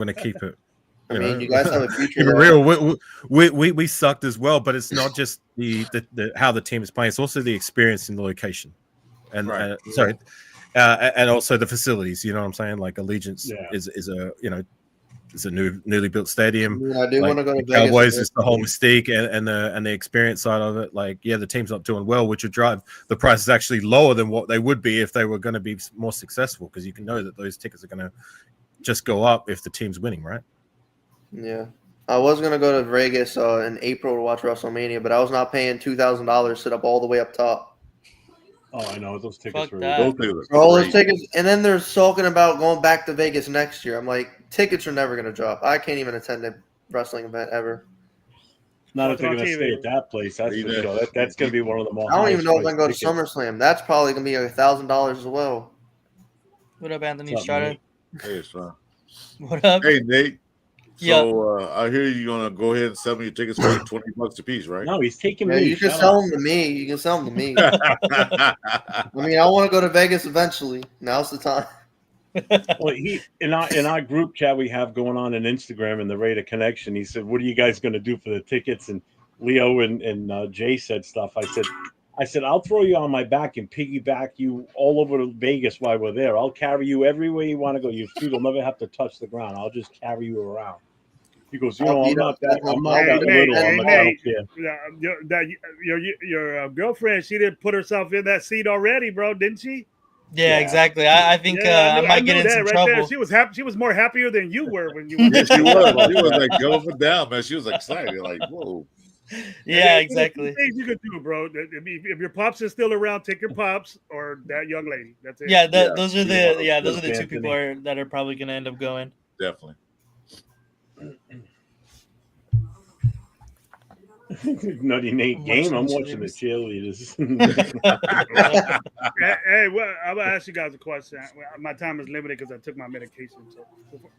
going to keep it. I mean, you guys have a future. Keep it real. We sucked as well, but it's not just the how the team is playing; it's also the experience in the location, and Right. and also the facilities. You know what I'm saying? Like Allegiance Yeah. is a it's a newly built stadium. I do want to go to the Vegas. Cowboys is the whole mystique and the experience side of it. Like, yeah, the team's not doing well, which would drive the price is actually lower than what they would be if they were going to be more successful, because you can know that those tickets are going to just go up if the team's winning, right? Yeah. I was going to go to Vegas in April to watch WrestleMania, but I was not paying $2,000 sit up all the way up top. Oh, I know. Those tickets Fuck were that. All those tickets, and then they're sulking about going back to Vegas next year. I'm like, tickets are never going to drop. I can't even attend a wrestling event ever. Not if they're going to stay at that place. That's for sure. That's going to be one of the more. I don't even know if I can go to tickets. SummerSlam. That's probably going to be $1,000 as well. What up, Anthony What's up, Estrada? Nate? Hey, son. What up? Hey, Nate. Yeah. So I hear you're gonna go ahead and sell me your tickets for like $20 a piece, right? No, he's taking Yeah, me. you can sell them to me. You can sell them to me. I mean, I want to go to Vegas eventually. Now's the time. Well, in our group chat we have going on Instagram and the Raider Connection, he said, "What are you guys going to do for the tickets?" And Leo and Jay said stuff. I said, "I'll throw you on my back and piggyback you all over Vegas while we're there. I'll carry you everywhere you want to go. Your feet will never have to touch the ground. I'll just carry you around." He goes, I'm not that little. Your girlfriend, she didn't put herself in that seat already, bro, didn't she? Yeah, exactly. I think I might get in some trouble. There. She was happy. She was more happier than you were when you went. Yeah, she was. She was like go up and down, man. She was excited, like whoa. Yeah, exactly. Things you could do, bro. If your pops is still around, take your pops or that young lady. That's it. Yeah, those are the two people that are probably going to end up going. Definitely. Nutty Nate game. I'm watching the cheerleaders. Hey, well, I'm gonna ask you guys a question. My time is limited because I took my medication. So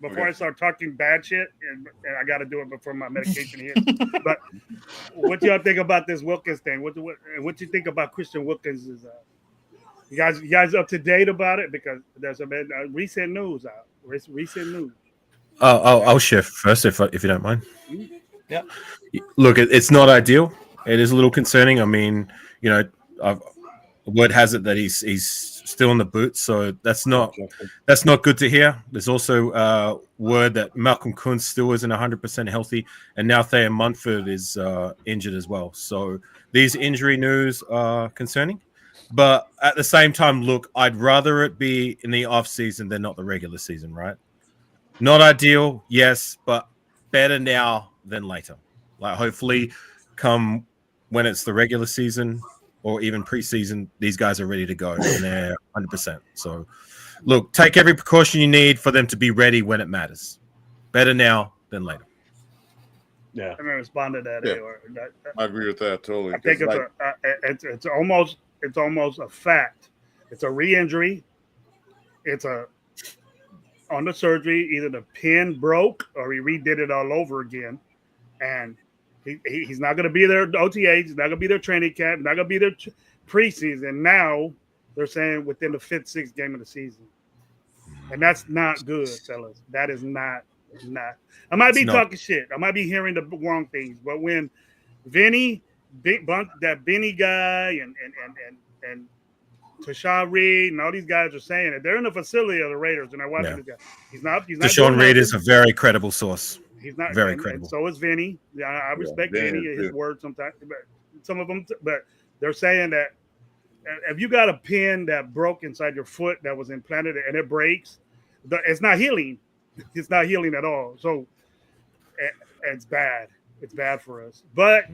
before I start talking bad shit, and I got to do it before my medication hits. But what y'all think about this Wilkins thing? What you think about Christian Wilkins? You guys up to date about it? Because there's been recent news out. Recent news. I'll share first if you don't mind. Yeah. Look, it's not ideal. It is a little concerning. I mean, word has it that he's still in the boot, so that's not good to hear. There's also word that Malcolm Kuntz still isn't 100% healthy, and now Thayer Munford is injured as well. So these injury news are concerning. But at the same time, look, I'd rather it be in the off season than not the regular season, right? Not ideal, yes, but better now than later. Like hopefully come when it's the regular season or even preseason, these guys are ready to go and they're 100%. So look, take every precaution you need for them to be ready when it matters. Better now than later. Yeah. I'm gonna respond to that. Yeah. I agree with that totally. I think it's almost a fact. It's a re-injury. It's on the surgery, either the pin broke or he redid it all over again. And he's not going to be there at OTAs. He's not going to be there training camp. He's not going to be there preseason. Now they're saying within the 5th, 6th game of the season. And that's not good, fellas. That is not. I might be talking shit. I might be hearing the wrong things. But when Benny guy and Tashawn Reed and all these guys are saying it, they're in the facility of the Raiders and they're watching this guy. He's not. Tashawn Reed is a very credible source. He's not very credible. And so is Vinny. I respect Vinny and his word sometimes, but some of them. But they're saying that if you got a pin that broke inside your foot that was implanted and it breaks, it's not healing. It's not healing at all. So it's bad. It's bad for us. But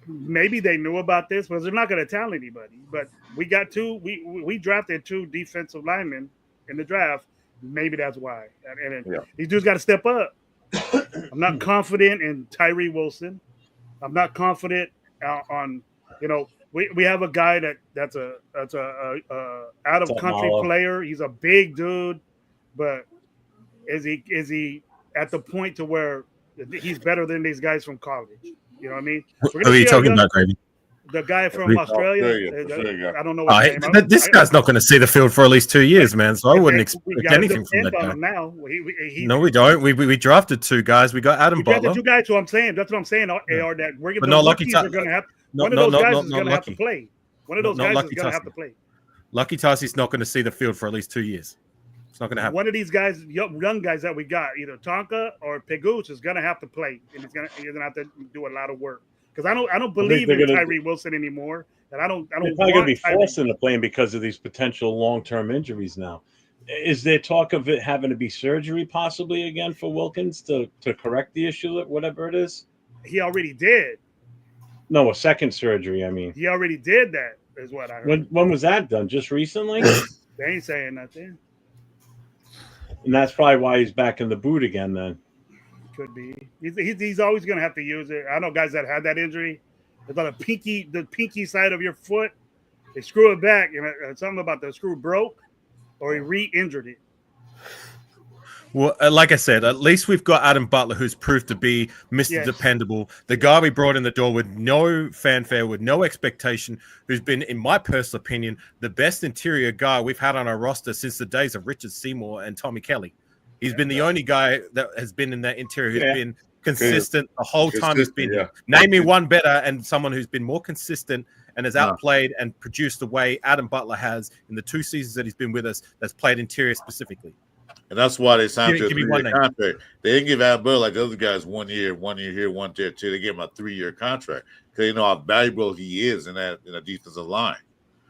maybe they knew about this, but they're not going to tell anybody. But we got we drafted 2 defensive linemen in the draft. Maybe that's why. And these dudes got to step up. I'm not confident in Tyree Wilson. I'm not confident on we have a guy that's a out of country player. He's a big dude, but is he at the point to where he's better than these guys from college? You know what I mean? Who are you talking about, Gravy? the guy from Australia. Australia. I don't know what his name. This guy's not going to see the field for at least 2 years, man. So I wouldn't expect We gotta anything from that depend on guy. him now. No, we don't. We drafted 2 guys. We got Adam Butler. Two guys. So I'm saying that's what I'm saying. AR, that we're But the not rookies Lucky are going to have. No, One of no, those no, guys no, is no, going to have to Lucky. play. One of those Not guys is Lucky going to Tussey. have to play. Lucky Tussey's not going to see the field for at least 2 years. It's not going to happen. One of these guys, young guys that we got, either Tonka or Peguch, is going to have to play, and he's going to have to do a lot of work. Because I don't believe in Tyree Wilson anymore, and I don't. They're probably going to be forced into playing because of these potential long-term injuries now. Is there talk of it having to be surgery possibly again for Wilkins to correct the issue, whatever it is? He already did. No, a second surgery. I mean, he already did that. Is what I heard. When was that done? Just recently? They ain't saying nothing. And that's probably why he's back in the boot again. Then could be. He's always going to have to use it. I know guys that had that injury. It's on the pinky side of your foot. They screw it back, and something about the screw broke, or he re-injured it. Well, like I said, at least we've got Adam Butler, who's proved to be Mr. Dependable. The guy we brought in the door with no fanfare, with no expectation, who's been, in my personal opinion, the best interior guy we've had on our roster since the days of Richard Seymour and Tommy Kelly. He's been the only guy that has been in that interior who's been consistent the whole time he's been here. Name me one better and someone who's been more consistent and has outplayed and produced the way Adam Butler has in the 2 seasons that he's been with us, that's played interior specifically. And that's why they signed to a 3-year contract. They didn't give Adam Butler like the other guys 1 year here, 1 year, 2. They gave him a 3-year contract because they know how valuable he is in a defensive line.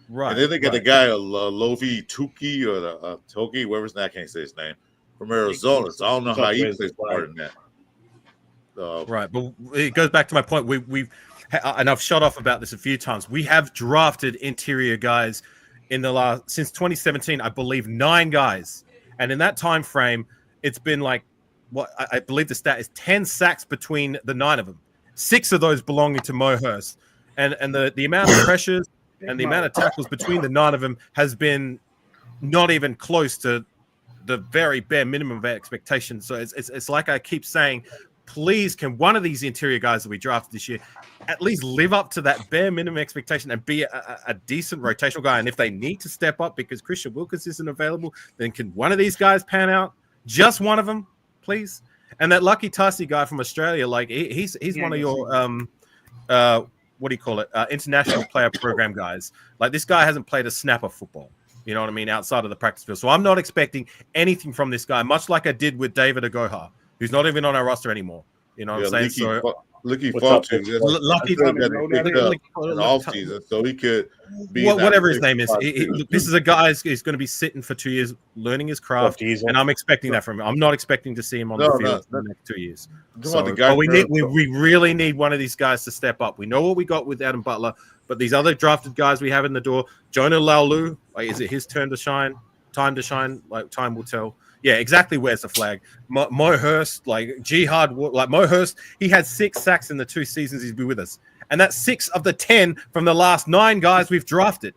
Right. And then they got the guy, Lofi Tuki or the Toki, whoever's name, I can't say his name, from Arizona. So I don't know how he plays part in that. Right, but it goes back to my point. We've and I've shot off about this a few times. We have drafted interior guys in the since 2017. I believe 9 guys. And in that time frame, it's been like what I believe the stat is 10 sacks between the 9 of them. 6 of those belonging to Mo Hurst. And the amount of pressures and the amount of tackles between the 9 of them has been not even close to the very bare minimum of expectation. So it's like I keep saying, please, can one of these interior guys that we drafted this year at least live up to that bare minimum expectation and be a decent rotational guy? And if they need to step up because Christian Wilkins isn't available, then can one of these guys pan out? Just one of them, please. And that Lucky Tussey guy from Australia, like he's one of your what do you call it? International player program guys. Like this guy hasn't played a snap of football. You know what I mean? Outside of the practice field. So I'm not expecting anything from this guy, much like I did with David Agoha, who's not even on our roster anymore. You know what I'm saying? Lucky Fox in the offseason, so he could be whatever his name is. This is a guy who's going to be sitting for 2 years, learning his craft, and I'm expecting that from him. I'm not expecting to see him on the field for the next 2 years. So, we really need one of these guys to step up. We know what we got with Adam Butler, but these other drafted guys we have in the door, Jonah Laulu, like, is it his turn to shine? Time to shine? Like, time will tell. Yeah, exactly. Where's the flag? Mo Hurst, like Jihad, like Mo Hurst, he had 6 sacks in the 2 seasons he's been with us. And that's 6 of the 10 from the last 9 guys we've drafted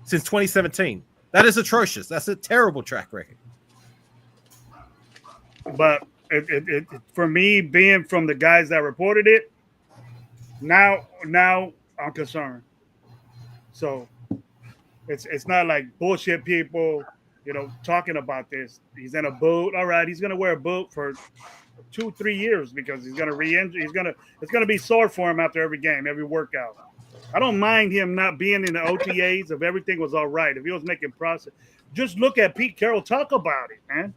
since 2017. That is atrocious. That's a terrible track record. But it for me, being from the guys that reported it, now I'm concerned. So it's not like bullshit people, talking about this. He's in a boot. All right, he's gonna wear a boot for 2-3 years because he's gonna re-injure. It's gonna be sore for him after every game, every workout. I don't mind him not being in the OTAs if everything was all right. If he was making process, just look at Pete Carroll talk about it, man.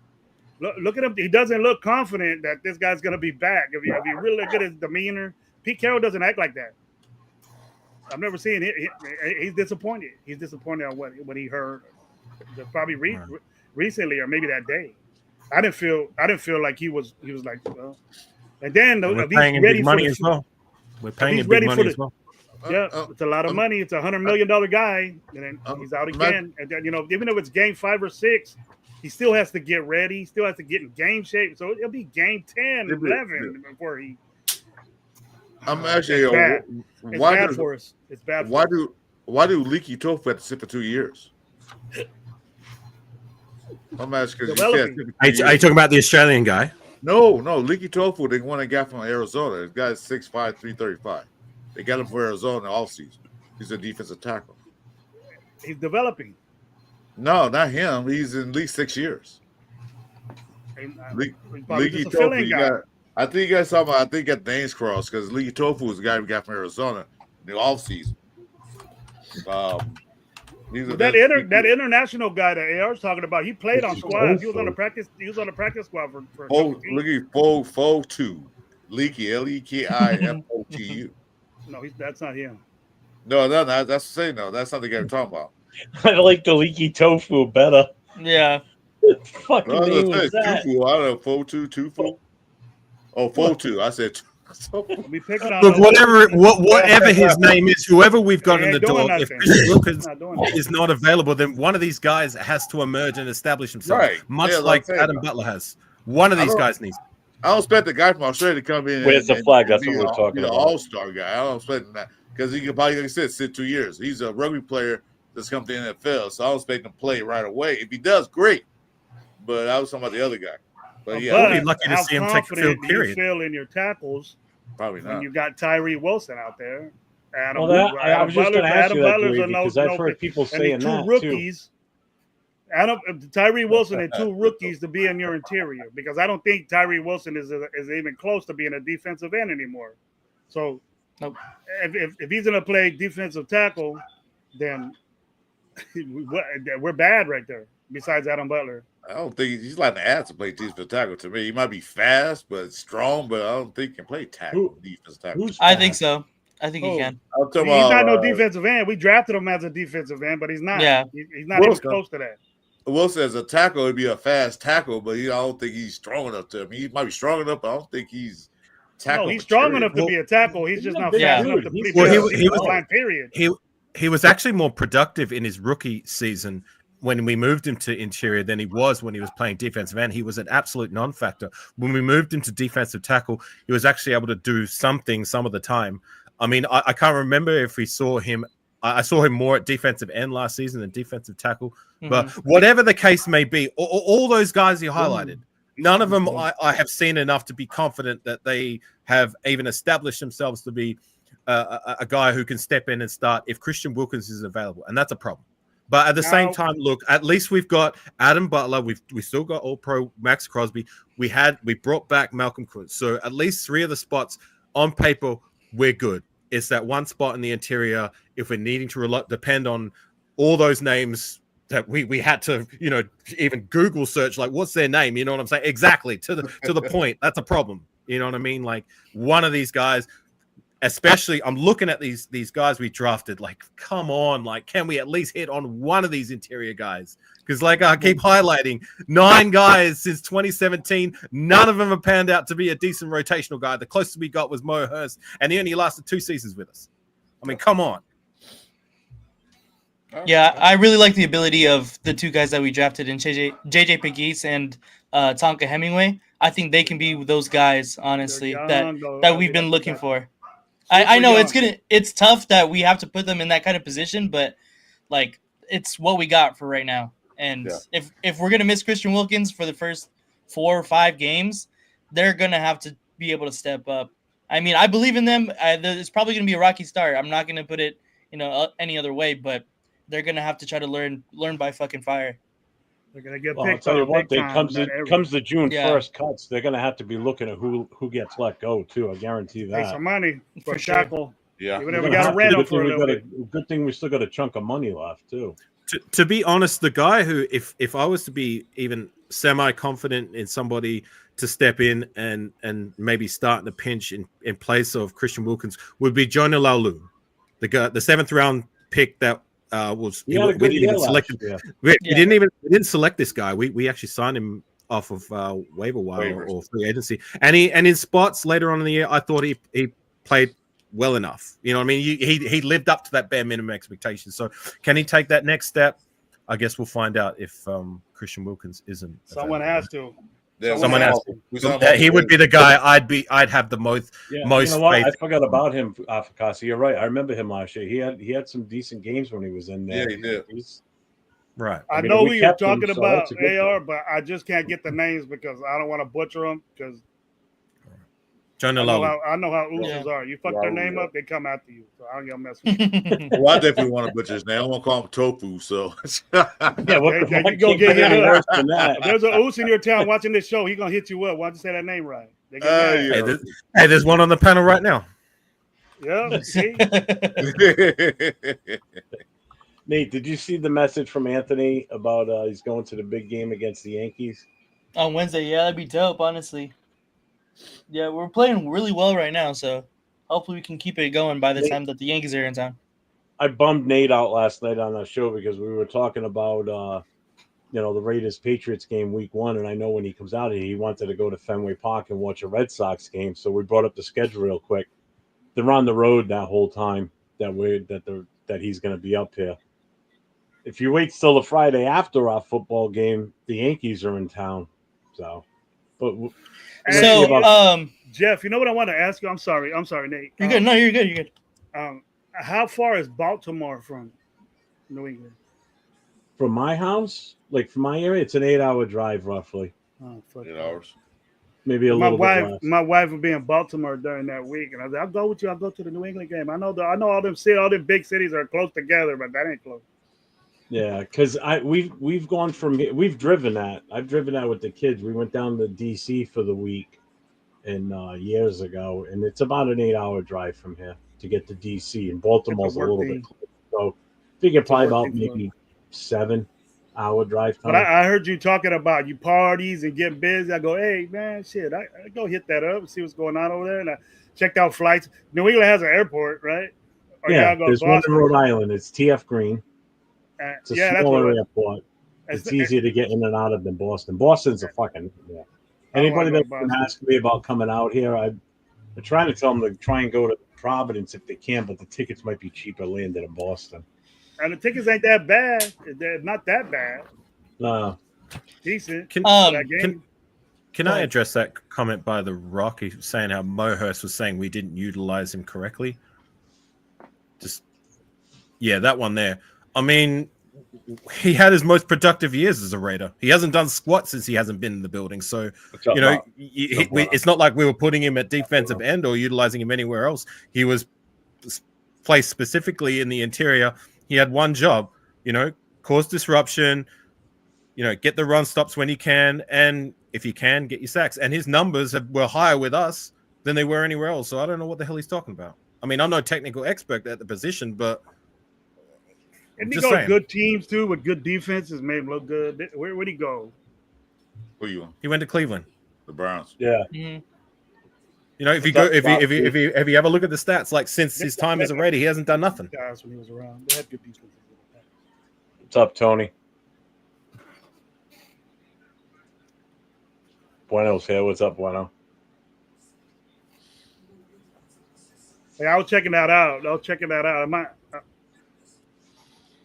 Look at him. He doesn't look confident that this guy's gonna be back. If you really look at his demeanor, Pete Carroll doesn't act like that. I've never seen it. He's disappointed. He's disappointed on what he heard. Probably recently or maybe that day. I didn't feel like he was like, well. And then we're paying him big money as well. We're paying him big money as well. Yeah, it's a lot of money. It's $100 million guy, and then he's out again. And then, even if it's game 5 or 6, he still has to get ready. He still has to get in game shape. So it'll be game 10, 11 before he. I'm actually. It's bad for us. It's bad. Why do Leaky Tofu have to sit for 2 years? I'm asking. Are you talking about the Australian guy? No, Leaky Tofu. They want a guy from Arizona. The guy's 6'5", 335. They got him for Arizona all season. He's a defensive tackle. He's developing. No, not him. He's in at least 6 years. Leaky Tofu, I think you guys saw I think at the names cross because Leaky Tofu was the guy we got from Arizona in the offseason. That international guy that AR's talking about, he played on squads. He was on the practice squad for Fo2. Leaky Lekifotu. No, that's not him. No, that's the same. No, that's not the guy we're talking about. I like the Leaky Tofu better. Yeah. Fucking name was that? Tufu. I don't know. Fo2, Tufu. Oh, Fo2. I said. Look, whatever his name is, whoever we've got in the door, if Christian Wilkins is not available, then one of these guys has to emerge and establish himself, much like Adam Butler has. One of these guys needs. I don't expect the guy from Australia to come in. Where's the flag? That's what we're talking about. All-star guy. I don't expect that because he could probably, like I said, sit 2 years. He's a rugby player that's come to the NFL, so I don't expect him to play right away. If he does, great. But I was talking about the other guy. But yeah, we'll be lucky to see him take the field. Period. You feel in your tackles. Probably not. When you got Tyree Wilson out there. I was just going to ask you that, because I've heard people saying that rookies, too. Tyree Wilson and 2 rookies to be in your interior, because I don't think Tyree Wilson is even close to being a defensive end anymore. So if he's going to play defensive tackle, then we're bad right there, besides Adam Butler. I don't think he's like the ass to play defensive tackle to me. He might be fast, but strong, but I don't think he can play defensive tackle. I think so. I think he can. He's not no defensive end. We drafted him as a defensive end, but he's not. Yeah. He's not even close to that. Wilson as a tackle would be a fast tackle, but I don't think he's strong enough to. I mean, he might be strong enough, but I don't think he's tackle. No, he's strong enough to be a tackle. He's just not fast enough to play. Period. He was actually more productive in his rookie season when we moved him to interior than he was when he was playing defensive end. He was an absolute non-factor. When we moved him to defensive tackle, he was actually able to do something some of the time. I mean, I can't remember if we saw him. I saw him more at defensive end last season than defensive tackle. Mm-hmm. But whatever the case may be, all those guys you highlighted, none of them I have seen enough to be confident that they have even established themselves to be a guy who can step in and start if Christian Wilkins is available. And that's a problem. But at the same time, look, at least we've got Adam Butler. We still got All-Pro Max Crosby. We brought back Malcolm Kuntz. So at least 3 of the spots on paper, we're good. It's that one spot in the interior. If we're needing to depend on all those names that we had to, even Google search, like, what's their name? You know what I'm saying? Exactly. To the point. That's a problem. You know what I mean? Like, one of these guys, especially, I'm looking at these guys we drafted. Like, come on, like, can we at least hit on one of these interior guys? Because, like I keep highlighting, 9 guys since 2017, none of them have panned out to be a decent rotational guy. The closest we got was Mo Hurst, and he only lasted 2 seasons with us. I mean, come on. Yeah, I really like the ability of the 2 guys that we drafted in JJ Pegues and Tonka Hemingway. I think they can be those guys, honestly, that we've been looking for. I know it's tough that we have to put them in that kind of position, but like, it's what we got for right now. And if we're gonna miss Christian Wilkins for the first 4 or 5 games, they're gonna have to be able to step up. I mean, I believe in them. It's probably gonna be a rocky start. I'm not gonna put it, any other way, but they're gonna have to try to learn by fucking fire. They're gonna get picked. I'll tell you what, comes the June 1st cuts, they're gonna have to be looking at who gets let go too. I guarantee that. Pay some money for tackle. Yeah, we got a rental for a little bit. Good thing we still got a chunk of money left too. To be honest, the guy who, if I was to be even semi-confident in somebody to step in and maybe start in the pinch in place of Christian Wilkins, would be Jonah Laulu, the 7th round pick that was we didn't even select him. We didn't select this guy. We actually signed him off of waiver wire or free agency, and in spots later on in the year, I thought he played well enough. You know what I mean? He lived up to that bare minimum expectation. So can he take that next step? I guess we'll find out if Christian Wilkins isn't. Someone has to. Someone has to. He would be the guy I'd have the most. You know what? I forgot about him, Fakasi. You're right. I remember him last year. He had some decent games when he was in there. Yeah, he did. Right. I know who you're talking about, AR, but I just can't get the names because I don't want to butcher them. Because Jonah Lally. I know how oozes are. You fuck their name up, they come after you. So I don't gonna mess with you. Well, I definitely want to butcher his name. I want to call him Tofu. So Yeah, what the fuck? You gonna get hit Any up. worse than that? If there's an oos in your town watching this show, he gonna hit you up. Why don't you say that name right? They get mad. Hey, there's one on the panel right now. Yeah. See? Nate, did you see the message from Anthony about he's going to the big game against the Yankees? On Wednesday, yeah, that'd be dope, honestly. Yeah, we're playing really well right now, so hopefully we can keep it going by the time that the Yankees are in town. I bummed Nate out last night on our show because we were talking about the Raiders-Patriots game week 1, and I know when he comes out here, he wanted to go to Fenway Park and watch a Red Sox game, so we brought up the schedule real quick. They're on the road that whole time that he's going to be up here. If you wait till the Friday after our football game, the Yankees are in town. So, but Jeff, you know what I want to ask you? I'm sorry, Nate. You're good. No, you're good. You're good. How far is Baltimore from New England? From my house, like from my area, it's an 8-hour drive roughly. Oh, fuck 8 hours. Maybe a little bit less. My wife will be in Baltimore during that week, and I was like, I'll go with you. I'll go to the New England game. I know all them big cities are close together, but that ain't close. Yeah, because we've gone from we've driven that. I've driven that with the kids. We went down to DC for the week, and years ago, and it's about an 8-hour drive from here to get to DC. And Baltimore's a little bit close, so I figure probably about maybe 7-hour drive time. But I heard you talking about you parties and getting busy. I go, hey man, shit, I go hit that up and see what's going on over there. And I checked out flights. New England has an airport, right? Or yeah, there's one in Rhode Island. It's TF Green. It's a smaller airport. It's easier to get in and out of than Boston. Boston's a fucking Anybody that's been asking me about coming out here, I'm trying to tell them to try and go to Providence if they can, but the tickets might be cheaper landed in Boston. And the tickets ain't that bad. They're not that bad. No. Decent. Can I address that comment by The Rock saying how Mohurst was saying we didn't utilize him correctly? That one there. I mean, he had his most productive years as a Raider. He hasn't done squat since he hasn't been in the building. So, it's not like we were putting him at defensive end or utilizing him anywhere else. He was placed specifically in the interior. He had one job, cause disruption, get the run stops when he can, and if he can, get your sacks. And his numbers were higher with us than they were anywhere else. So I don't know what the hell he's talking about. I mean, I'm no technical expert at the position, but and he goes good teams too with good defenses, made him look good. Where'd he go? Who you on? He went to Cleveland. The Browns. Yeah. Mm-hmm. If you ever look at the stats, like since his time as a Raider, he hasn't done nothing. Guys, when he was around, they had good defenses. What's up, Tony? Bueno's here. What's up, Bueno? Hey, I was checking that out. I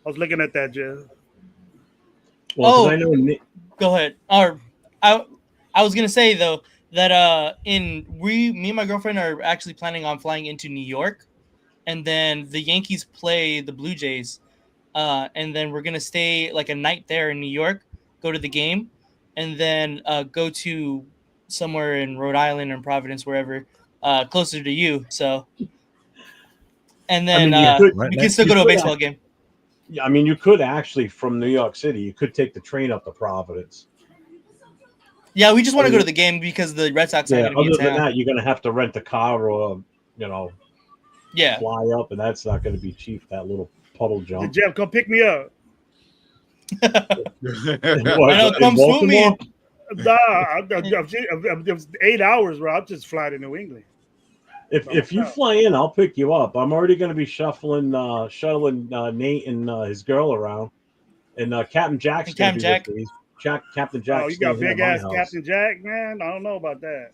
was looking at that, Jeff. Well, I know go ahead. Or I was gonna say though that me and my girlfriend are actually planning on flying into New York, and then the Yankees play the Blue Jays, and then we're gonna stay like a night there in New York, go to the game, and then go to somewhere in Rhode Island or Providence, wherever closer to you. So, and then we can still go to a baseball game. Yeah, I mean, you could actually from New York City, you could take the train up to Providence. Yeah, we just want to go to the game because the Red Sox are going to be in town. Other than that, you're going to have to rent a car or, fly up, and that's not going to be cheap, that little puddle jump. Jeff, come pick me up. Come swoop me. Nah, it was 8 hours, bro. I'll just fly to New England. If you fly in, I'll pick you up. I'm already going to be shuttling Nate and his girl around, and Captain Jack's going to be with me. Captain Jack. Oh, you got big ass Captain Jack, man. I don't know about that.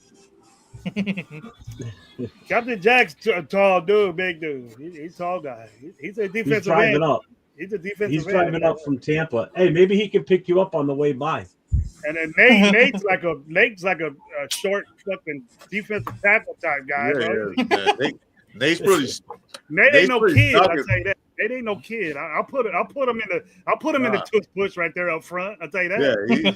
Captain Jack's a tall dude, big dude. He's a tall guy. He's a defensive He's driving end. up. He's a defensive He's end. driving up from Tampa. Hey, maybe he can pick you up on the way by. And then Nate's like a short fucking defensive tackle type guy. Yeah. Nate's pretty. Nate ain't no kid. I'll tell you that. Nate ain't no kid. I'll put him in the tush push right there up front. I'll tell you that. Yeah,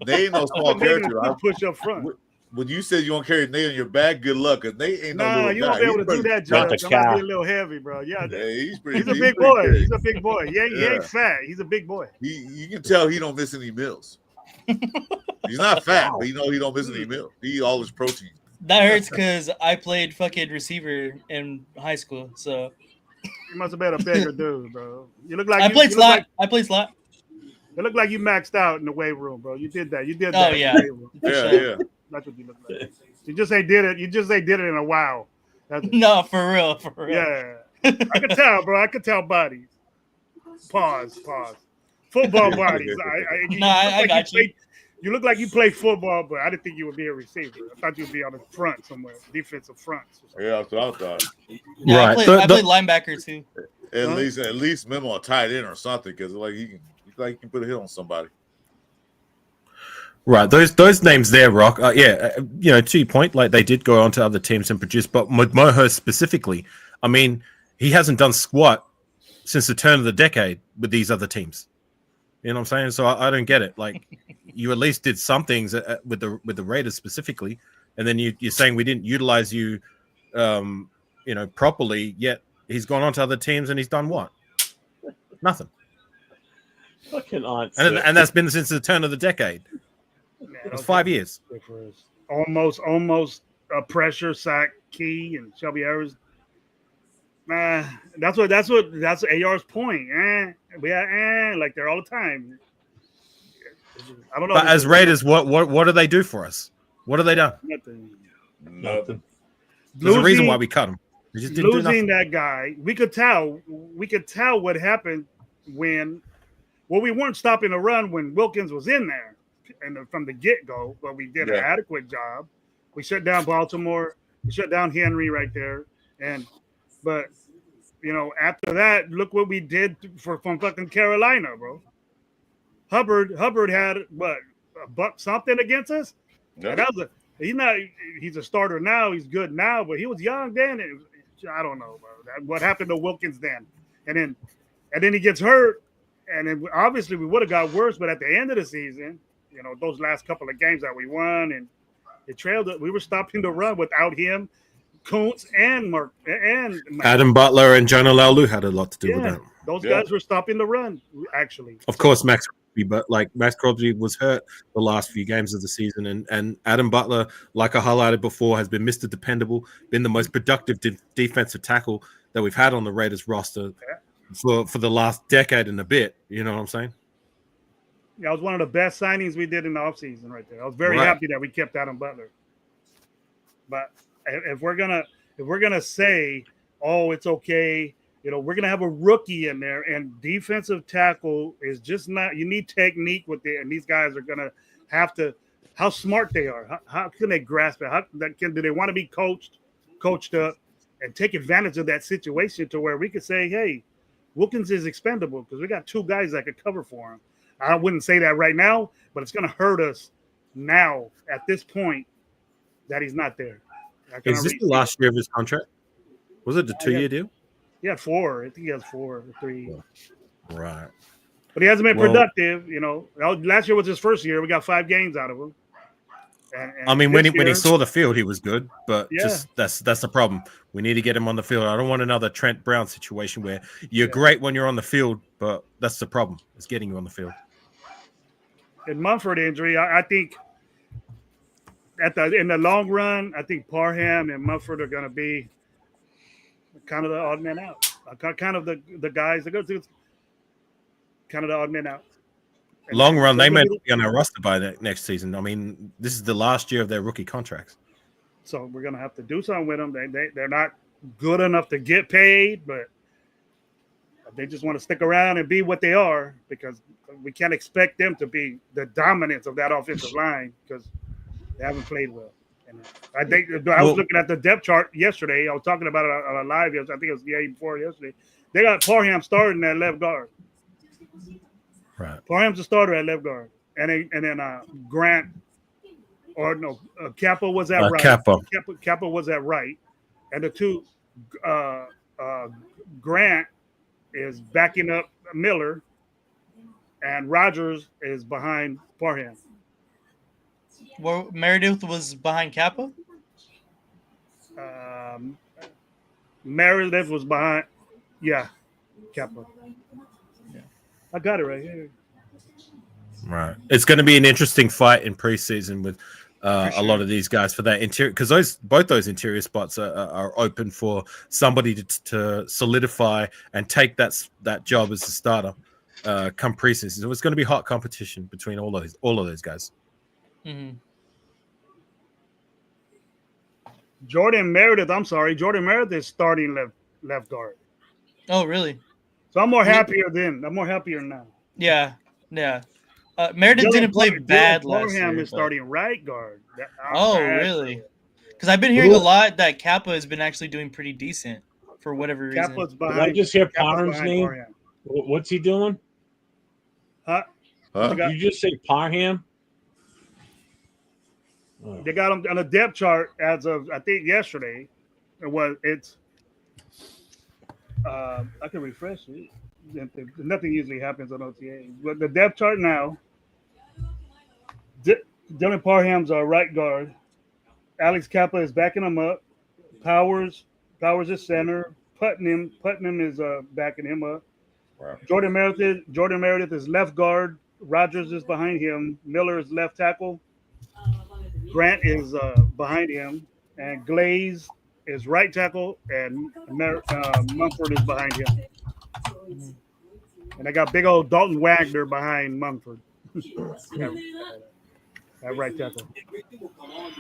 Nate ain't no small character. Push up front. when you said you want to carry Nate on your back, good luck. Cause Nate ain't no little guy. You won't be able to do that, Judge. That might be a little heavy, bro. Yeah, he's a big boy. He's a big boy. He ain't fat. He's a big boy. You can tell he don't miss any meals. He's not fat, but he don't miss any meals. He eat all his protein. That hurts because I played fucking receiver in high school, so you must have been a bigger dude, bro. You look like I played slot. I played slot. It looked like you maxed out in the weight room, bro. You did that. Oh yeah. Yeah. That's what you look like. You just ain't did it. You just ain't did it in a while. No, for real. Yeah. I could tell, bro. I could tell bodies. Pause. Football bodies. I got you. You look like you play football, but I didn't think you would be a receiver. I thought you'd be on the front somewhere, defensive front. Yeah, that's what I thought. Yeah, right. I played linebacker too. At least Memo a tight end or something, because like you can put a hit on somebody. Right, those names there, Rock. To your point, like they did go on to other teams and produce, but Mohurst specifically, I mean, he hasn't done squat since the turn of the decade with these other teams. You know what I'm saying? So I don't get it. Like, you at least did some things with the Raiders specifically, and then you're saying we didn't utilize you, properly. Yet he's gone on to other teams and he's done what? Nothing. Fucking aunt. And that's been since the turn of the decade. It was 5 years. Almost a pressure sack key and Shelby Harris. That's AR's point. Like they're all the time. I don't know. But as Raiders, what do they do for us? What have they done? Nothing. There's a reason why we cut them. They just didn't losing that guy, we could tell what happened when. Well, we weren't stopping the run when Wilkins was in there, and from the get-go, but we did an adequate job. We shut down Baltimore. We shut down Henry right there, but after that, look what we did from fucking Carolina, bro. Hubbard had what, a buck something against us. Yeah. He's a starter now. He's good now, but he was young then. I don't know, bro. What happened to Wilkins then? And then he gets hurt, and then obviously we would have got worse. But at the end of the season, those last couple of games that we won and it trailed it, we were stopping the run without him. Kuntz and Mark and Adam Butler and Jonah Laulu had a lot to do with that. Those guys were stopping the run, actually. Of course, Max Crosby, but Max Crosby was hurt the last few games of the season, and Adam Butler, like I highlighted before, has been Mr. Dependable, been the most productive defensive tackle that we've had on the Raiders roster for the last decade and a bit. You know what I'm saying? Yeah, it was one of the best signings we did in the offseason right there. I was very happy that we kept Adam Butler. But if we're gonna say, oh, it's okay, we're gonna have a rookie in there, and defensive tackle is just not. You need technique with it, and these guys are gonna have to. How smart they are. How can they grasp it? Do they want to be coached up, and take advantage of that situation to where we could say, hey, Wilkins is expendable because we got two guys that could cover for him. I wouldn't say that right now, but it's gonna hurt us now at this point that he's not there. Is this the last year of his contract? Was it the 2-year deal? He had 4. I think he has 4 or 3. Right. But he hasn't been productive. Last year was his first year. We got 5 games out of him. And when he saw the field, he was good. But just that's the problem. We need to get him on the field. I don't want another Trent Brown situation where you're great when you're on the field, but that's the problem. It's getting you on the field. In Mumford injury, I think in the long run, I think Parham and Mumford are going to be kind of the odd men out. Kind of the guys that go through. Kind of the odd men out. Long run, they may not be on our roster by next season. I mean, this is the last year of their rookie contracts. So we're going to have to do something with them. They're not good enough to get paid, but they just want to stick around and be what they are because we can't expect them to be the dominance of that offensive line because they haven't played well. And I think I was looking at the depth chart yesterday. I was talking about it on a live yesterday. I think it was the day before yesterday. They got Parham starting at left guard. Right. Parham's a starter at left guard. And then Grant Kappa was at right. Kappa was at right. And the two Grant is backing up Miller and Rogers is behind Parham. Well, Meredith was behind Kappa. Meredith was behind. Yeah, Kappa. Yeah. I got it right here. Right. It's going to be an interesting fight in preseason with a lot of these guys for that interior, because both those interior spots are open for somebody to solidify and take that job as a starter come preseason. So it's going to be hot competition between all of those guys. Mm-hmm. Jordan Meredith is starting left guard. Oh, really? So I'm more happier now. Yeah. Meredith didn't play bad last year. Parham is starting right guard. Really? Because I've been hearing a lot that Kappa has been actually doing pretty decent for whatever reason. Kappa's Did I just hear Parham's name? Parham. What's he doing? Huh? Did you just say Parham? They got him on a depth chart as of, I think, yesterday. It's I can refresh it. Nothing usually happens on OTA. But the depth chart now, Dylan Parham's our right guard. Alex Kappa is backing him up. Powers is center. Putnam is backing him up. Wow. Jordan Meredith is left guard. Rogers is behind him. Miller is left tackle. Grant is behind him, and Glaze is right tackle, and Mumford is behind him. And I got big old Dalton Wagner behind Mumford at right tackle.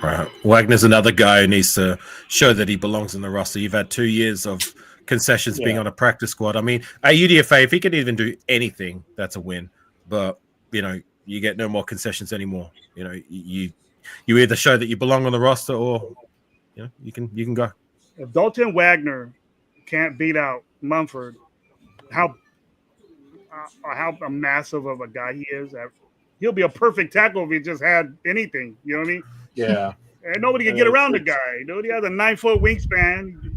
Right. Wagner's another guy who needs to show that he belongs in the roster. You've had 2 years of concessions being on a practice squad. I mean, at UDFA, if he can even do anything, that's a win. But, you get no more concessions anymore. You either show that you belong on the roster or you can go. If Dalton Wagner can't beat out Mumford, how massive of a guy he is, he'll be a perfect tackle if he just had anything. You know what I mean? Yeah. And nobody can get around the guy. Nobody has a 9-foot wingspan.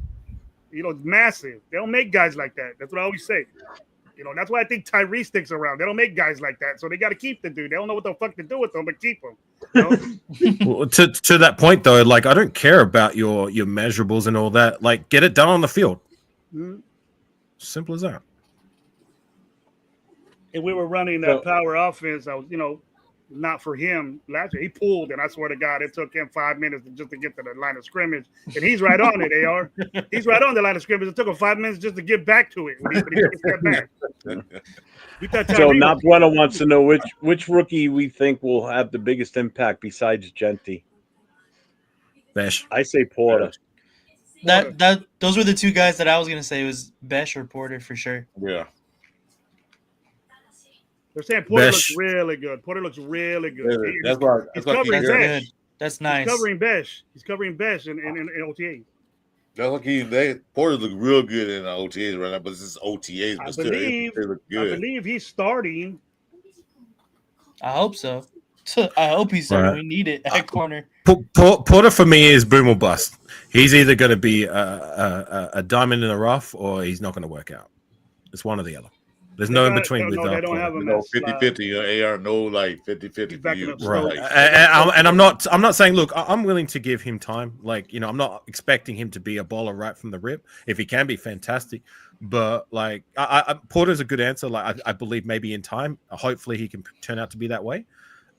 Massive. They don't make guys like that. That's what I always say. That's why I think Tyree sticks around. They don't make guys like that, so they got to keep the dude. They don't know what the fuck to do with them, but keep him. Well, to that point, though, I don't care about your measurables and all that. Get it done on the field. Mm-hmm. Simple as that. And we were running that power offense. I was, not for him last year. He pulled, and I swear to God, it took him 5 minutes just to get to the line of scrimmage. And he's right on it, AR. He's right on the line of scrimmage. It took him 5 minutes just to get back to it. When he took a step back. So now Bueno wants to know which rookie we think will have the biggest impact besides Genty. Besh. I say Porter. Those were the two guys that I was gonna say. It was Besh or Porter for sure. Yeah. They're saying Porter looks really good. Yeah, that's covering Besh. That's nice. He's covering Besh in OTA. That's like Porter look real good in OTAs right now, but this is OTAs. But they look good. I believe he's starting. I hope so. I hope he's starting. Right. We need it at corner. Porter for me is boom or bust. He's either going to be a diamond in the rough or he's not going to work out. It's one or the other. There's no in between with they don't have him 50-50. AR no 50-50 for you. Right. And I'm not saying, look, I'm willing to give him time. I'm not expecting him to be a baller right from the rip. If he can be, fantastic. But Porter's a good answer. I believe maybe in time, hopefully he can turn out to be that way.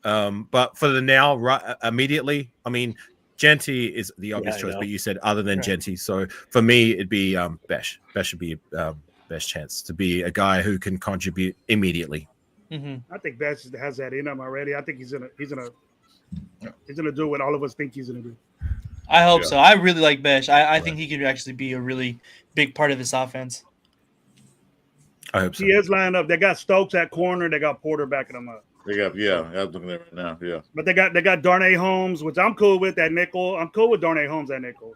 But for the now, right immediately, I mean, Genty is the obvious choice, but you said other than Genty. So for me, it'd be Besh. Besh should be best chance to be a guy who can contribute immediately. Mm-hmm. I think Besh has that in him already. I think he's gonna do what all of us think he's gonna do. I hope so. I really like Besh. I think he could actually be a really big part of this offense. I hope so. He is lining up. They got Stokes at corner. They got Porter backing him up. They got I'm looking at it right now. Yeah. But they got Darnay Holmes, which I'm cool with at nickel. I'm cool with Darnay Holmes at nickel.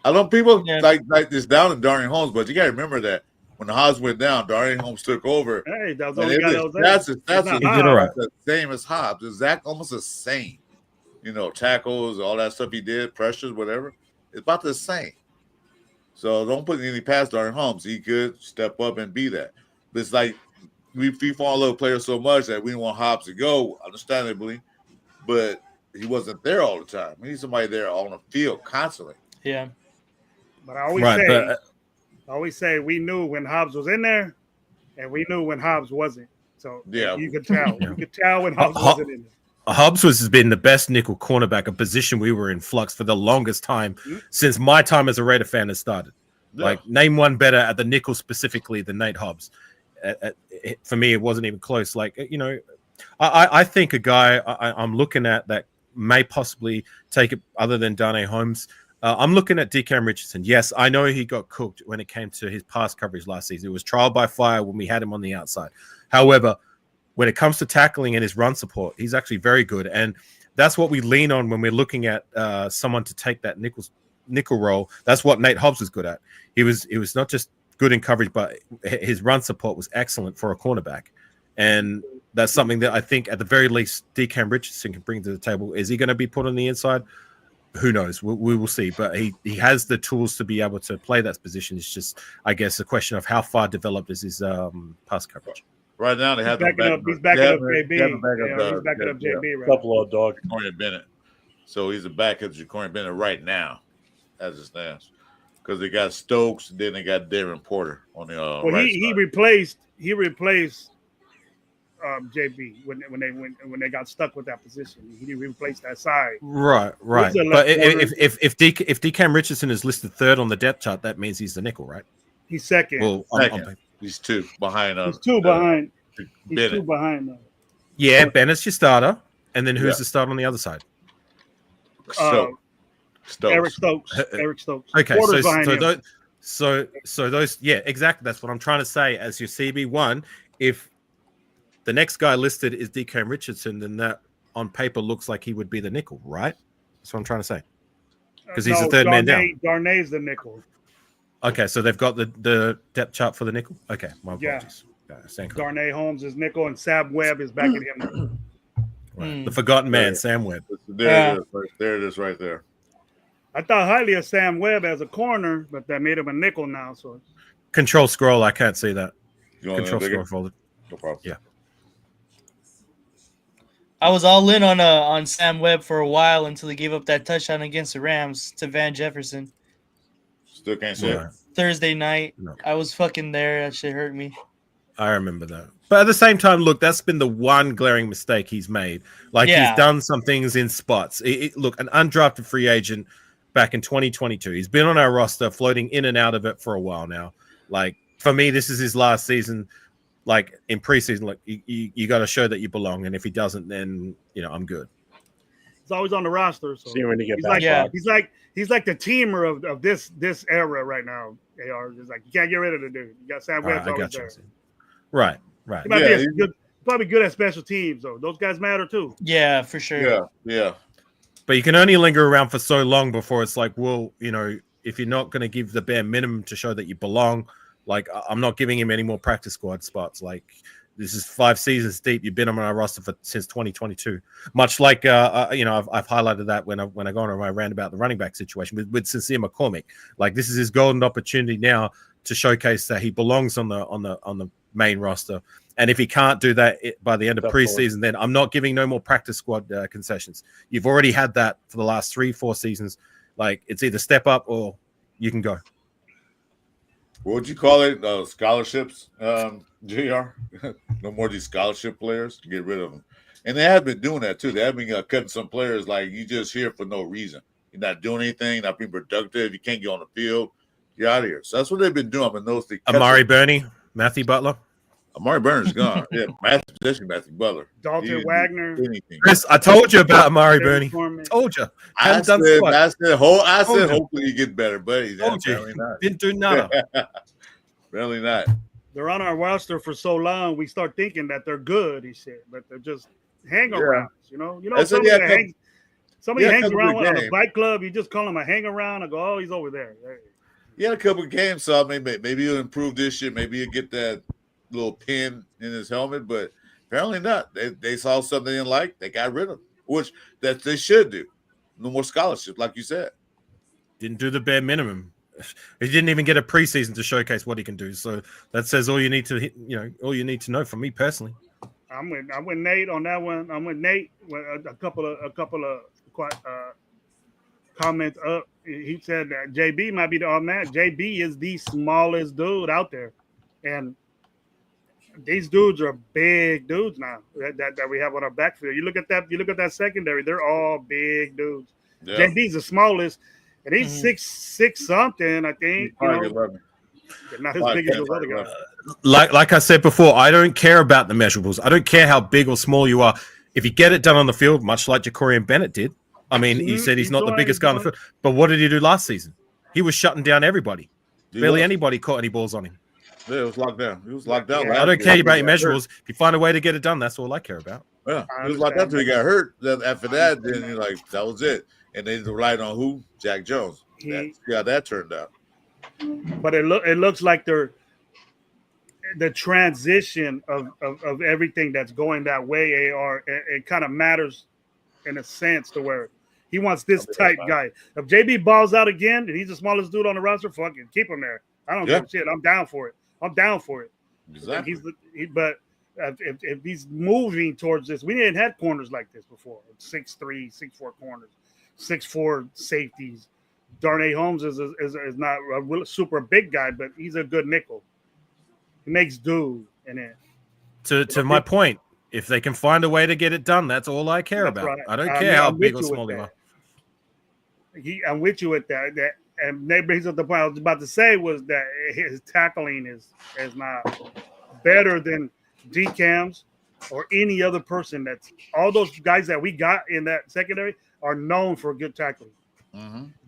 I know people like this down in Darnay Holmes, but you gotta remember that when the Hobbs went down, Darnay Holmes took over. Hey, that was the only guy that was there. That's the same as Hobbs. Exactly, almost the same. Tackles, all that stuff he did, pressures, whatever. It's about the same. So don't put any past Darnay Holmes. He could step up and be that. But it's like we fall in love with players so much that we want Hobbs to go, understandably. But he wasn't there all the time. We need somebody there on the field constantly. Yeah. But I always say we knew when Hobbs was in there, and we knew when Hobbs wasn't. So you could tell. Yeah. You could tell when Hobbs wasn't in there. Hobbs has been the best nickel cornerback, a position we were in flux for the longest time since my time as a Raider fan has started. Yeah. Like, name one better at the nickel specifically than Nate Hobbs. For me, it wasn't even close. Like, you know, I think a guy I'm looking at that may possibly take it other than Darnay Holmes. I'm looking at DeCam Richardson. Yes, I know he got cooked when it came to his pass coverage last season. It was trial by fire when we had him on the outside. However, when it comes to tackling and his run support, he's actually very good. And that's what we lean on when we're looking at someone to take that nickel role. That's what Nate Hobbs was good at. He was not just good in coverage, but his run support was excellent for a cornerback. And that's something that I think at the very least DeCam Richardson can bring to the table. Is he going to be put on the inside? Who knows? We will see. But he has the tools to be able to play that position. It's just, I guess, a question of how far developed is his pass coverage. Right now, they have he's backing up JB. He's backing up JB. Right. Couple of dog. Ja'Cory Bennett. So he's a backup to Ja'Cory Bennett right now, as it stands. Because they got Stokes, and then they got Darren Porter on the right he side. replaced JB when they got stuck with that position. He replaced that side. Right. But if DeCam Richardson is listed third on the depth chart, that means he's the nickel, right? He's second. Well, second. He's two behind. He's two behind. He's two behind. Yeah, Bennett's your starter, and then who's the starter on the other side? Stokes. Eric Stokes. Okay, so those, yeah, exactly. That's what I'm trying to say. As your CB1, if the next guy listed is DeCam Richardson, then that on paper looks like he would be the nickel, right? That's what I'm trying to say. Because he's the third man down. Darnay's the nickel. Okay, so they've got the depth chart for the nickel. Okay, my apologies. Darnay Holmes is nickel, and Sam Webb is backing him. Right. The forgotten man, Sam Webb. There it is, right there. I thought highly of Sam Webb as a corner, but that made him a nickel now. So control scroll, I can't see that. Control scroll folded. No problem. Yeah. I was all in on Sam Webb for a while until he gave up that touchdown against the Rams to Van Jefferson. Still can't say it. Thursday night. No. I was fucking there. That shit hurt me. I remember that. But at the same time, look, that's been the one glaring mistake he's made. Like, he's done some things in spots. Look, an undrafted free agent back in 2022. He's been on our roster, floating in and out of it for a while now. Like, for me, this is his last season. Like, in preseason, like, you got to show that you belong. And if he doesn't, then, I'm good. He's always on the roster. So see when he get back. Like, he's like the teamer of this era right now. AR is like, you can't get rid of the dude. You got Sam Webb always there. Right. He might be probably good at special teams, though. Those guys matter too. Yeah, for sure. Yeah. But you can only linger around for so long before it's like, well, if you're not going to give the bare minimum to show that you belong, like, I'm not giving him any more practice squad spots. Like, this is 5 seasons deep. You've been on our roster since 2022. Much like, I've highlighted that when I go on my rant about the running back situation with Sincere McCormick. Like, this is his golden opportunity now to showcase that he belongs on the main roster. And if he can't do that by the end of preseason, then I'm not giving no more practice squad concessions. You've already had that for the last 3-4 seasons. Like, it's either step up or you can go. What would you call it? Scholarships, JR? No more of these scholarship players. Get rid of them. And they have been doing that too. They have been cutting some players. Like, you just here for no reason. You're not doing anything, not being productive. You can't get on the field. You're out of here. So that's what they've been doing. I've noticed. Amari Burney, Matthew Butler. Amari Burney's gone. Yeah, Matthew Butler. Dalton Wagner. Chris, I told you about Amari Burney. Told you. I said, hopefully you get better, buddy. Didn't do none. Really not. They're on our roster for so long, we start thinking that they're good, he said, but they're just hang-arounds, somebody hangs around on a bike club, you just call him a hang-around and go, oh, he's over there. He had a couple of games, so maybe he'll improve this year. Maybe he'll get that little pin in his helmet, but apparently not. They saw something they didn't like. They got rid of him, which that they should do. No more scholarship, like you said. Didn't do the bare minimum. He didn't even get a preseason to showcase what he can do. So that says all you need to know from me personally. I'm with Nate on that one. I'm with Nate. A couple of comments up. He said that JB might be the automatic. JB is the smallest dude out there, and these dudes are big dudes now that we have on our backfield. You look at that secondary; they're all big dudes. Yeah. JB's the smallest, and he's 6'6" something. I think. Not as big as those other guys. Like I said before, I don't care about the measurables. I don't care how big or small you are. If you get it done on the field, much like Jacorian Bennett did. I mean, he said he's not the biggest guy on the field, but what did he do last season? He was shutting down everybody. Barely anybody caught any balls on him. Yeah, it was locked down. He was locked down. I don't care about your measurables. If you find a way to get it done, that's all I care about. Yeah, he was locked down until he got hurt. Then after that, then that was it. And they relied on who? Jack Jones. That turned out. But it looks like the transition of everything that's going that way. It kind of matters in a sense to where he wants this type guy. If JB balls out again and he's the smallest dude on the roster, fuck it, keep him there. I don't give a shit. I'm down for it. Exactly. But if he's moving towards this, we didn't have corners like this before. 6'3", 6'4" corners, 6'4" safeties. Darnay Holmes is not a super big guy, but he's a good nickel. He makes do in it. To my point, if they can find a way to get it done, that's all I care about. Right. I don't care how big or small you are. I'm with you with that. And that brings up the point I was about to say was that his tackling is not better than DCAM's or any other person. That's all those guys that we got in that secondary are known for good tackling.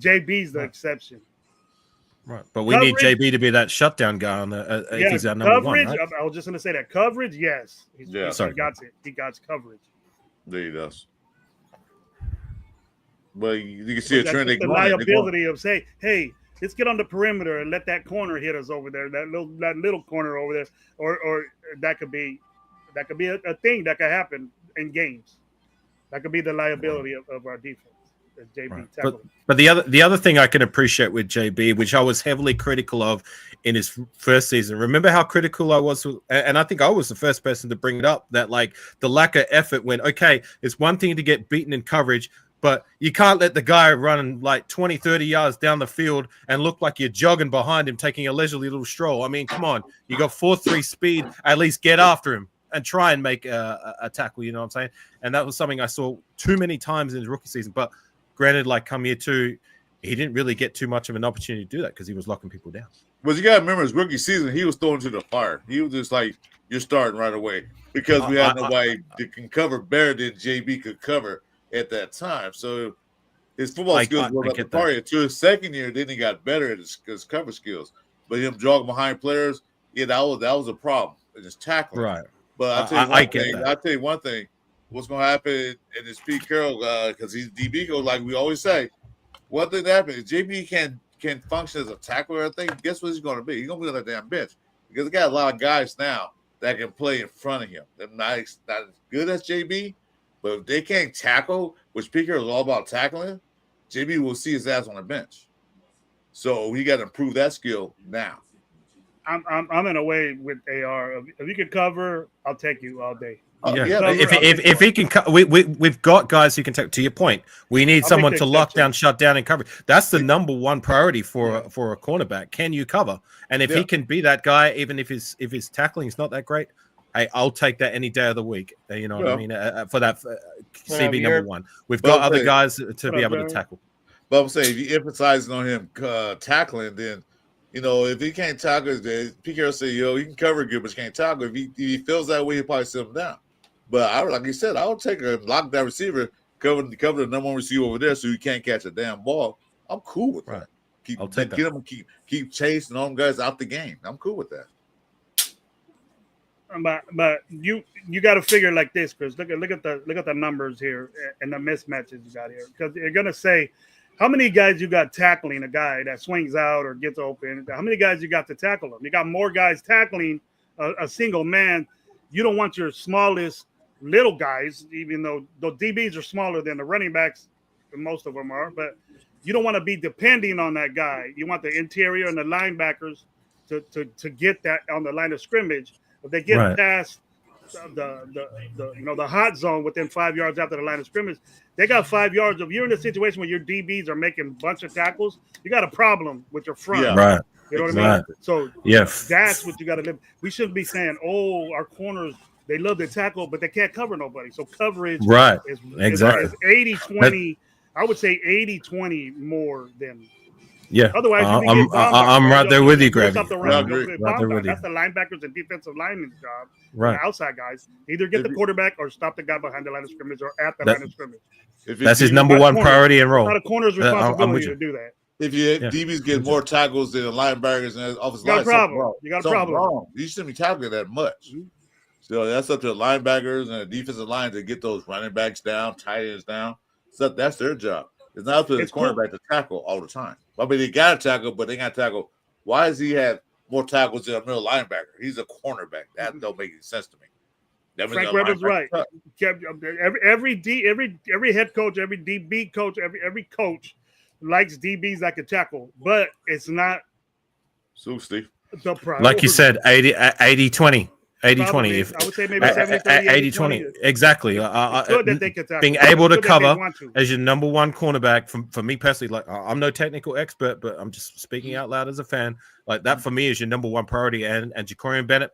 JB's the exception. Right, but we need JB to be that shutdown guy on the if he's our number one. Right? I was just going to say that coverage. Yes, he got it. He got coverage. There he does. But you can see a trend. The liability of say, hey, let's get on the perimeter and let that corner hit us over there. That little corner over there, or that could be a thing that could happen in games. That could be the liability of our defense. JB but the other thing I can appreciate with JB, which I was heavily critical of in his first season. Remember how critical I was, and I think I was the first person to bring it up, that like the lack of effort when, okay, it's one thing to get beaten in coverage, but you can't let the guy run like 20, 30 yards down the field and look like you're jogging behind him, taking a leisurely little stroll. I mean, come on, you got 4.3 speed, at least get after him and try and make a tackle, you know what I'm saying? And that was something I saw too many times in his rookie season, but granted, like come year two, he didn't really get too much of an opportunity to do that because he was locking people down. But you got to remember his rookie season, he was thrown to the fire. He was just like, you're starting right away because we had nobody that can cover better than JB could cover at that time. So his football skills were up the party. To his second year, then he got better at his cover skills. But him jogging behind players, that was a problem. It's tackling. Right. But I'll tell you one thing. What's going to happen in this Pete Carroll, because he's DB coach, like we always say, one thing that happens is JB can function as a tackler, I think. Guess what he's going to be? He's going to be on that damn bench because they got a lot of guys now that can play in front of him. They're not as good as JB, but if they can't tackle, which Pete Carroll is all about tackling, JB will see his ass on the bench. So he got to improve that skill now. I'm in a way with AR. If you can cover, I'll take you all day. If he can, we've got guys who can take. To your point, we need someone to lock down, shut down, and cover. That's the number one priority for a cornerback. Can you cover? And if he can be that guy, even if his tackling is not that great, hey, I'll take that any day of the week. You know what I mean? For that CB number one, we've got other guys to be able to tackle. But I'm saying if you emphasizing on him tackling, then if he can't tackle, Pete Carroll say, you can cover good, but you can't tackle. If he feels that way, he'll probably sit him down. But like you said, I would take a lockdown receiver, cover the number one receiver over there, so you can't catch a damn ball. I'm cool with that. I'll take that. Keep chasing all them guys out the game. I'm cool with that. But you got to figure like this, Chris. Look at the numbers here and the mismatches you got here, because you're gonna say how many guys you got tackling a guy that swings out or gets open. How many guys you got to tackle him? You got more guys tackling a single man. You don't want your smallest little guys, even though the DBs are smaller than the running backs, most of them are, but you don't want to be depending on that guy. You want the interior and the linebackers to get that on the line of scrimmage. If they get past the hot zone within 5 yards after the line of scrimmage. They got 5 yards. If you're in a situation where your DBs are making a bunch of tackles, you got a problem with your front. Yeah. Right. You know what I mean? So Yeah. that's what you got to live. We shouldn't be saying, "Oh, our corners they love to tackle, but they can't cover nobody." So coverage, Right. is Exactly. is 80-20. I would say 80-20 more than. Yeah. Otherwise, I'm right there with you, Gravy. Right there with you. That's the linebackers and defensive linemen's job. Right. The outside guys either get the quarterback or stop the guy behind the line of scrimmage or at the line of scrimmage. That's his number one priority and role. Not a corner's responsibility to do that. If you DBs get more tackles than the linebackers and offensive line, you got a problem. Wrong. You shouldn't be tackling that much. Mm-hmm. So that's up to the linebackers and the defensive line to get those running backs down, tight ends down. So that's their job. It's not up to the cornerback to tackle all the time. I mean, they got to tackle, but they got to tackle. Why does he have more tackles than a middle linebacker? He's a cornerback. That don't make any sense to me. Frank Rebel's right. Every head coach, every DB coach, every coach likes DBs that can tackle, but it's not. So, Steve. Like you said, 80-20. 80-20. If I would say maybe 70-30, 80-20. Exactly. Good that they can tackle. Being able to cover as your number one cornerback, for me personally, like I'm no technical expert, but I'm just speaking out loud as a fan. Like that for me is your number one priority, and Jacorian Bennett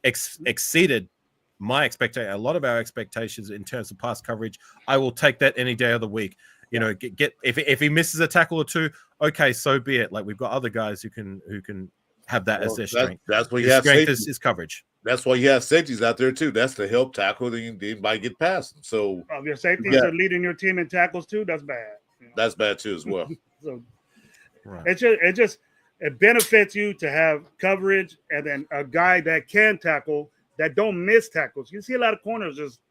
exceeded my expectation, a lot of our expectations in terms of pass coverage. I will take that any day of the week. You know, if he misses a tackle or two, okay, so be it. Like we've got other guys who can have that as their strength. That's what his strength is coverage. That's why you have safeties out there too. That's to help tackle the might get past them. So your safeties are leading your team in tackles too. That's bad. You know? That's bad too as well. So it benefits you to have coverage and then a guy that can tackle that don't miss tackles. You see a lot of corners just,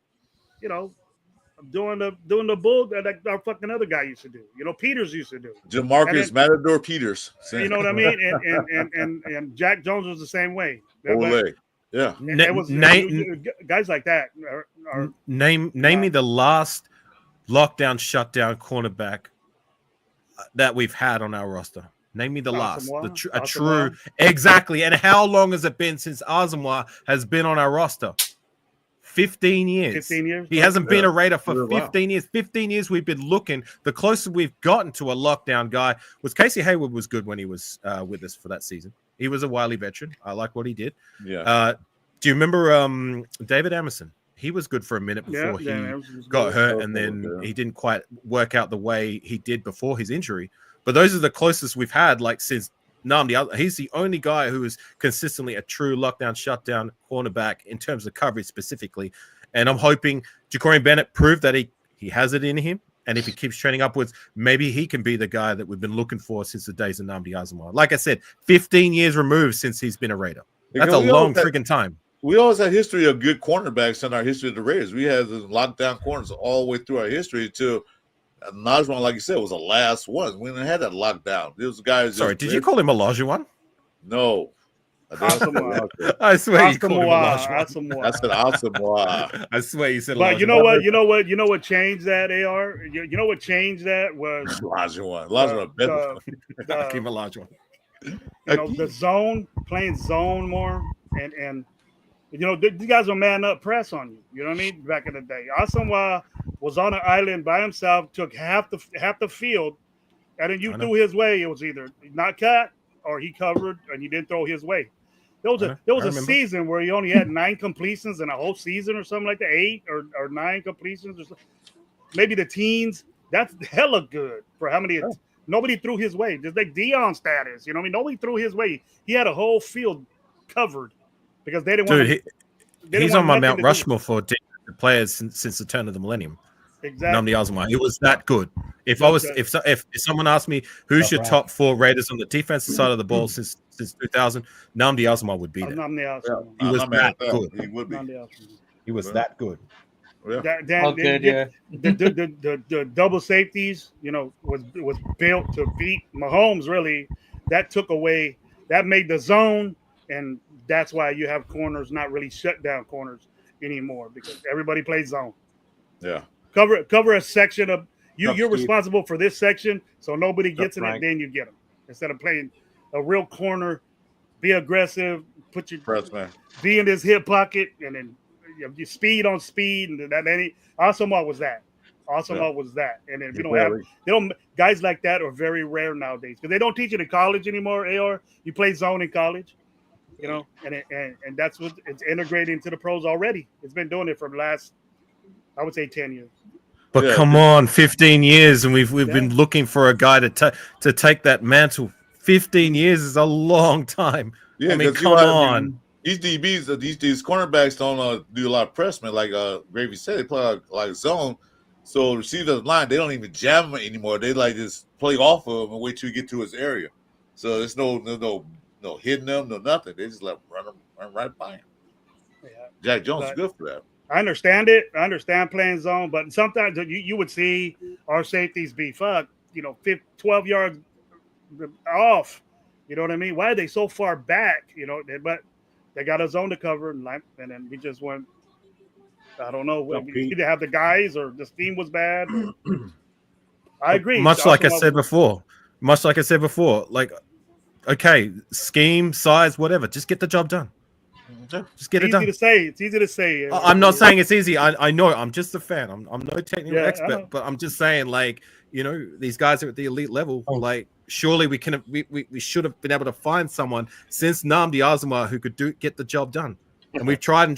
doing the bull that our fucking other guy used to do. Peters used to do. Jamarcus Matador Peters. You know what I mean? And Jack Jones was the same way. Yeah. Guys like that are name me the last lockdown shutdown cornerback that we've had on our roster. Name me the last. A true exactly. And how long has it been since Asamoah has been on our roster? 15 years. 15 years. He hasn't been a Raider for 15 years. 15 years we've been looking. The closest we've gotten to a lockdown guy was Casey Hayward was good when he was with us for that season. He was a wily veteran. I like what he did. Yeah. Do you remember David Emerson? He was good for a minute before he got hurt, and then he didn't quite work out the way he did before his injury. But those are the closest we've had, like since Nnamdi. He's the only guy who is consistently a true lockdown, shutdown cornerback in terms of coverage specifically. And I'm hoping Jacorian Bennett proved that he has it in him. And if he keeps trending upwards, maybe he can be the guy that we've been looking for since the days of Nnamdi Asamoah. Like I said, 15 years removed since he's been a Raider. That's a long freaking time. We always had history of good cornerbacks in our history of the Raiders. We had the lockdown corners all the way through our history until Najwan, like you said, was the last one. We didn't have that lockdown. Those guys. Sorry, did you call him Olajuwon? No. I swear you called him Olajuwon. I said Asamoah. I swear you said Olajuwon. But you know what changed that, AR? You know what changed that was Olajuwon. Keep Olajuwon. The zone, playing zone more, and these guys will man up press on you. You know what I mean? Back in the day, Asamoah was on an island by himself, took half the field, and then you threw his way. It was either not cut or he covered and you didn't throw his way. There was a season where he only had 9 completions in a whole season or something like that, 8 or 9 completions or something. Maybe the teens. That's hella good for how many. Nobody threw his way, just like Dion status. You know what I mean? Nobody threw his way. He had a whole field covered because they didn't want. He's on my Mount Rushmore for players since the turn of the millennium. Exactly. Nnamdi Asamoah. It was that good. If someone asked me who's your top 4 Raiders on the defensive side of the ball since 2000, Nnamdi Asamoah would be there. He was that good. He would be. He was that good. Yeah. The double safeties, was built to beat Mahomes. Really, that took away. That made the zone, and that's why you have corners not really shut down corners anymore because everybody plays zone. Yeah. Cover a section of you. You're responsible for this section, so nobody gets in it. Then you get them instead of playing a real corner. Be aggressive. Put your press man. Be in his hip pocket, and then you speed on speed, and that any Asamoah was that. Asamoah was that. And if you don't have, they don't guys like that are very rare nowadays because they don't teach it in college anymore. AR, you play zone in college, you know, and that's what it's integrated into the pros already. It's been doing it for the last, I would say, 10 years. But come on, 15 years, and we've been looking for a guy to take that mantle. 15 years is a long time. Yeah, I mean, come on. These DBs, these cornerbacks don't do a lot of pressment, like Gravy said. They play like zone, so receivers line they don't even jam him anymore. They like just play off of him and wait till you get to his area. So there's no hitting them, no nothing. They just run right by him. Yeah. Jack Jones is good for that. I understand it. I understand playing zone, but sometimes you would see our safeties be 12 yards off. You know what I mean? Why are they so far back? You know, but they got a zone to cover, and then we just went. I don't know. We either have the guys or the scheme was bad. I agree. Much like I said before, like, okay, scheme, size, whatever. Just get the job done. Just get it done. It's easy to say. I'm not saying it's easy. I know. I'm just a fan. I'm no technical expert, but I'm just saying, like, you know, these guys are at the elite level. Like, surely we should have been able to find someone since Nnamdi Asamoah who could get the job done. And we've tried,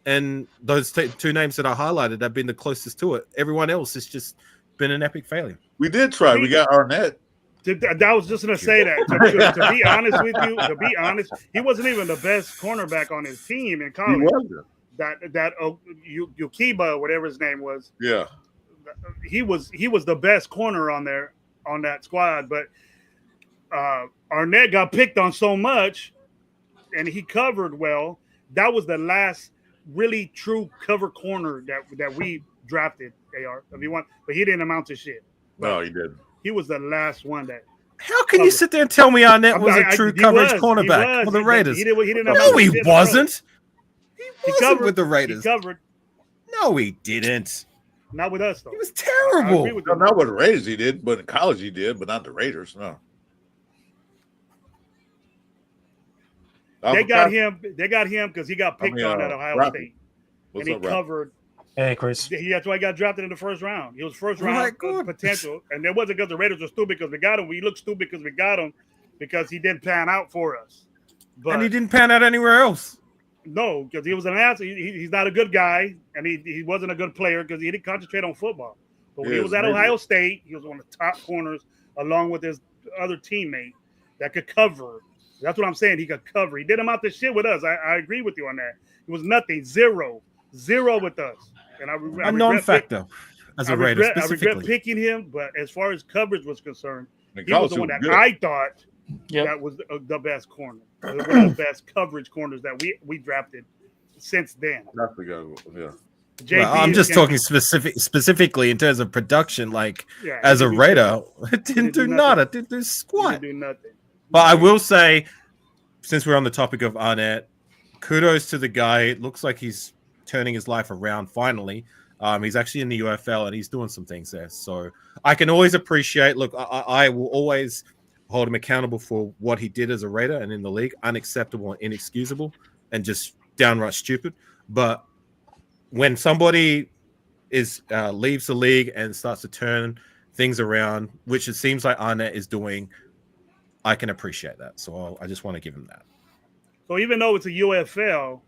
and those two names that I highlighted have been the closest to it. Everyone else has just been an epic failure. We did try. We got Arnett. I was just going to say that. To be honest with you, he wasn't even the best cornerback on his team in college. Yukiba, whatever his name was. Yeah, he was the best corner on that squad. But Arnett got picked on so much, and he covered well. That was the last really true cover corner that we drafted. AR, if you want, but he didn't amount to shit. No, he didn't. He was the last one that. How can you sit there and tell me Arnett was a true coverage cornerback for the Raiders? He wasn't. He wasn't with the Raiders. He covered. No, he didn't. Not with us, though. He was terrible. Not with the Raiders, he did, but in college he did, but not the Raiders. No. They got him because he got picked on at Ohio State, and he covered. Hey, Chris. That's why he got drafted in the first round. He was first round potential. And it wasn't because the Raiders were stupid because we got him. We looked stupid because we got him because he didn't pan out for us. And he didn't pan out anywhere else. No, because he was an ass. He's not a good guy, and he wasn't a good player because he didn't concentrate on football. But when he was at Ohio State, he was one of the top corners along with his other teammate that could cover. That's what I'm saying. He could cover. He did him out the shit with us. I agree with you on that. It was nothing. Zero with us. And a non-factor as a Raider specifically. I regret picking him, but as far as coverage was concerned, he was the one that I thought that was the best corner, one of the best coverage corners that we drafted since then. That's the guy. Yeah. Well, I'm just talking specifically in terms of production. Like as a Raider, it didn't do nada. It didn't do squat. Didn't do nothing. But I will say, since we're on the topic of Arnett, kudos to the guy. It looks like he's turning his life around finally. He's actually in the UFL and he's doing some things there. So I can always appreciate, look, I will always hold him accountable for what he did as a Raider and in the league. Unacceptable and inexcusable and just downright stupid. But when somebody leaves the league and starts to turn things around, which it seems like Arnett is doing, I can appreciate that. So I just want to give him that. So even though it's a UFL,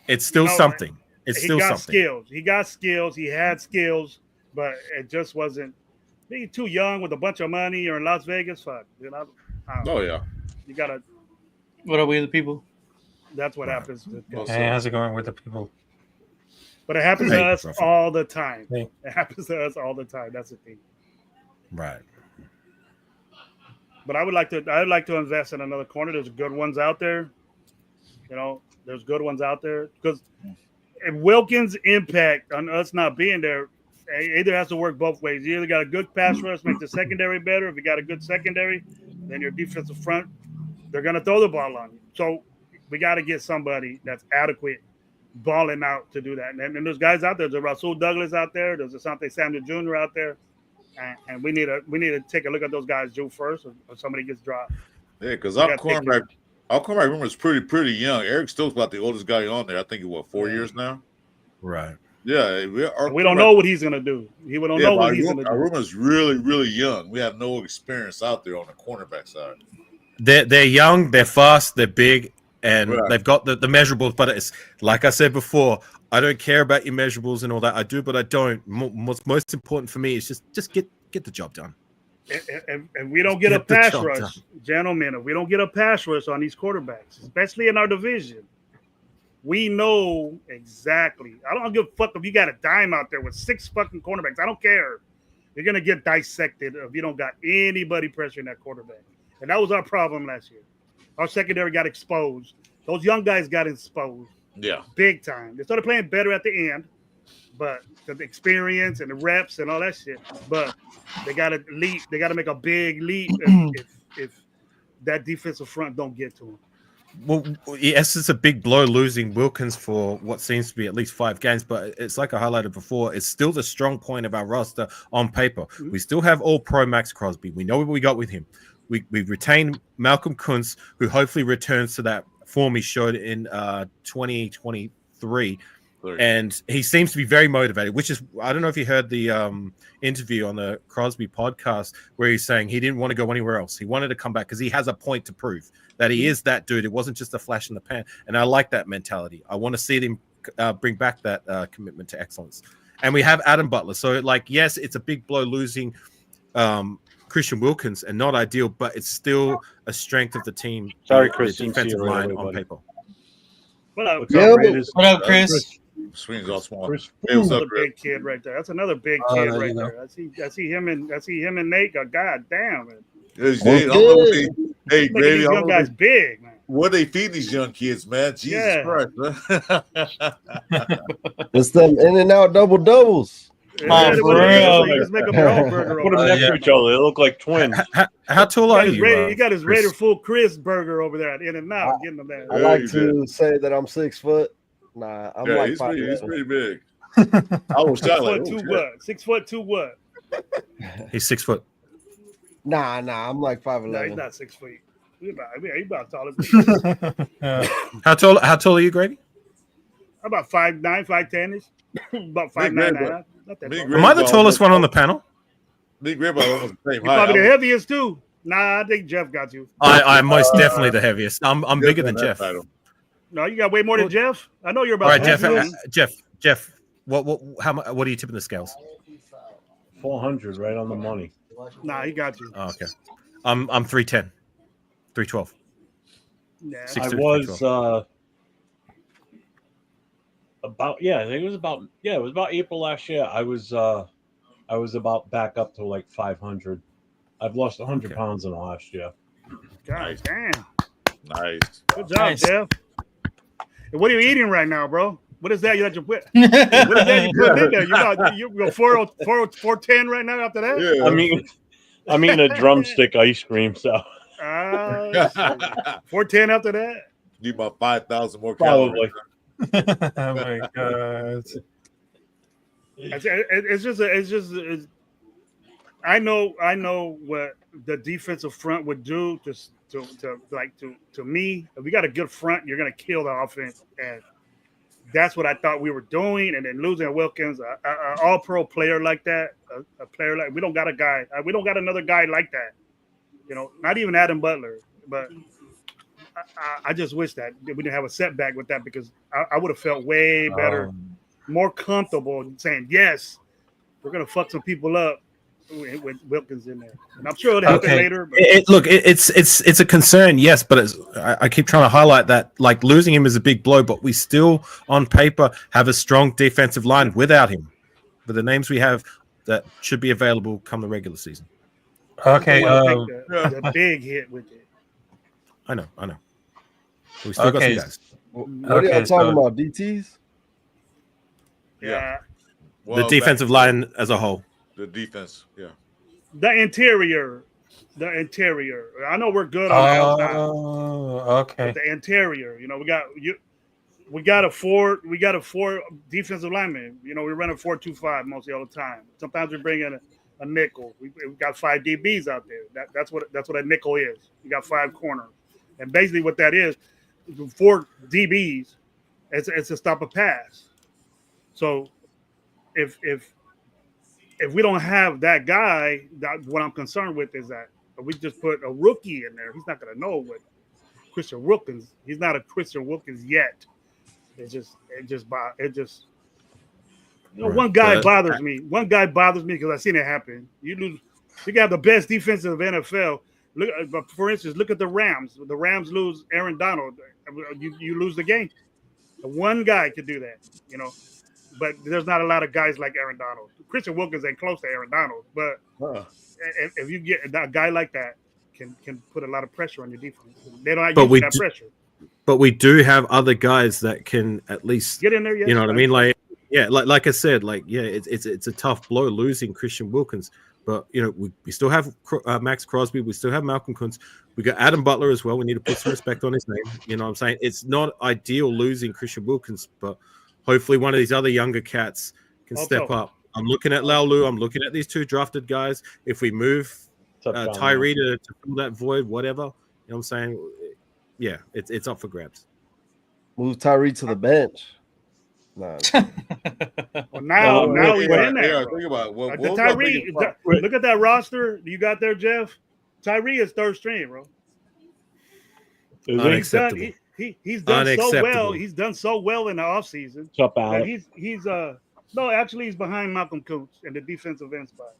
it's still something. It's still something. Skills. He got skills. He had skills, but it just wasn't. Maybe too young with a bunch of money or in Las Vegas. Fuck. You know, you gotta. What are we, the people? That's what happens. Hey, how's it going with the people? But it happens to us all the time. It happens to us all the time. That's the thing. Right. But I'd like to invest in another corner. There's good ones out there. You know, there's good ones out there because Wilkins' impact on us not being there either has to work both ways. You either got a good pass rush, make the secondary better. If you got a good secondary, then your defensive front, they're going to throw the ball on you. So we got to get somebody that's adequate balling out to do that. And there's guys out there. There's a Rasul Douglas out there. There's a Asante Samuel Jr. out there. And we need to take a look at those guys, Joe, first, or somebody gets dropped. Yeah, because our cornerback Our quarterback room is pretty young. Eric Stokes about the oldest guy on there. I think what 4 years now. Right. Yeah, we don't know what he's gonna do. We don't know what he's gonna do. Our room is really young. We have no experience out there on the cornerback side. They're young, they're fast, they're big, and Right. they've got the measurables. But it's like I said before, I don't care about your measurables and all that. I do, but I don't. What's most important for me is just get the job done. And we don't get a pass rush, gentlemen. If we don't get a pass rush on these quarterbacks, especially in our division, we know exactly. I don't give a fuck if you got a dime out there with 6 fucking cornerbacks. I don't care. You're gonna get dissected if you don't got anybody pressuring that quarterback. And that was our problem last year. Our secondary got exposed. Those young guys got exposed. Yeah, big time. They started playing better at the end, but the experience and the reps and all that shit. But they got to leap. They got to make a big leap if that defensive front don't get to them. Well, yes, it's a big blow losing Wilkins for what seems to be at least 5 games, but it's like I highlighted before, it's still the strong point of our roster on paper. Mm-hmm. We still have all pro Max Crosby. We know what we got with him. We've retained Malcolm Kuntz, who hopefully returns to that form he showed in 2023. And he seems to be very motivated, which is, I don't know if you heard the interview on the Crosby podcast where he's saying he didn't want to go anywhere else. He wanted to come back because he has a point to prove that he is that dude. It wasn't just a flash in the pan. And I like that mentality. I want to see them bring back that commitment to excellence. And we have Adam Butler. So, like, yes, it's a big blow losing Christian Wilkins and not ideal, but it's still a strength of the team. Sorry, Chris. The defensive line on paper. What up, Chris? Swings all small. Chris, another big kid right there. That's another big kid right there. I see him and Nate. God damn it. Hey, these young guys big, man. What they feed these young kids, man? Jesus Christ, man. It's them in and out double doubles. Yeah, for real. Just make up their own burger. Put them next to each other. They look like twins. How tall are you? He got his Raider Full Chris burger over there at In-N-Out. Getting them there. I like to say that I'm 6 foot. Nah, I'm like 5'11". He's pretty big. I was 6 foot 2 what? He's 6 foot. Nah, I'm like 5'11". No, he's not 6 feet. He's about taller. How tall are you, Grady? About 5'9", 5'10". About 5'9". Am I the tallest one on the panel? Big Grandpa almost the same height. Probably the heaviest too. Nah, I think Jeff got you. I'm most definitely the heaviest. I'm bigger than Jeff. No, you got way more than Jeff. I know you're about. All right, Jeff. What are you tipping the scales? 400, right on the money. Nah, he got you. Oh, okay. I'm 310, 312. Yeah, I was about I think it was about April last year. I was about back up to like 500. I've lost 100 pounds in the last year. God damn. Nice. Good job, Jeff. And what are you eating right now, bro? What is that you let you put? What is that you put in there? You go 410 right now after that? Yeah. I'm eating a drumstick ice cream, so 410 after that? Need about 5,000 more calories. Oh my god. It's just I know what the defensive front would do to me. If we got a good front, you're gonna kill the offense, and that's what I thought we were doing. And then losing Wilkins, an all-pro player like that, a player like we don't got another guy like that. You know, not even Adam Butler. But I just wish that we didn't have a setback with that, because I would have felt way better, more comfortable saying yes, we're gonna fuck some people up with Wilkins in there, and I'm sure it'll happen later. But. It's a concern, yes, but I keep trying to highlight that, like, losing him is a big blow, but we still, on paper, have a strong defensive line without him. With the names we have that should be available come the regular season. Okay, the big hit with it. I know. We still got some guys. What are y'all talking about? DTs? Yeah. Well, the defensive line as a whole. The defense, yeah. The interior. I know we're good on the outside. Oh, okay. But the interior, we got a four defensive linemen. You know, we run a 4-2-5 mostly all the time. Sometimes we bring in a nickel. We got 5 DBs out there. That's what a nickel is. You got 5 corners. And basically what that is, 4 DBs, it's to stop a pass. So if we don't have that guy, what I'm concerned with is that we just put a rookie in there. He's not going to know what Christian Wilkins. He's not a Christian Wilkins yet. One guy bothers me. One guy bothers me because I've seen it happen. You can have the best defensive of NFL. Look, for instance, look at the Rams. The Rams lose Aaron Donald. You lose the game. One guy could do that, But there's not a lot of guys like Aaron Donald. Christian Wilkins ain't close to Aaron Donald, but if you get a guy like that, can put a lot of pressure on your defense. They don't have that pressure. But we do have other guys that can at least get in there. Yes, you know what I mean? Like I said, it's a tough blow losing Christian Wilkins. But we still have Max Crosby, we still have Malcolm Kuntz, we got Adam Butler as well. We need to put some respect on his name. You know what I'm saying? It's not ideal losing Christian Wilkins, but hopefully one of these other younger cats can step up. I'm looking at Laulu. I'm looking at these 2 drafted guys. If we move Tyree to fill that void, whatever, you know what I'm saying? Yeah, it's up for grabs. Move Tyree to the bench. Nah. Well, now he's in there. Think about it. Tyree, look at that roster you got there, Jeff. Tyree is 3rd string, bro. Unacceptable. He's done so well. He's done so well in the offseason. What's up, Alex? He's behind Malcolm Kuntz in the defensive end spot.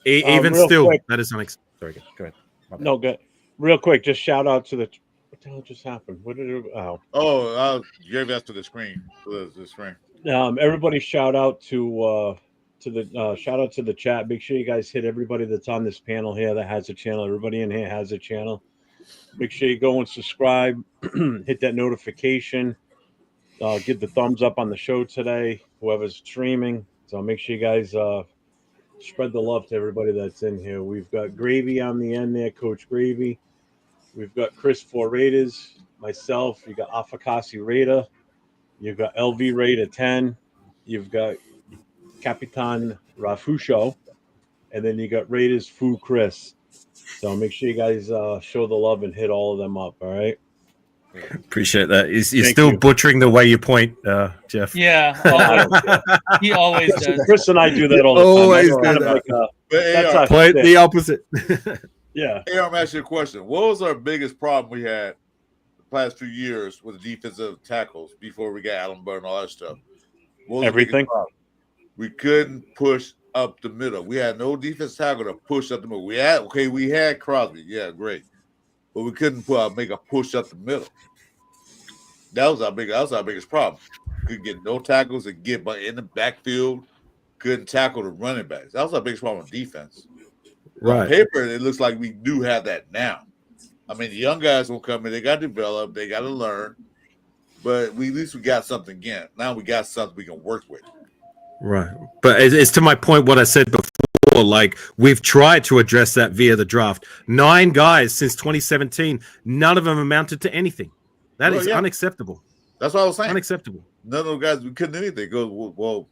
Even still, quick. That is unacceptable. Sorry, go ahead. No, good. Real quick, just shout out to what the hell just happened? What did it? You gave that to the screen. The screen. Everybody shout out to the chat. Make sure you guys hit everybody that's on this panel here that has a channel. Everybody in here has a channel. Make sure you go and subscribe. Hit that notification. Give the thumbs up on the show today. Whoever's streaming. So make sure you guys spread the love to everybody that's in here. We've got Gravy on the end there, Coach Gravy. We've got Chris 4 Raiders, myself. You got Afakasi Raider. You've got LV Raider 10. You've got Capitan Rafusho. And then you got Raiders Fu Chris. So make sure you guys show the love and hit all of them up, all right? Appreciate that. You're still butchering the way you point, Jeff. Yeah, he always does. Chris and I do that all the time. Always do that. That's quite the opposite. Yeah. Hey, I'm asking you a question. What was our biggest problem we had the past few years with the defensive tackles before we got Alan Burr and all that stuff? Everything. We couldn't push up the middle. We had no defense tackle to push up the middle. We had Crosby. Yeah, great. But we couldn't make a push up the middle. That was our biggest problem. Couldn't get no tackles and get in the backfield. Couldn't tackle the running backs. That was our biggest problem on defense. Right. On paper, it looks like we do have that now. I mean, the young guys will come in. They got to develop. They got to learn. But at least we got something again. Now we got something we can work with. Right. But it's to my point what I said before. Like, we've tried to address that via the draft. 9 guys since 2017. None of them amounted to anything. That is unacceptable. That's what I was saying. Unacceptable. None of those guys, we couldn't do anything. Well,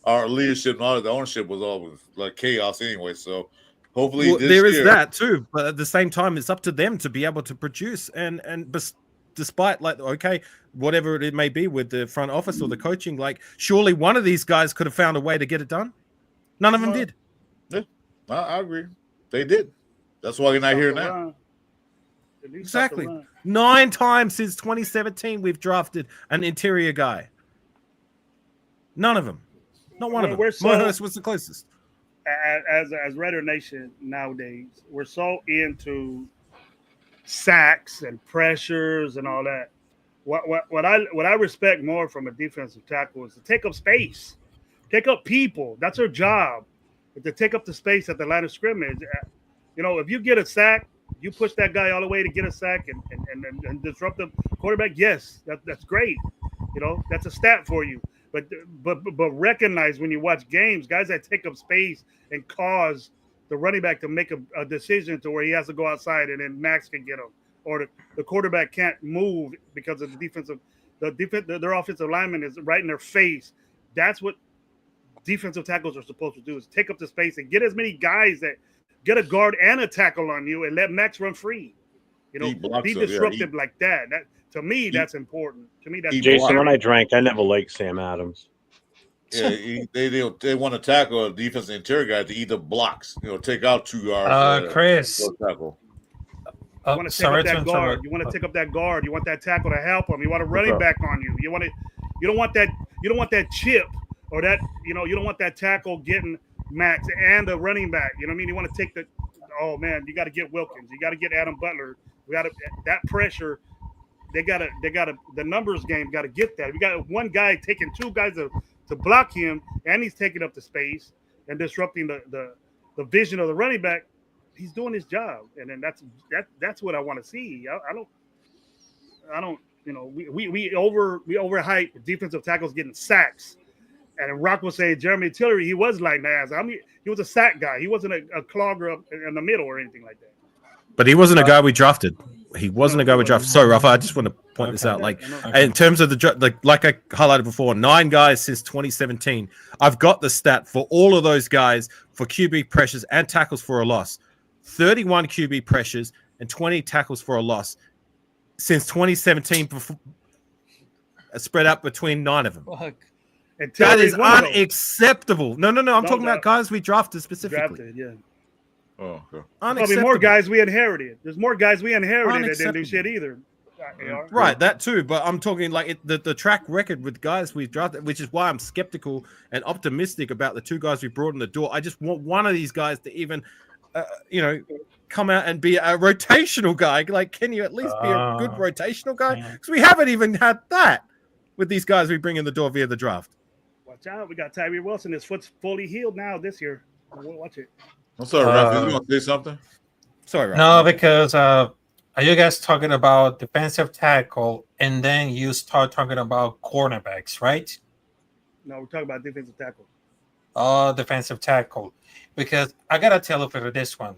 our leadership and all the ownership was always like chaos anyway. So hopefully there is that too. But at the same time, it's up to them to be able to produce. And despite whatever it may be with the front office or the coaching, like surely one of these guys could have found a way to get it done. None of them did. Yeah, I agree. They did. That's why they're not here now. Exactly. 9 times since 2017 we've drafted an interior guy. None of them. Not one of them. Mohurst was the closest. As Raider Nation nowadays, we're so into sacks and pressures and all that. What I respect more from a defensive tackle is to take up space, take up people. That's their job, to take up the space at the line of scrimmage. If you get a sack, you push that guy all the way to get a sack and disrupt the quarterback. Yes, that's great. That's a stat for you. But recognize when you watch games, guys that take up space and cause the running back to make a decision to where he has to go outside and then Max can get him, or the quarterback can't move because of their offensive lineman is right in their face. That's what defensive tackles are supposed to do, is take up the space and get as many guys get a guard and a tackle on you, and let Max run free. You know, be disruptive like that. That to me, that's important. To me, that's Jason. When I drank, I never liked Sam Adams. Yeah, they want to tackle a defensive interior guy to either blocks, take out 2 yards. Chris. Tackle. You want to take up that guard. You want to take up that guard. You want that tackle to help him. You want a running back on you. You don't want that chip or that, you don't want that tackle getting Max and a running back. You know what I mean? You want to take oh man, you got to get Wilkins. You got to get Adam Butler. We got that pressure. They got the numbers game got to get that. We got one guy taking 2 guys to block him, and he's taking up the space and disrupting the vision of the running back. He's doing his job, and then that's what I want to see. I don't. We overhype defensive tackles getting sacks, and Rock will say Jeremy Tillery, he was like that. I mean, he was a sack guy. He wasn't a clogger up in the middle or anything like that. But he wasn't a guy we drafted. He wasn't a guy we drafted. Sorry, Rafa, I just want to point this out. In terms of the like I highlighted before, 9 guys since 2017. I've got the stat for all of those guys for QB pressures and tackles for a loss. 31 QB pressures and 20 tackles for a loss since 2017, spread out between 9 of them. Fuck. That is unacceptable. No. I'm talking about guys we drafted specifically. Yeah. Oh, okay. Probably more guys we inherited. There's more guys we inherited that didn't do shit either. Right, that too. But I'm talking like the track record with guys we've drafted, which is why I'm skeptical and optimistic about the 2 guys we brought in the door. I just want one of these guys to even, come out and be a rotational guy. Like, can you at least be a good rotational guy? Because we haven't even had that with these guys we bring in the door via the draft. Watch out. We got Tyree Wilson. His foot's fully healed now this year. Watch it. I'm sorry, Ralph. You want to say something? Sorry, Ralph. No, because are you guys talking about defensive tackle and then you start talking about cornerbacks, right? No, we're talking about defensive tackle. Defensive tackle. Because I got to tell you for this one.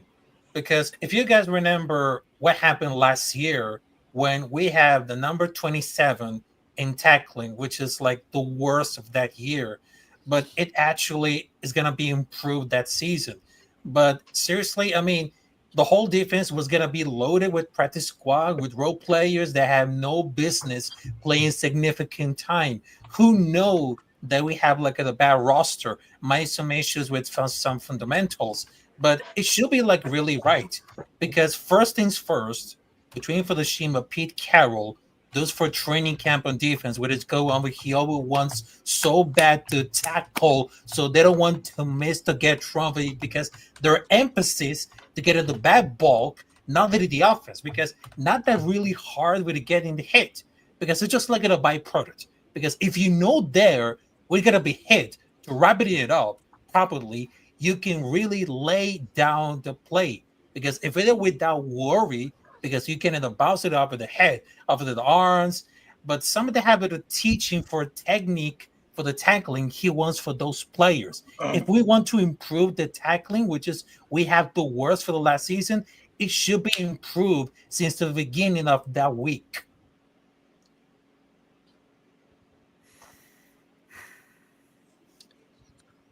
Because if you guys remember what happened last year when we have the number 27 in tackling, which is like the worst of that year, but it actually is going to be improved that season. But seriously, I mean, the whole defense was going to be loaded with practice squad, with role players that have no business playing significant time. Who know that we have like a bad roster, might some issues with some fundamentals, but it should be like really right. Because first things first, between for the Shima, Pete Carroll, those for training camp on defense, what is going on with he always wants so bad to tackle, so they don't want to miss to get trophy because their emphasis to get in the back bulk, not really the offense, because not that really hard with getting the hit, because it's just like a byproduct. Because if you know there, we're gonna be hit to wrapping it up properly, you can really lay down the play. Because if it is without worry, because you can either bounce it off of the head, off of the arms, but some of the habit of teaching for technique for the tackling he wants for those players. If we want to improve the tackling, which is we have the worst for the last season, it should be improved since the beginning of that week.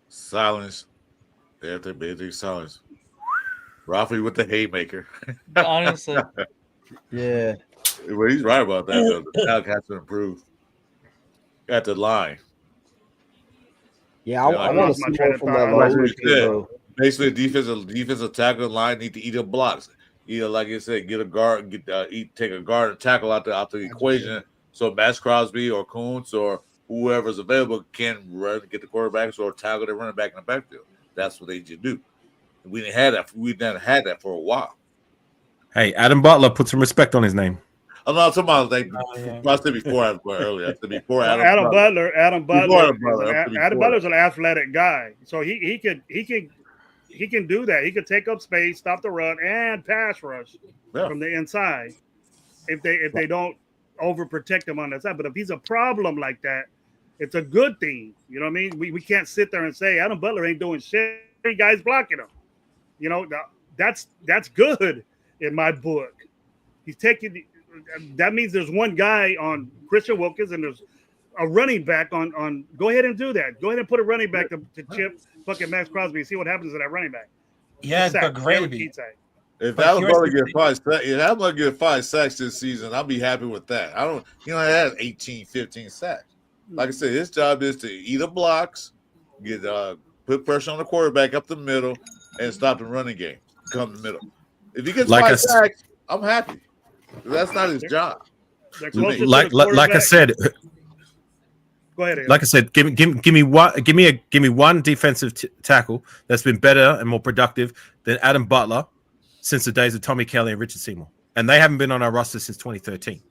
Silence. They have to be silence. Rafi with the haymaker. Honestly. Yeah. Well, he's right about that, though. The talent has to improve. At the line. Yeah, I want to see more from that line. Like basically, defensive tackle line need to eat the blocks. Either, like you said, get a guard, take a guard and tackle out the equation. So Max Crosby or Kuntz or whoever's available can run, get the quarterbacks or tackle the running back in the backfield. That's what they should do. We didn't have that. We didn't had that for a while. Hey, Adam Butler, put some respect on his name. I'm not talking about I said before earlier. I said before Adam Butler. Adam Butler's an athletic guy, so he can do that. He could take up space, stop the run, and pass rush from the inside. If they don't overprotect him on that side, but if he's a problem like that, it's a good thing. You know what I mean? We can't sit there and say Adam Butler ain't doing shit. 3 guys blocking him. You know, that's good in my book. He's taking. That means there's one guy on Christian Wilkins and there's a running back on. Go ahead and do that. Go ahead and put a running back to chip fucking Max Crosby and see what happens to that running back. Yeah, Sack, but gravy. guaranteed sack. If But that was here's going to the get 5 sacks, if that was get 5 sacks this season, I'll be happy with that. I don't, I had 18, 15 sacks. Like I said, his job is to eat the blocks, get put pressure on the quarterback up the middle, and stop the running game. Come the middle. If he gets Like 5 sacks, I'm happy. That's not his job. They're closer to like the like I quarterback. said, Go ahead, Aaron. like I said, give me one defensive tackle that's been better and more productive than Adam Butler since the days of Tommy Kelly and Richard Seymour, and they haven't been on our roster since 2013.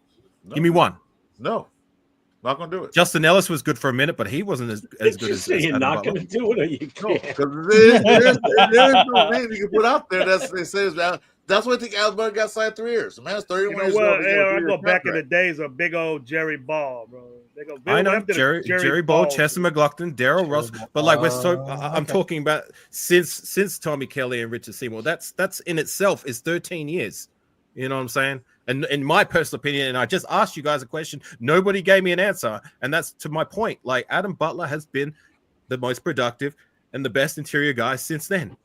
No. Give me one. No, not gonna do it. Justin Ellis was good for a minute, but he wasn't as Did good you as say you're Adam not Butler. going to do it, or you No, can't? because there's no name you can put out there that says that's why I think Adam Butler got signed 3 years. The man's 31 You know years what? old. He's got a I 3-year go back in the contract. days of big old Jerry Ball, bro. They go. I know Jerry Ball, Ball. Chester McLaughlin, Daryl Ross, but like I'm talking about since Tommy Kelly and Richard Seymour. That's in itself is 13 years. You know what I'm saying? And in my personal opinion, and I just asked you guys a question, nobody gave me an answer, and that's to my point. Like Adam Butler has been the most productive and the best interior guy since then,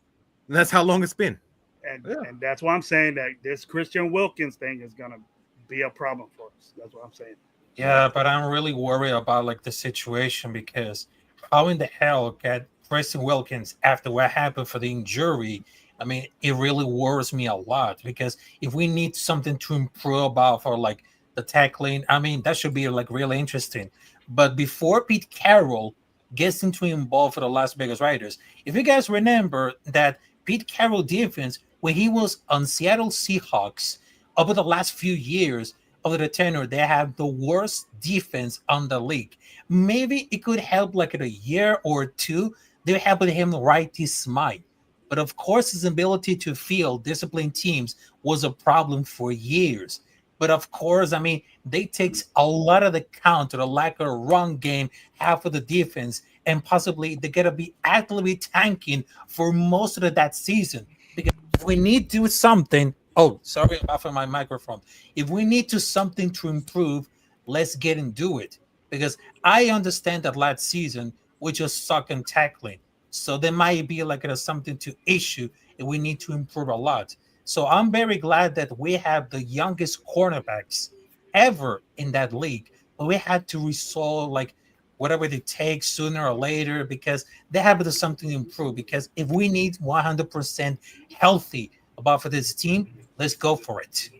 and that's how long it's been. And that's why I'm saying that this Christian Wilkins thing is gonna be a problem for us. That's what I'm saying. Yeah, but I'm really worried about like the situation because how in the hell get Preston Wilkins after what happened for the injury? I mean, it really worries me a lot because if we need something to improve about for like the tackling, I mean, that should be like really interesting. But before Pete Carroll gets into involved for the Las Vegas Raiders, if you guys remember that Pete Carroll defense when he was on Seattle Seahawks over the last few years of the tenure, they have the worst defense on the league. Maybe it could help like in a year or two. They're helping him right his mind. But of course, his ability to field disciplined teams was a problem for years. But of course, I mean, they takes a lot of the count to the lack of a run game, half of the defense, and possibly they're gonna be actively tanking for most of that season. Because if we need to do something, oh, sorry about my microphone. If we need to something to improve, let's get and do it. Because I understand that last season we just suck in tackling. So there might be like something to issue and we need to improve a lot. So I'm very glad that we have the youngest cornerbacks ever in that league. But we had to resolve like whatever it takes sooner or later because they have to something to improve. Because if we need 100% healthy about for this team, let's go for it.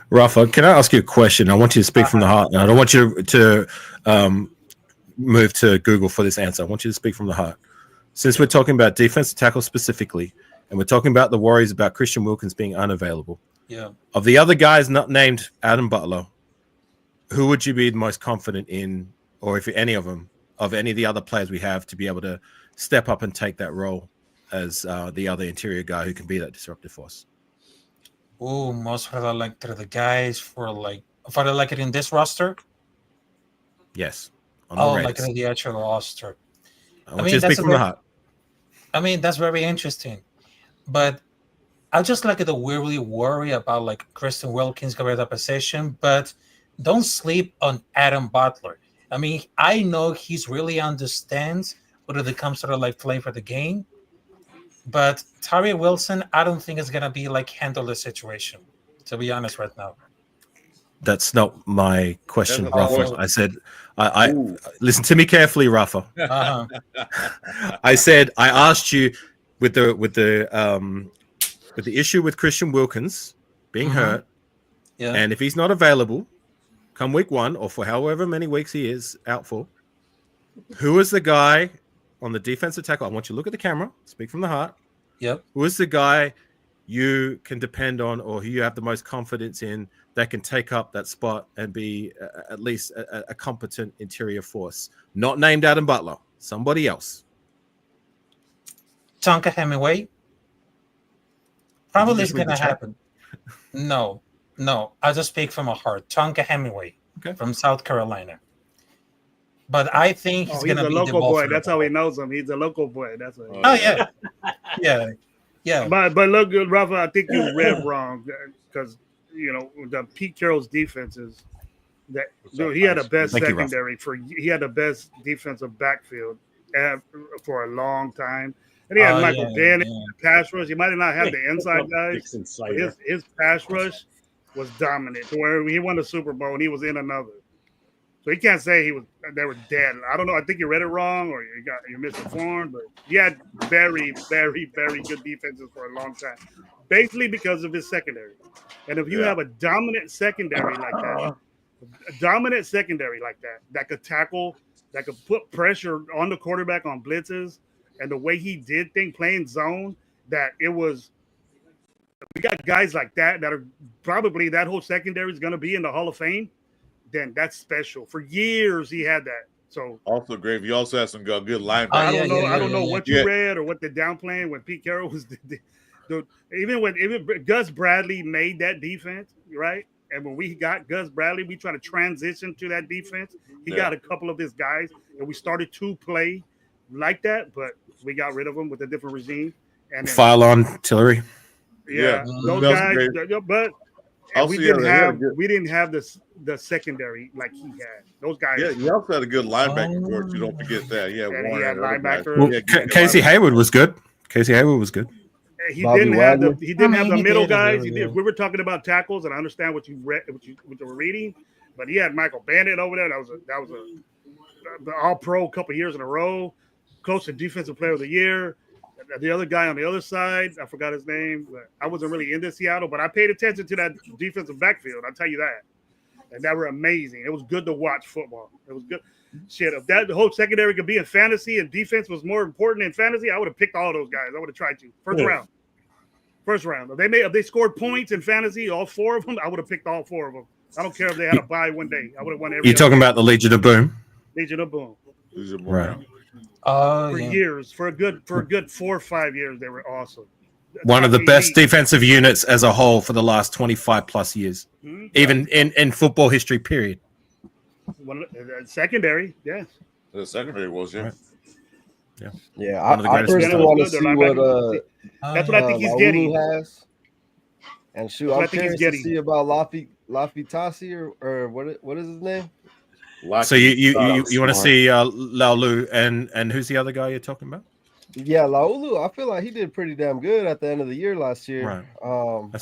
Rafa, can I ask you a question? I want you to speak from the heart. I don't want you to move to Google for this answer. I want you to speak from the heart. Since we're talking about defensive tackle specifically, and we're talking about the worries about Christian Wilkins being unavailable, of the other guys not named Adam Butler, who would you be the most confident in, or if any of them, of any of the other players we have to be able to step up and take that role as the other interior guy who can be that disruptive force? Oh, most for the guys for it in this roster. Yes. Like in the actual roster. I want you to speak from the heart. I mean, that's very interesting, but I just like to really worry about like Christian Wilkins going to the position, but don't sleep on Adam Butler. I mean, I know he's really understands when it comes to like play for the game, but Tyree Wilson, I don't think is gonna be like handle the situation. To be honest, right now. That's not my question, Rafa. I said, I listen to me carefully, Rafa. I said I asked you with the issue with Christian Wilkins being hurt, and if he's not available come week 1 or for however many weeks he is out for, who is the guy on the defensive tackle? I want you to look at the camera, speak from the heart. Yep. Who is the guy you can depend on, or who you have the most confidence in that can take up that spot and be at least a competent interior force? Not named Adam Butler, somebody else. Tonka Hemingway. Probably is going to happen. No. I just speak from a heart. Tonka Hemingway from South Carolina. But I think he's going to be a local boy. That's how he knows him. He's a local boy. That's what. Yeah. But look, Rafa, I think you read wrong because the Pete Carroll's defense is that he had the best secondary he had the best defensive backfield for a long time. And he had Michael Bennett, pass rush. He might have not had the inside guys. But But his pass rush was dominant to where he won the Super Bowl and he was in another. So he can't say they were dead. I don't know. I think you read it wrong or you misinformed, but he had very, very, very good defenses for a long time, basically because of his secondary. And if you have a dominant secondary like that could tackle, that could put pressure on the quarterback on blitzes, and the way he did things playing zone, that it was. We got guys like that are probably that whole secondary is going to be in the Hall of Fame. Then that's special. For years he had that. So also great. You also had some good linebackers. I don't know what you read or what they're downplaying when Pete Carroll was even Gus Bradley made that defense, right? And when we got Gus Bradley, we tried to transition to that defense. He got a couple of his guys, and we started to play like that, but we got rid of them with a different regime. And then, File on Tillery. Yeah, those guys, but we didn't have the secondary like he had. Those guys. Yeah, you also had a good linebacker coach. You don't forget that. Yeah, he had linebackers. Well, Casey Hayward was good. Casey Hayward was good. He didn't have the middle guys. We were talking about tackles, and I understand what you read, what you were reading, but he had Michael Bennett over there. That was the All-Pro a couple years in a row, close to Defensive Player of the Year. The other guy on the other side, I forgot his name, but I wasn't really into Seattle, but I paid attention to that defensive backfield. I'll tell you that. And they were amazing. It was good to watch football. It was good. Shit, if the whole secondary could be in fantasy and defense was more important in fantasy, I would have picked all those guys. I would have tried to. First round. If they scored points in fantasy, all four of them, I would have picked all four of them. I don't care if they had a bye one day. I would have won every. You're talking about the Legion of Boom. Legion of Boom. Right. For years, for a good 4 or 5 years, they were awesome. One of the best defensive units as a whole for the last 25 plus years, even in football history. Period. Secondary, yes. The secondary was Right. Yeah. I personally want to see what that's what I think he's getting. Has. And shoot, I'm curious to see about Lafitasi or what is his name? So you want to see Laulu and who's the other guy you're talking about? Yeah, Laulu. I feel like he did pretty damn good at the end of the year last year. Right.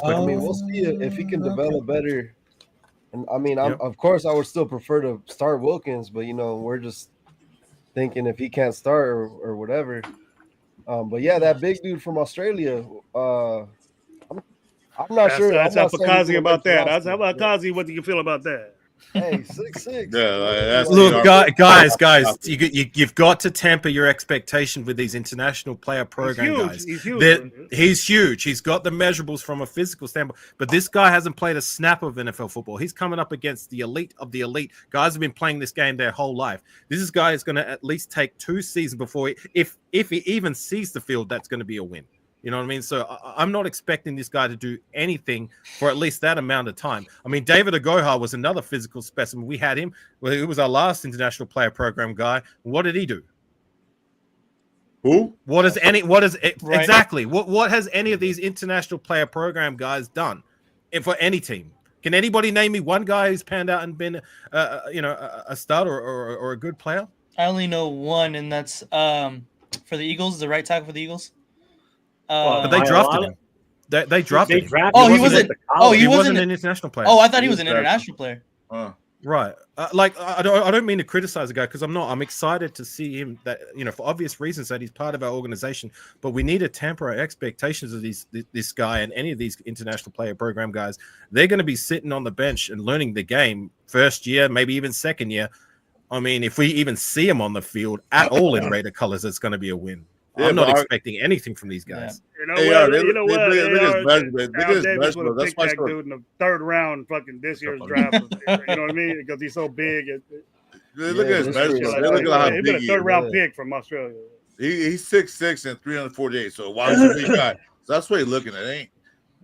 I mean, we'll see if he can develop better. And I mean, of course, I would still prefer to start Wilkins, but we're just thinking if he can't start or whatever. But yeah, that big dude from Australia. I'm not sure. That's Kazi about that. That's about Kazi. What do you feel about that? Hey, 6'6". Yeah, look, guys, you've got to temper your expectation with these international player program guys. He's huge. He's huge. He's got the measurables from a physical standpoint, but this guy hasn't played a snap of NFL football. He's coming up against the elite of the elite. Guys have been playing this game their whole life. This guy is going to at least take 2 seasons before if he even sees the field, that's going to be a win. You know what I mean? So I'm not expecting this guy to do anything for at least that amount of time. I mean, David Agoha was another physical specimen. We had him. Well, he was our last international player program guy. What did he do? Who? Exactly? What has any of these international player program guys done for any team? Can anybody name me one guy who's panned out and been, a stud or a good player? I only know one, and that's for the Eagles, the right tackle for the Eagles. But they drafted him. They drafted him. Oh, he wasn't. He wasn't an international player. Oh, I thought he was an international player. Right. I don't mean to criticize the guy because I'm not. I'm excited to see him. That for obvious reasons that he's part of our organization. But we need to temper our expectations of this guy and any of these international player program guys. They're going to be sitting on the bench and learning the game first year, maybe even second year. I mean, if we even see him on the field at all in Raider colors, it's going to be a win. Yeah, I'm not expecting anything from these guys. Yeah. You know what? Davis would have picked that dude in the 3rd round fucking this year's draft. You know what I mean? Because he's so big. Look at his measurements. Look at how big he is. He's been a 3rd round pick from Australia. He's 6'6" and 348. So why is he a big guy? So that's what he's looking at.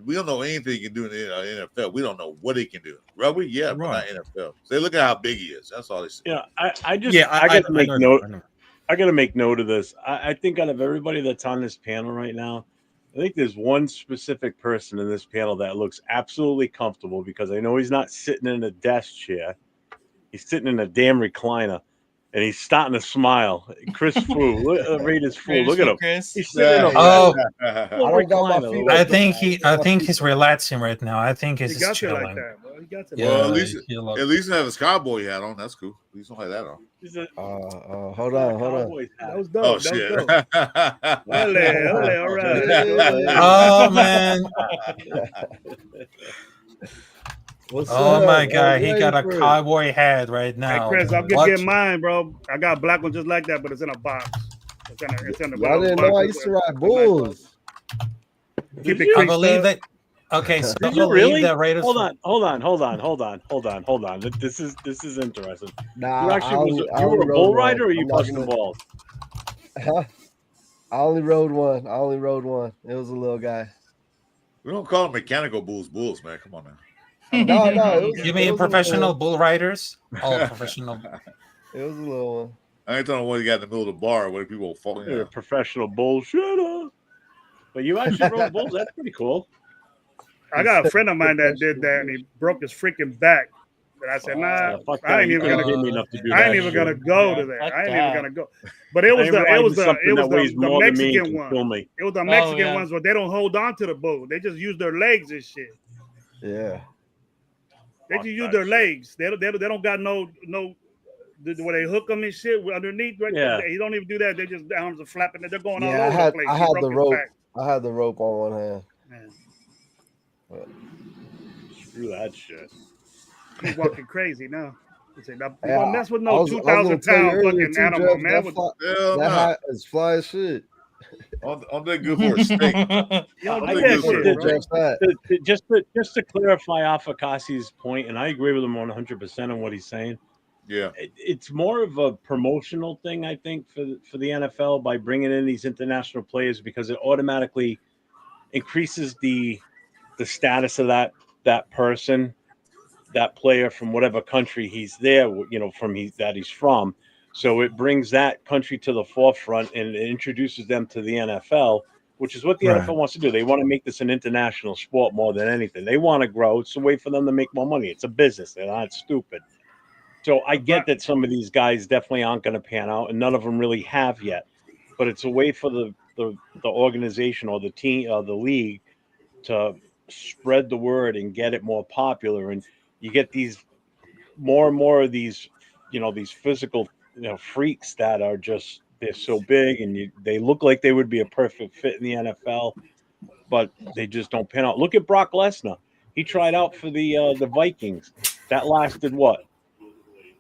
We don't know anything he can do in the NFL. We don't know what he can do. Rugby, yeah, but not NFL. So they look at how big he is. That's all they see. Yeah, I got to make note. I got to make note of this. I think out of everybody that's on this panel right now, I think there's one specific person in this panel that looks absolutely comfortable because I know he's not sitting in a desk chair. He's sitting in a damn recliner. and he's starting to smile. Chris Fu, Raiders Fu. Look at him. Chris. He's sitting in a Oh, I don't got my feet I up. think he's relaxing right now. I think He he's got you chilling. like that, bro. He got you. Yeah, Well, he at least have his cowboy hat on. That's cool. At least don't have that on. Hold on. That was dope. Oh that shit! was dope. Ole, all right. Oh man! What's Oh up? my god, I'm he ready got a for it. cowboy hat right Hey, now. Chris, I'm Watch- getting mine, bro. I got a black one just like that, but it's in a box. It's in the Y'all didn't know I used to ride bulls. Keep it I clean, believe stuff. that. Okay, so I Did you believe really? that Raiders. Hold on. This is interesting. Nah, You actually you were a bull rider, or you busting balls? Huh? I only rode one. It was a little guy. We don't call them mechanical bulls, man. Come on now. No, it was. You it mean was a professional little- bull riders? Oh, professional. It was a little one. I ain't talking what you got in the middle of the bar where people fall. You're a professional bullshitter. But you actually rode bulls. That's pretty cool. I got a friend of mine that did that, and he broke his freaking back. But I said, nah, Fuck I that. ain't You even couldn't gonna. give me enough to do I that ain't even shit. gonna go to Yeah, that. fuck I ain't that. even gonna go. But it was I ain't riding something that weighs the more than me Mexican and can kill one. me. It was the Mexican yeah. ones where they don't hold on to the bull. They just use their legs and shit. Yeah. They just use their legs. They don't got no where they hook them and shit underneath. Right? Yeah. He don't even do that. They just the arms are flapping. They're going all Yeah, over the place. I He had broke the his rope. back. I had the rope on one hand. Man, Screw that shit. he's walking crazy now. He said, "You Yeah, don't mess with I no was 2,000 gonna tell you pound earlier, fucking too, animal, Jeff, man." Hell that no. hat is fly as shit. I'm that good for a steak. You don't I do think that that shit, bro. Jeff's hat. Just to clarify off of Cassie's point, and I agree with him 100% on what he's saying. Yeah. It's more of a promotional thing, I think, for the NFL by bringing in these international players, because it automatically increases the status of that person, that player from whatever country he's there, that he's from. So it brings that country to the forefront and it introduces them to the NFL, which is what the NFL wants to do. They want to make this an international sport more than anything. They want to grow. It's a way for them to make more money. It's a business. They're not stupid. So I get that some of these guys definitely aren't going to pan out, and none of them really have yet. But it's a way for the organization or the team or the league to spread the word and get it more popular. And you get these more and more of these, these physical, freaks that are just, they're so big and they look like they would be a perfect fit in the NFL, but they just don't pan out. Look at Brock Lesnar. He tried out for the Vikings. That lasted what?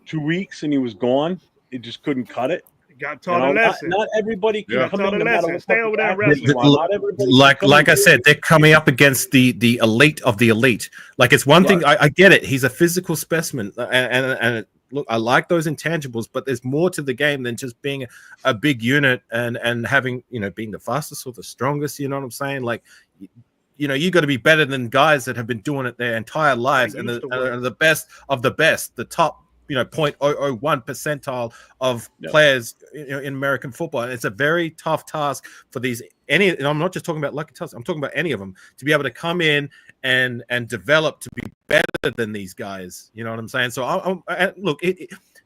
2 weeks and he was gone. He just couldn't cut it. Got taught a lesson. Not everybody can come in no matter what. Stay over there and wrestle. Not everybody like I said, they're coming up against the elite of the elite. Like, it's one thing, I get it. He's a physical specimen, and look, I like those intangibles, but there's more to the game than just being a big unit and having, being the fastest or the strongest. You know what I'm saying? Like, you got to be better than guys that have been doing it their entire lives and the best of the best, the top 0.001 percentile of players in American football. And it's a very tough task for and I'm not just talking about Lucky Tusk, I'm talking about any of them, to be able to come in and develop to be better than these guys. You know what I'm saying? So look,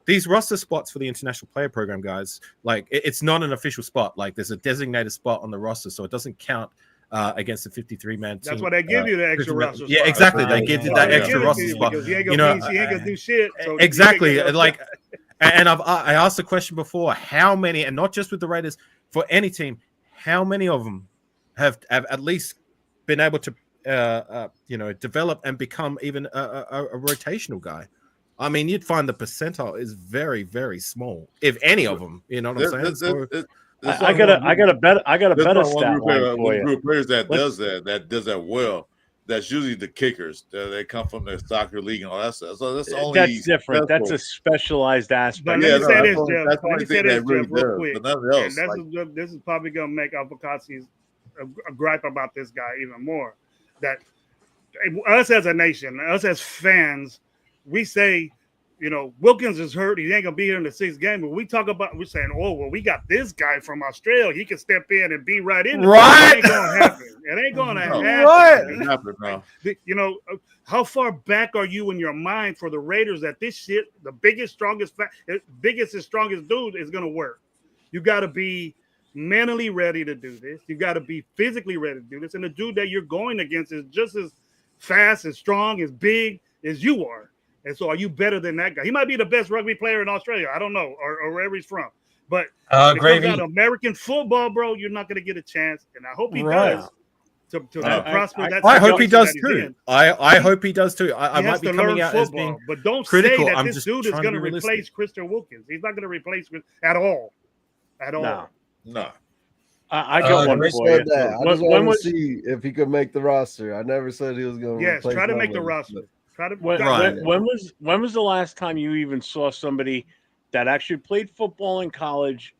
these roster spots for the international player program, guys, like it's not an official spot. Like, there's a designated spot on the roster, so it doesn't count against the 53-man team. That's why they give you the extra roster spot. Yeah, exactly. They give you that extra roster spot. Because he ain't gonna do shit. So exactly. Like, and I asked the question before: how many, and not just with the Raiders, for any team, how many of them have at least been able to, develop and become even a rotational guy? I mean, you'd find the percentile is very, very small, if any of them. You know what I'm saying? I got a better stat line for you. Group of players that does that well. That's usually the kickers. They come from the soccer league and all that stuff. So that's different. That's a specialized aspect. But let me say this, Jeff. That's Let me say this, Jeff, real quick. But nothing else. And this is probably gonna make Avocasi's a gripe about this guy even more. That us as a nation, us as fans, we say, Wilkins is hurt. He ain't gonna be here in the 6th game. But we're saying, oh well, we got this guy from Australia. He can step in and be right in. Right. It ain't gonna happen. It ain't gonna No. happen. Happen now. You know, how far back are you in your mind for the Raiders that this shit, the biggest, strongest and strongest dude is gonna work? You got to be mentally ready to do this. You got to be physically ready to do this. And the dude that you're going against is just as fast, as strong, as big as you are. And so, are you better than that guy? He might be the best rugby player in Australia. I don't know, or wherever he's from. But when it comes down to American football, bro, you're not going to get a chance. And I hope he does. To prosper that. I hope he does too. I hope he does too. I might be coming out as being but don't critical. say that this dude is going to replace Christian Wilkins. He's not going to replace at all. At all. No. I got one for you. That. I just wanted to see if he could make the roster. I never said he was going to. Yes, try to make the roster. When was the last time you even saw somebody that actually played football in college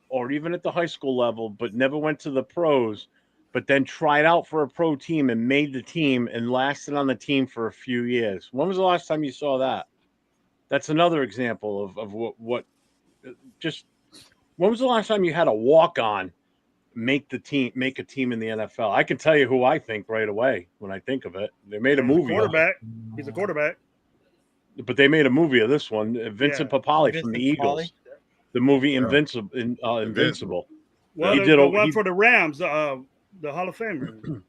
or even at the high school level, but never went to the pros, but then tried out for a pro team and made the team and lasted on the team for a few years? When was the last time you saw that? That's another example of what just. When was the last time you had a walk-on make a team in the NFL? I can tell you who I think right away when I think of it. They made a movie. Quarterback. He's a quarterback. But they made a movie of this one. Vincent Papali from the Eagles. The movie Invincible. Well, he did one for the Rams, the Hall of Famer.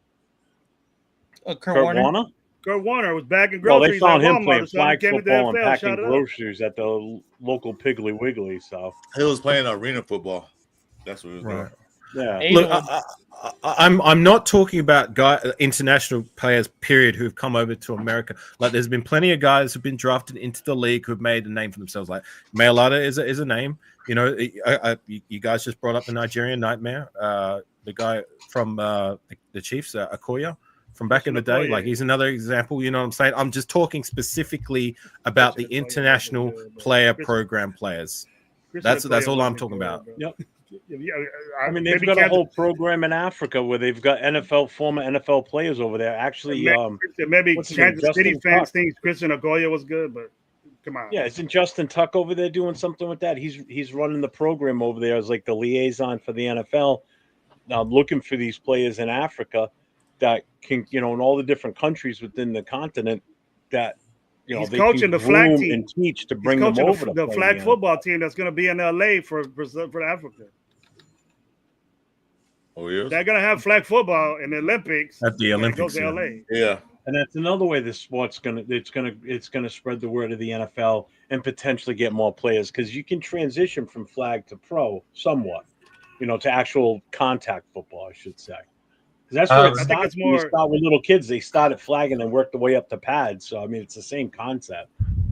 Kurt Warner. Kurt Warner was bagging groceries. Well, they found him playing flag football and packing groceries at the local Piggly Wiggly. So he was playing arena football. That's what he was doing. Yeah. Look, I'm not talking about international players, period, who've come over to America. Like, there's been plenty of guys who've been drafted into the league who've made a name for themselves. Like Mailata is a name. You know, you guys just brought up the Nigerian Nightmare, the guy from the Chiefs, Okoye. From back in the day, like, he's another example. You know what I'm saying? I'm just talking specifically about the international player program players. That's all I'm talking about. Yep. I mean, they've got a whole program in Africa where they've got former NFL players over there. Actually, maybe Kansas City fans think Christian Okoye was good, but come on. Yeah, isn't Justin Tuck over there doing something with that? He's running the program over there as like the liaison for the NFL, looking for these players in Africa that can, in all the different countries within the continent that, he's they coaching can the flag team and teach to bring them over the flag football team that's going to be in LA for Africa. Oh, yeah. They're going to have flag football in the Olympics. At the Olympics, to LA. Yeah. And that's another way this sport's gonna spread the word of the NFL and potentially get more players, because you can transition from flag to pro somewhat, to actual contact football, I should say. That's where it starts. You start with little kids. They start at flagging and work their way up to pads. So, I mean, it's the same concept.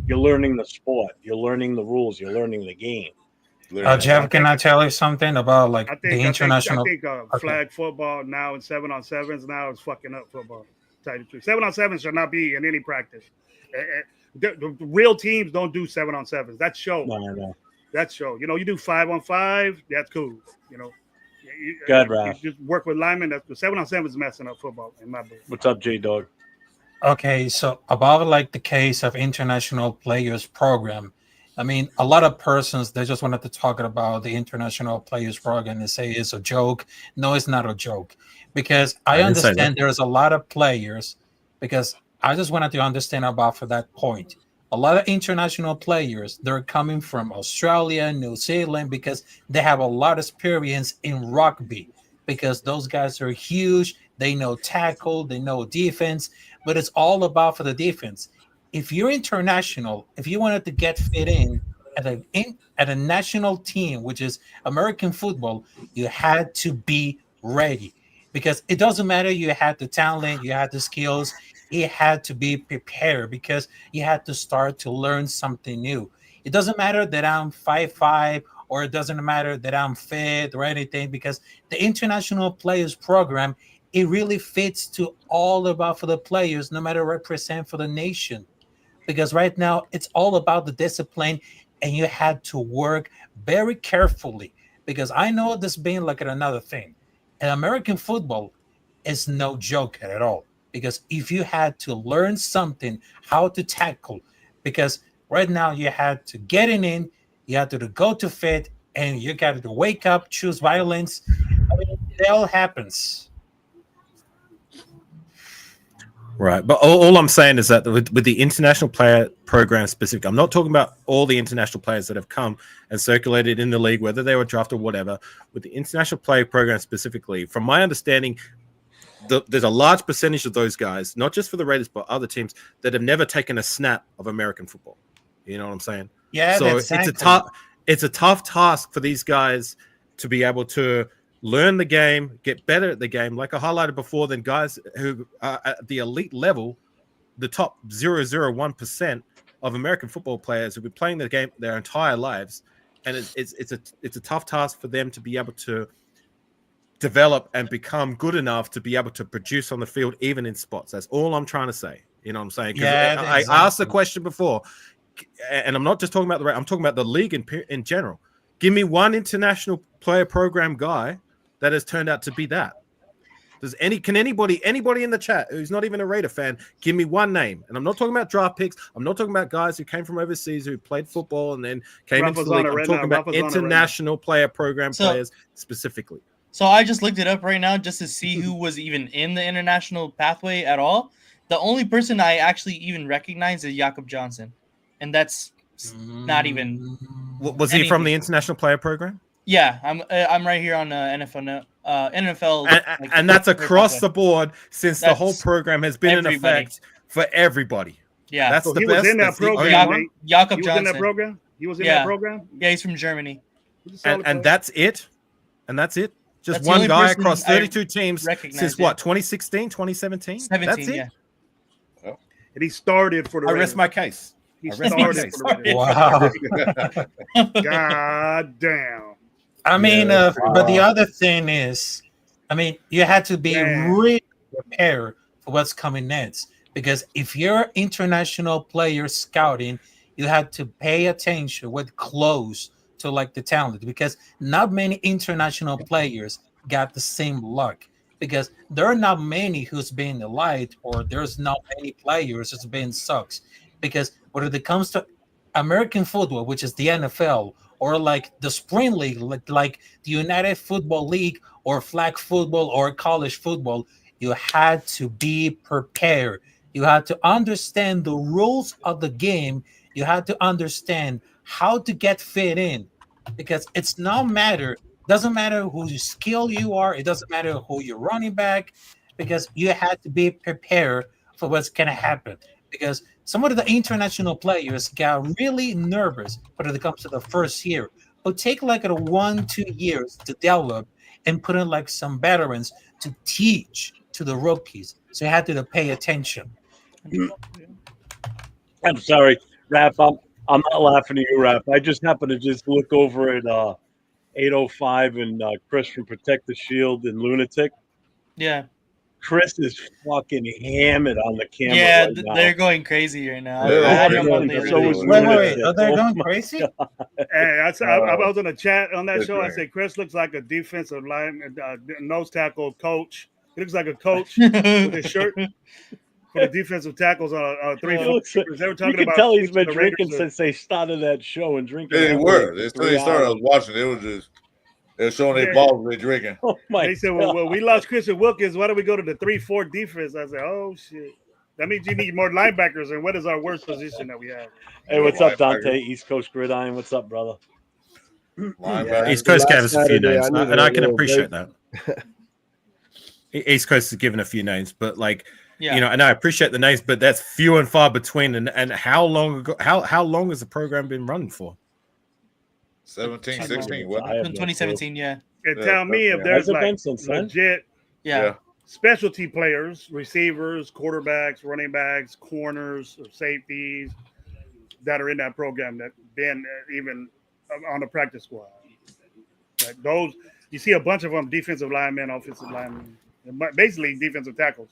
You're learning the sport. You're learning the rules. You're learning the game. Jeff, can I tell you something about the international? I think flag football now and 7-on-7s now is fucking up football. 7-on-7s should not be in any practice. The real teams don't do 7-on-7s. That's show. No. That's show. You do 5-on-5. That's cool. God, Ralph. You just work with linemen. That's 7-on-7 is messing up football in my book. What's up, J-Dog? Okay, so about the case of international players program. I mean, a lot of persons, they just wanted to talk about the international players program and say it's a joke. No, it's not a joke, because I understand there's a lot of players, because I just wanted to understand about for that point. A lot of international players, they're coming from Australia, New Zealand, because they have a lot of experience in rugby, because those guys are huge. They know tackle, they know defense, but it's all about for the defense. If you're international, if you wanted to get fit in at a national team, which is American football, you had to be ready, because it doesn't matter. You had the talent, you had the skills. You had to be prepared, because you had to start to learn something new. It doesn't matter that I'm 5'5", or it doesn't matter that I'm fit or anything, because the international players program, it really fits to all about for the players, no matter represent for the nation. Because right now it's all about the discipline, and you had to work very carefully, because I know this being like another thing. And American football is no joke at all. Because if you had to learn something, how to tackle, because right now you had to get in, you had to go to fit, and you got to wake up, choose violence. I mean, it all happens. Right, but all I'm saying is that with the international player program specific, I'm not talking about all the international players that have come and circulated in the league, whether they were drafted or whatever. With the international player program specifically, from my understanding, there's a large percentage of those guys, not just for the Raiders but other teams, that have never taken a snap of American football. You know what I'm saying? Yeah, So exactly. it's a tough task for these guys to be able to learn the game, get better at the game, like I highlighted before, than guys who are at the elite level, the top 0.001% of American football players who've been playing the game their entire lives. And it's a tough task for them to be able to develop and become good enough to be able to produce on the field, even in spots. That's all I'm trying to say. You know what I'm saying? Because I asked the question before, and I'm not just talking about I'm talking about the league in general. Give me one international player program guy that has turned out to be that. Can anybody in the chat who's not even a Raider fan give me one name? And I'm not talking about draft picks. I'm not talking about guys who came from overseas who played football and then came into the league. I'm talking about international player program players specifically. So I just looked it up right now just to see who was even in the international pathway at all. The only person I actually even recognize is Jakob Johnson, and that's not even. Was he from the international player program? Yeah, I'm right here on NFL. And that's across the board since the whole program has been in effect for everybody. Yeah, that's the he best. Was in that program. Jakob Johnson. Was in that program. He was in that program. Yeah, he's from Germany. And that's it. And that's it. Just that's one guy across 32 teams since what? 2016, 2017? 17, that's it. Yeah. And he started for the. I rest my case. He started for the. Wow. God damn. I mean, but the other thing is, I mean, you had to be really prepared for what's coming next. Because if you're international player scouting, you had to pay attention with close to like the talent. Because not many international players got the same luck. Because there are not many who's been elite, or there's not many players who's been sucks. Because when it comes to American football, which is the NFL, or like the spring league, like the United Football League, or flag football, or college football, you had to be prepared. You had to understand the rules of the game. You had to understand how to get fit in, because it's no matter. Doesn't matter whose skill you are. It doesn't matter who you're running back, because you had to be prepared for what's going to happen. Because some of the international players got really nervous when it comes to the first year. But take like 1-2 years to develop and put in like some veterans to teach to the rookies. So you had to pay attention. I'm sorry, Raph. I'm not laughing at you, Raph. I just happened to just look over at 805 and Chris from Protect the Shield and Lunatic. Yeah. Chris is fucking hammered on the camera. Yeah, right now. They're going crazy right now. Wait. Are they going crazy? Hey, I was on a chat on that show. I said Chris looks like a defensive line nose tackle coach. He looks like a coach with his shirt for the defensive tackles on 3 foot. They were talking you can about tell he's been drinking since they started that show and drinking. They were. They started. I was watching. It was just. They're showing their balls they're drinking. Oh my! They said, "Well, we lost Christian Wilkins. Why don't we go to the 3-4 defense?" I said, "Oh shit, that means you need more linebackers. And what is our worst position that we have?" Hey, what's up, Dante? East Coast Gridiron. What's up, brother? East Coast gave us a few names, and I can appreciate that. East Coast has given a few names, but like, you know, and I appreciate the names, but that's few and far between. And how long ago? How long has the program been running for? 17, 16. What? 2017, yeah. And tell me if there's like legit specialty players, receivers, quarterbacks, running backs, corners, or safeties that are in that program that been even on the practice squad. Like those, you see a bunch of them, defensive linemen, offensive linemen, basically defensive tackles.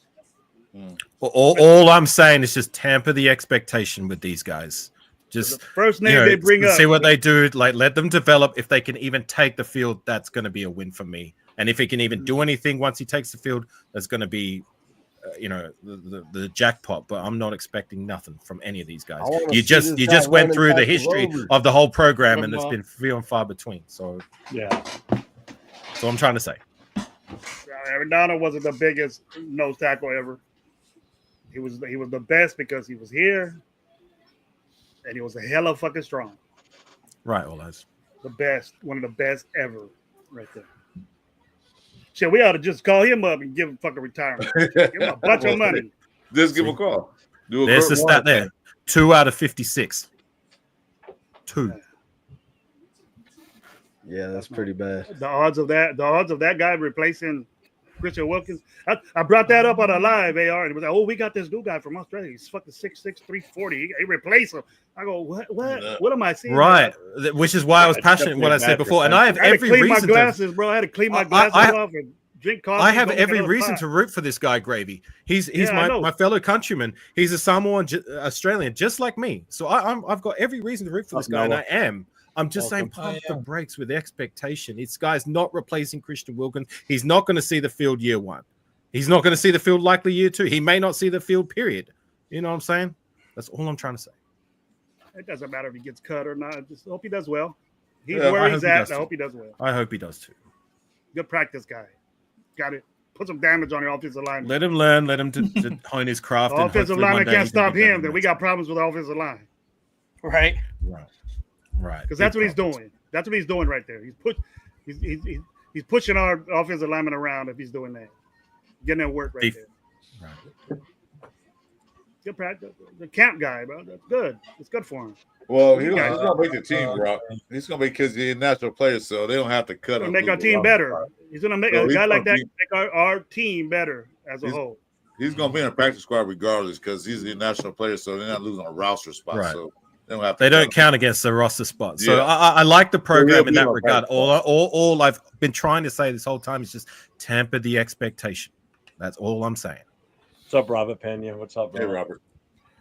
All I'm saying is just temper the expectation with these guys. Just the first name they bring up. See what they do. Like, let them develop. If they can even take the field, that's going to be a win for me. And if he can even do anything once he takes the field, that's going to be, the jackpot. But I'm not expecting nothing from any of these guys. You just went through the history of the whole program, and it's been few and far between. So that's what I'm trying to say. Aaron Donald wasn't the biggest nose tackle ever. He was the best because he was here, and he was a hella fucking strong. Right, all those. The best, one of the best ever, right there. Shit, we ought to just call him up and give him fucking retirement. Give him a bunch of money. Just give him a call. There's the stat there. 2 out of 56. 2. Yeah, that's pretty bad. The odds of that guy replacing Christian Wilkins. I brought that up on a live, AR, and it was like, oh, we got this new guy from Australia. He's fucking 6'6", 340. He replaced him. I go, what am I seeing? Right, which is why I was passionate what I said before, and I have every reason my glasses, bro. I had to clean my glasses off and drink coffee. I have every reason to root for this guy, Gravy. He's my fellow countryman. He's a Samoan Australian, just like me. So I've got every reason to root for this guy, and I am. I'm just saying, pump the brakes with expectation. This guy's not replacing Christian Wilkins. He's not going to see the field year 1. He's not going to see the field likely year 2. He may not see the field, period. You know what I'm saying? That's all I'm trying to say. It doesn't matter if he gets cut or not. Just hope he does well. He's where he's at. I hope he does well. I hope he does too. Good practice guy. Got it. Put some damage on your offensive line. Let him learn. Let him to hone his craft. The offensive lineman can't stop him. Then we got problems with the offensive line. Right. Right. Because that's what he's doing. That's what he's doing right there. He's pushing our offensive lineman around if he's doing that. Getting that work right there. Right. Good practice. The camp guy, bro. That's good. It's good for him. Well, he's gonna make the team, bro. He's gonna make because he's a national player, so they don't have to cut him. Make our team better. He's gonna make a guy like that make our team better as a whole. He's gonna be in a practice squad regardless because he's a national player, so they're not losing a roster spot. Right. So they don't count against the roster spot. So I like the program in that regard. All I've been trying to say this whole time is just temper the expectation. That's all I'm saying. What's up, Robert Pena? What's up, Hey, Robert?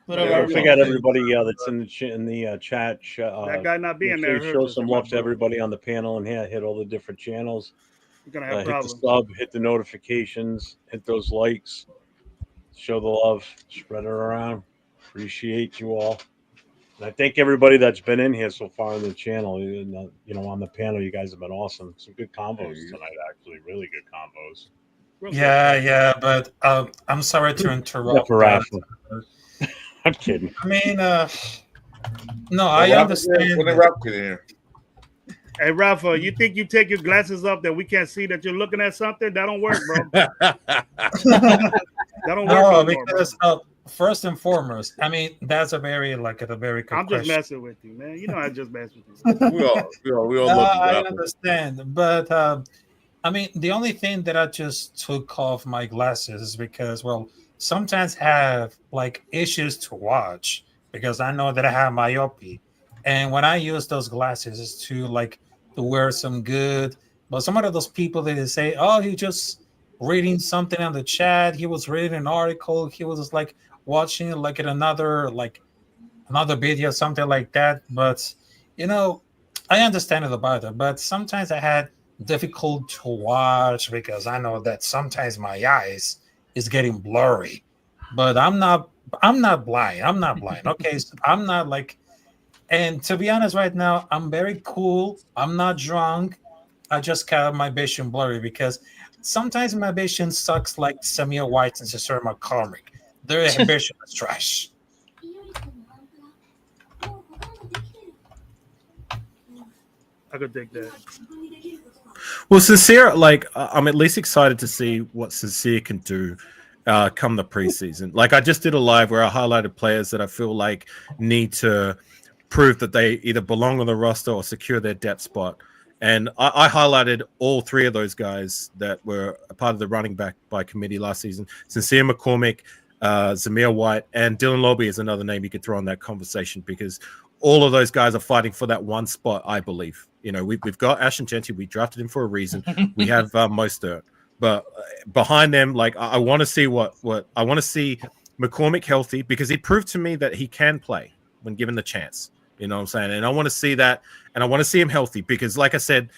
Don't forget everybody that's in the chat. That guy not being there. Show some love to everybody on the panel and hit all the different channels. You're gonna have problems. Hit the sub, hit the notifications, hit those likes, show the love, spread it around. Appreciate you all. And I thank everybody that's been in here so far on the channel. On the panel, you guys have been awesome. Some good combos tonight, actually, really good combos. Yeah, but I'm sorry to interrupt. I'm kidding. I mean, no, I understand. Hey, Rafa, you think you take your glasses off that we can't see that you're looking at something? That don't work, bro. That don't work. No, because first and foremost, I mean, that's a very good I'm question. just messing with you, man. You know I just mess with you. we all love you, I understand, but I mean, the only thing that I just took off my glasses is because, well, sometimes I have issues to watch because I know that I have myopia, and when I use those glasses is to wear some good. But some of those people that they say, oh, he just reading something on the chat, he was reading an article, he was just watching at another video, something like that. But I understand it about it, but sometimes I had difficult to watch because I know that sometimes my eyes is getting blurry, but I'm not blind. Okay. So I'm not and to be honest, right now, I'm very cool. I'm not drunk. I just got my vision blurry because sometimes my vision sucks like Samir White and Cesar McCormick. Their vision is trash. I could dig that. Well, Sincere, I'm at least excited to see what Sincere can do come the preseason. I just did a live where I highlighted players that I feel need to prove that they either belong on the roster or secure their depth spot. And I highlighted all 3 of those guys that were a part of the running back by committee last season. Sincere McCormick, Zamir White, and Dylan Lobby is another name you could throw in that conversation because all of those guys are fighting for that one spot, I believe. We've got Ashton Genty. We drafted him for a reason. We have Mostert. But behind them, I want to see what I want to see McCormick healthy because he proved to me that he can play when given the chance. You know what I'm saying? And I want to see that, and I want to see him healthy because, like I said,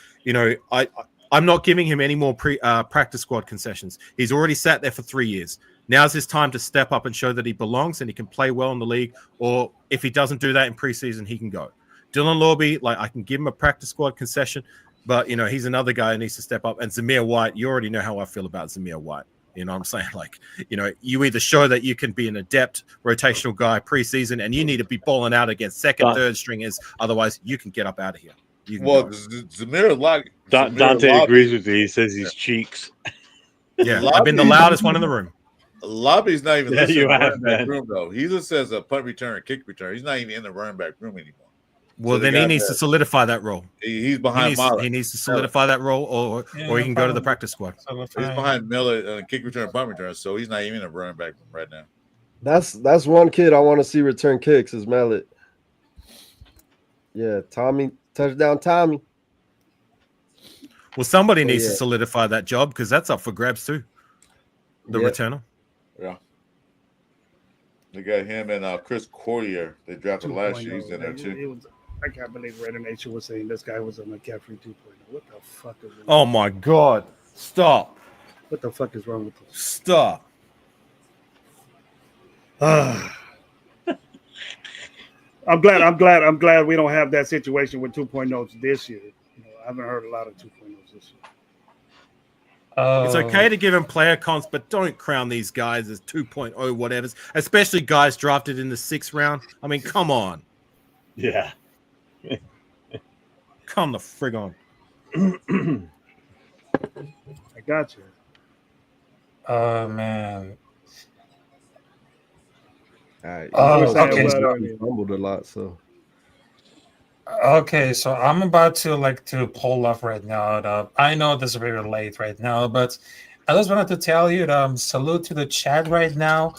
I'm not giving him any more practice squad concessions. He's already sat there for 3 years. Now's his time to step up and show that he belongs and he can play well in the league. Or if he doesn't do that in preseason, he can go. Dylan Lorby, I can give him a practice squad concession, but he's another guy who needs to step up. And Zamir White, you already know how I feel about Zamir White. You know what I'm saying? Like, you either show that you can be an adept rotational guy preseason, and you need to be balling out against second, third stringers. Otherwise, you can get up out of here. Well, Zamir Dante agrees with you. He says he's cheeks. Yeah, I've been the loudest one in the room. Lobby's not even listening you to the have, running back man. room, though. He just says a punt return, kick return. He's not even in the running back room anymore. Well, then he needs to solidify that role. He's behind Miller. He needs to solidify that role, or he can go to the practice squad. He's behind Miller and kick return, punt return, so he's not even in a running back room right now. That's one kid I want to see return kicks is Mallet. Yeah, Tommy, touchdown Tommy. Well, somebody needs to solidify that job because that's up for grabs too. The returner. Yeah. They got him and Chris Corrier. They drafted last year. He's in there too. I can't believe Raider Nation was saying this guy was a McCaffrey 2.0. What the fuck is wrong? Oh my God! Stop! What the fuck is wrong with this? Stop! I'm glad we don't have that situation with 2.0s this year. I haven't heard a lot of 2.0s this year. It's okay to give him player comps, but don't crown these guys as 2.0 whatevers, especially guys drafted in the 6th round. I mean, come on. Yeah. Come the frig on. I got you. Oh, man. All right. Okay. Fumbled a lot, so. Okay, so I'm about to pull off right now. I know this is very late right now, but I just wanted to tell you salute to the chat right now.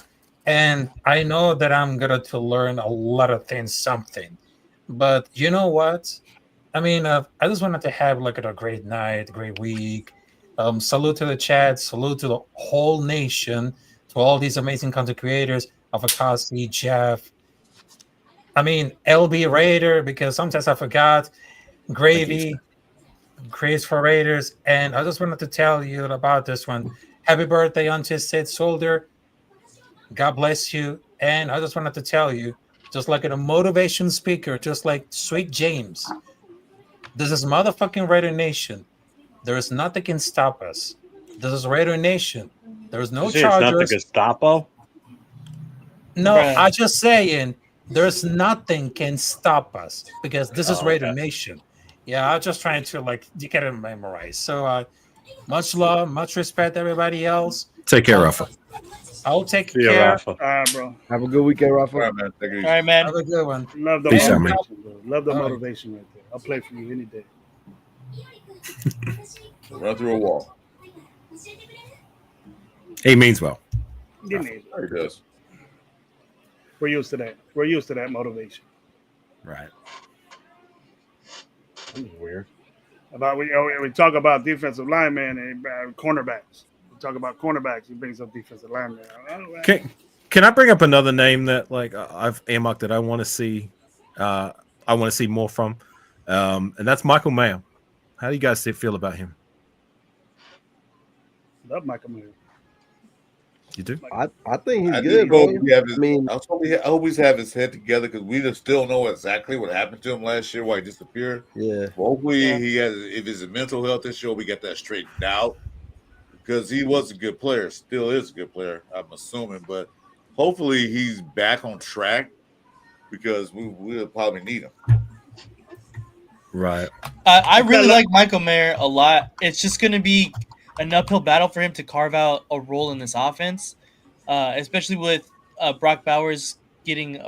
And I know that I'm going to learn a lot of things, something. But you know what? I mean, I just wanted to have a great night, great week. Salute to the chat, salute to the whole nation, to all these amazing content creators, Avakasi, Jeff. I mean, LB Raider, because sometimes I forgot. Gravy, Grace for Raiders. And I just wanted to tell you about this one. Happy birthday, Untisted Soldier. God bless you. And I just wanted to tell you, just like a motivation speaker, just like Sweet James, this is motherfucking Raider Nation. There is nothing can stop us. This is Raider Nation. There is no Chargers. It's not the Gestapo? No, I'm just saying there's nothing can stop us because this is Raider Nation. Yeah, I'm just trying to you get it memorized. So much love, much respect, everybody else. Take care, Rafa. I'll take care. Rafa. All right, bro. Have a good weekend, Rafa. All right, man. Take it easy. All right, man. Have a good one. Love the Peace out, motivation, bro. Love the motivation right there. I'll play for you any day. Run through a wall. He means well. You need He does. We're used to that. We're used to that motivation. Right. That was weird. We talk about defensive linemen and cornerbacks. We talk about cornerbacks. He brings up defensive linemen. Can I bring up another name that I've earmarked that I want to see? I want to see more from, and that's Michael Mayer. How do you guys feel about him? Love Michael Mayer. You do? I think he's good, bro. I hope he's have his head together because we just still know exactly what happened to him last year, why he disappeared. Yeah. Hopefully he has. If it's a mental health issue, we get that straightened out because he was a good player, still is a good player. I'm assuming, but hopefully he's back on track because we'll probably need him. Right. I really like Michael Mayer a lot. It's just going to be an uphill battle for him to carve out a role in this offense, especially with Brock Bowers getting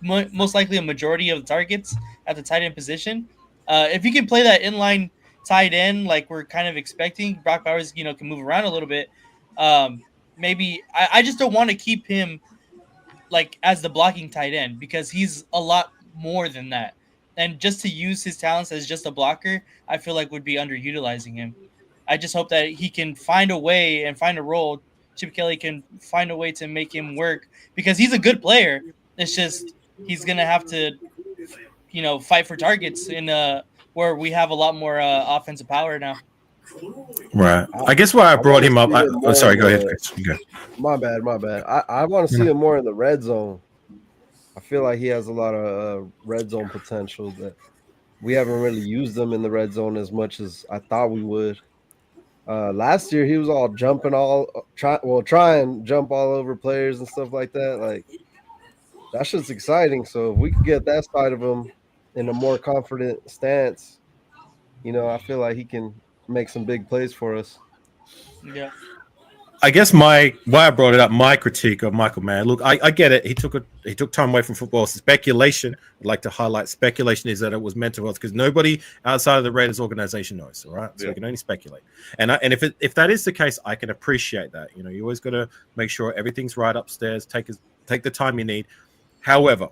most likely a majority of the targets at the tight end position. If he can play that inline tight end like we're kind of expecting, Brock Bowers, can move around a little bit. Maybe I just don't want to keep him as the blocking tight end because he's a lot more than that. And just to use his talents as just a blocker, I feel like would be underutilizing him. I just hope that he can find a way and find a role. Chip Kelly can find a way to make him work because he's a good player. It's just he's going to have to, fight for targets in where we have a lot more offensive power now. Right. I guess why I brought him up. Sorry, go ahead. Go. My bad. I want to see him more in the red zone. I feel like he has a lot of red zone potential that we haven't really used them in the red zone as much as I thought we would. Last year he was all jumping trying to jump all over players and stuff like that. Like that's just exciting. So if we could get that side of him in a more confident stance, I feel like he can make some big plays for us. Yeah. I guess why I brought it up, my critique of Michael Mayer. Look, I get it. He took time away from football. Speculation. I'd like to highlight speculation is that it was mental health because nobody outside of the Raiders organization knows. All right, so we can only speculate. And if that is the case, I can appreciate that. You always got to make sure everything's right upstairs. Take the time you need. However,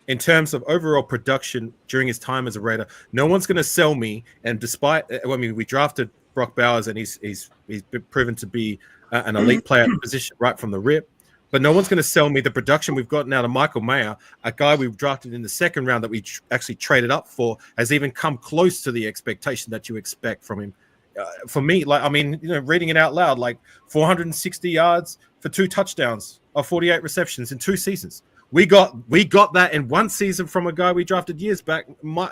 in terms of overall production during his time as a Raider, no one's going to sell me. And we drafted Brock Bowers, and he's been proven to be an elite player at the position right from the rip. But no one's going to sell me the production we've gotten out of Michael Mayer, a guy we've drafted in the second round that we actually traded up for, has even come close to the expectation that you expect from him. For me, reading it out loud, like 460 yards for 2 touchdowns or 48 receptions in 2 seasons. We got that in 1 season from a guy we drafted years back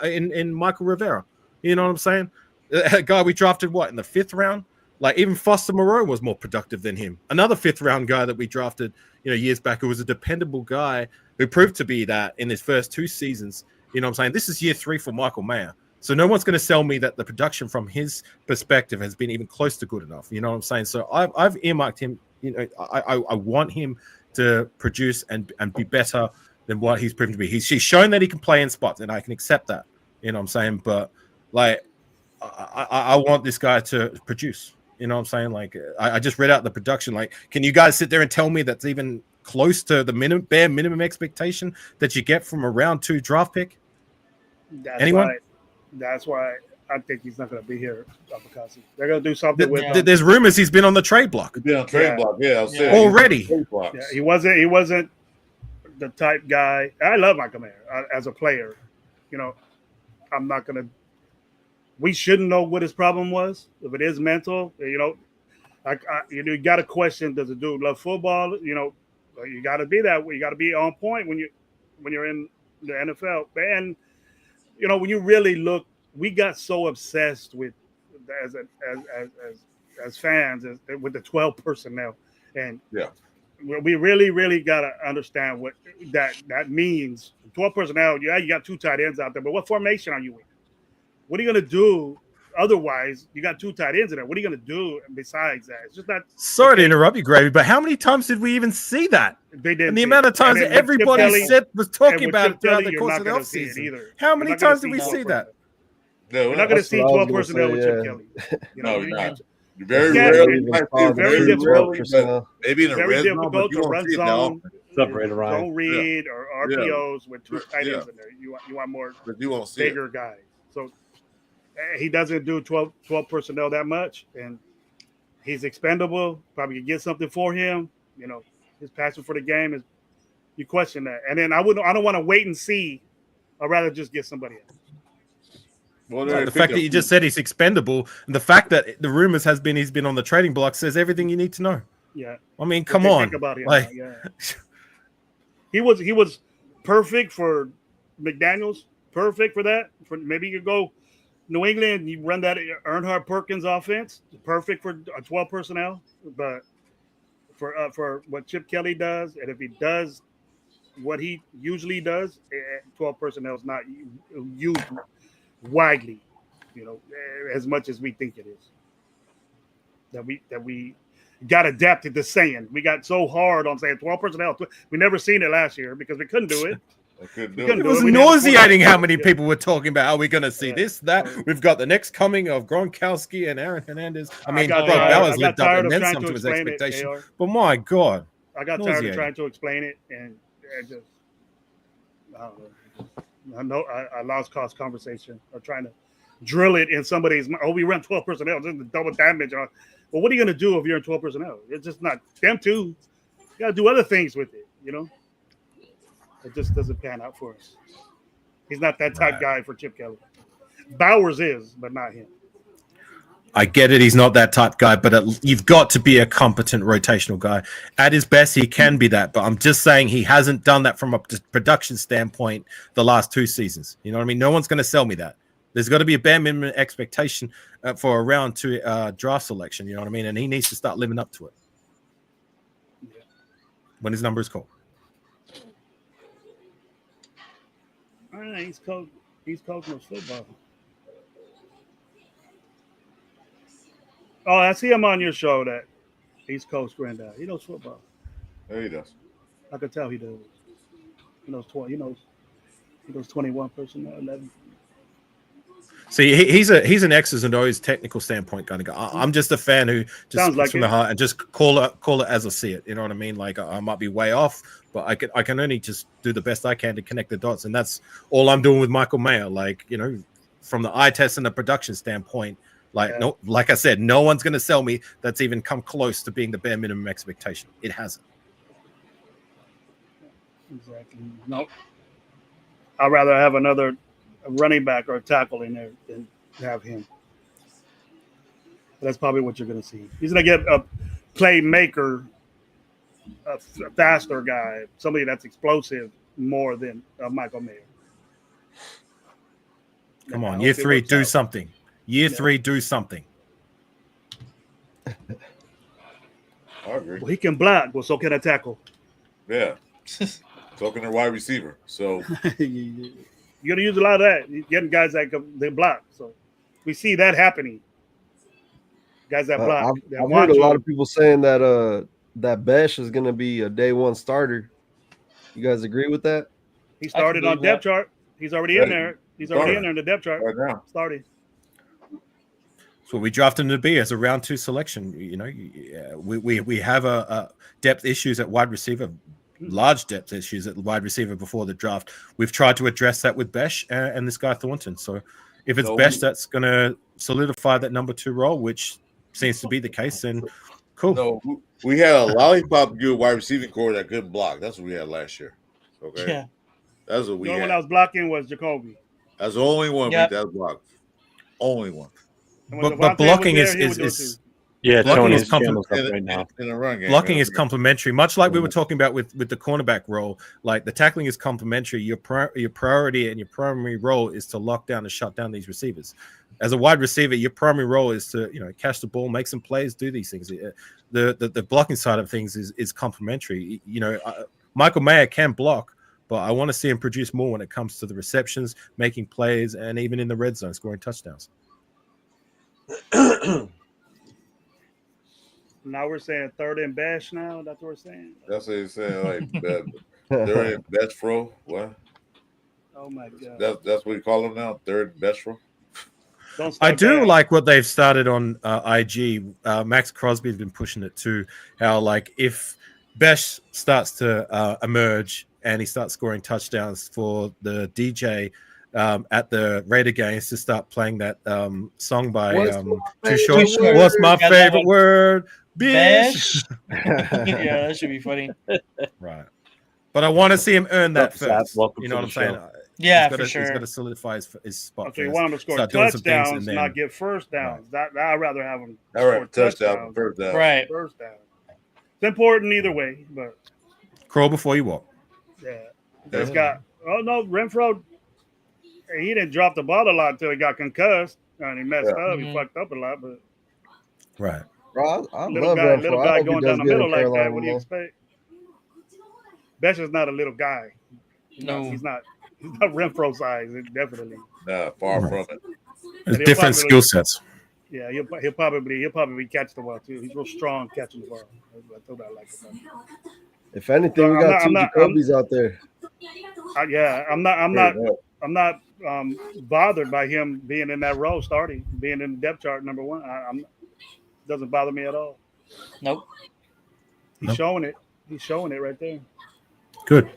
in Michael Rivera. You know what I'm saying? A guy we drafted in the 5th round. Like even Foster Moreau was more productive than him. Another 5th round guy that we drafted, years back, who was a dependable guy who proved to be that in his first 2 seasons. You know what I'm saying? This is year 3 for Michael Mayer. So no one's going to sell me that the production from his perspective has been even close to good enough. You know what I'm saying? So I've earmarked him. I want him to produce and be better than what he's proven to be. He's shown that he can play in spots, and I can accept that. You know what I'm saying? But like, I want this guy to produce. You know what I'm saying? Like, I just read out the production. Like, can you guys sit there and tell me that's even close to the bare minimum expectation that you get from a round 2 draft pick? Anyone? That's why I think he's not going to be here because they're going to do something with him. There's rumors he's been on the trade block. He's been on trade block, already. Yeah, he wasn't the type guy. I love Michael Mayer as a player. I'm not going to. We shouldn't know what his problem was. If it is mental, you got to question: does the dude love football? You got to be that way. You got to be on point when you're in the NFL. And when you really look, we got so obsessed with as fans with the 12 personnel, and we really got to understand what that means. 12 personnel. Yeah, you got 2 tight ends out there, but what formation are you in? What are you going to do? Otherwise, you got 2 tight ends in there. What are you going to do besides that? It's just not. Sorry to interrupt you, Gravy, but how many times did we even see that? They didn't. And the amount of times that everybody was talking about it throughout the course of the offseason. How many times did we see that? No, you're not going to see 12 personnel with Chip Kelly. No, you're not. Very rarely. Very difficult. Maybe in a red zone, difficult to run zone. Right. Don't read or RPOs with 2 tight ends in there. You want more bigger guys. So he doesn't do 12 personnel that much, and he's expendable. Probably could get something for him. His passion for the game is. You question that, and then I don't want to wait and see. I'd rather just get somebody else. Well, the fact that you just said he's expendable, and the fact that the rumors has been he's been on the trading block says everything you need to know. Yeah, I mean, come on. Think about it. He was perfect for McDaniels. Perfect for that. Maybe you could go New England and you run that Earnhardt Perkins offense. Perfect for 12 personnel, but for what Chip Kelly does, and if he does what he usually does, 12 personnel is not used widely, as much as we think it is. That we got adapted to saying. We got so hard on saying 12 personnel. We never seen it last year because we couldn't do it. It was nauseating how many people were talking about, are we going to see this, that? We've got the next coming of Gronkowski and Aaron Hernandez. I mean, Brock Bowers lived up and then some to his expectation. But my God. I got tired of trying to explain it, and just, I don't know. I lost cause conversation or trying to drill it in somebody's mind. Oh, we run 12 personnel. This is the double damage. Well, what are you going to do if you're in 12 personnel? It's just not them two. You got to do other things with it, It just doesn't pan out for us. He's not that type guy for Chip Kelly. Bowers is, but not him. I get it. He's not that type guy, but you've got to be a competent rotational guy. At his best, he can be that. But I'm just saying he hasn't done that from a production standpoint the last 2 seasons. You know what I mean? No one's going to sell me that. There's got to be a bare minimum expectation for a round 2 draft selection. You know what I mean? And he needs to start living up to it when his number is called. All right, East Coast knows football. Oh, I see him on your show, that East Coast granddad. He knows football. There he does. I could tell he does. He knows 20. He knows 21 personnel, 11. See, he's an X's and O's technical standpoint kind of guy. I'm just a fan who just Sounds like from the heart and just call it as I see it. You know what I mean? Like I might be way off, but I can only just do the best I can to connect the dots, and that's all I'm doing with Michael Mayer. Like, you know, from the eye test and the production standpoint, like I said, no one's going to sell me that's even come close to being the bare minimum expectation. It hasn't. Exactly. Nope. I'd rather have another running back or a tackle in there than have him. That's probably what you're going to see. He's going to get a playmaker, a faster guy, somebody that's explosive more than Michael Mayer. Come on, year 3, do something. Year 3, do something. I agree. Well, he can block, well, so can a tackle. Yeah. So can a wide receiver. So you're going to use a lot of that. You're getting guys that they block. So we see that happening. Guys that block. I've heard a lot of people saying that that Besh is going to be a day 1 starter. You guys agree with that? He started on depth chart. He's already in there. He's already in there in the depth chart. Right now. Starting. So we drafted him to be as a round 2 selection. You know, we have a depth issues at wide receiver, large depth issues at wide receiver before the draft. We've tried to address that with Besh and this guy Thornton. So if it's Besh that's going to solidify that number 2 role, which seems to be the case, then cool. No, we had a lollipop good wide receiving core that couldn't block. That's what we had last year. Okay. Yeah. That's what we The had. only one I was blocking was Jacoby. That's the only one Yep. that blocked. Only one. But blocking is yeah, blocking Tony's is compl- up right now. In a run game. blocking is complementary, much like we were talking about with the cornerback role. Like the tackling is complementary. Your priority and your primary role is to lock down and shut down these receivers. As a wide receiver, your primary role is to catch the ball, make some plays, do these things. The blocking side of things is complementary. Michael Mayer can block, but I want to see him produce more when it comes to the receptions, making plays, and even in the red zone, scoring touchdowns. Now we're saying 3rd and Bash now. That's what we're saying. That's what he's saying. Like they're in best throw. What? Oh my God. That's what you call them now. 3rd best throw. I do like what they've started on IG. Max Crosby's been pushing it too. How like if Besh starts to emerge and he starts scoring touchdowns for the DJ at the Raider games to start playing that song by Too Short. What's my favorite word? Bish. Yeah, that should be funny. Right. But I want to see him earn that first. Welcome You know to what I'm the saying? show. Yeah, He's for sure. He's got to solidify his spot. Okay, you want him to score touchdowns, not get first downs. I'd rather have him score touchdown, first down. Right. First down. It's important either way, but Crawl before you walk. yeah. This guy. Oh no, Renfro. He didn't drop the ball a lot until he got concussed and he messed up. He fucked up a lot, but Right. Bro, I little love guy Renfro. going down the middle like that. What do you expect? Besh is not a little guy. No. He's not Renfro size. Definitely. Nah, far from it. There's different skill sets. Yeah, he'll probably catch the ball too. He's real strong catching the ball. That's what I like about him. If anything, we got 2 Jacobys out there. I'm not bothered by him being in that role, starting, being in the depth chart number 1. Doesn't bother me at all. Nope. He's showing it. He's showing it right there. Good.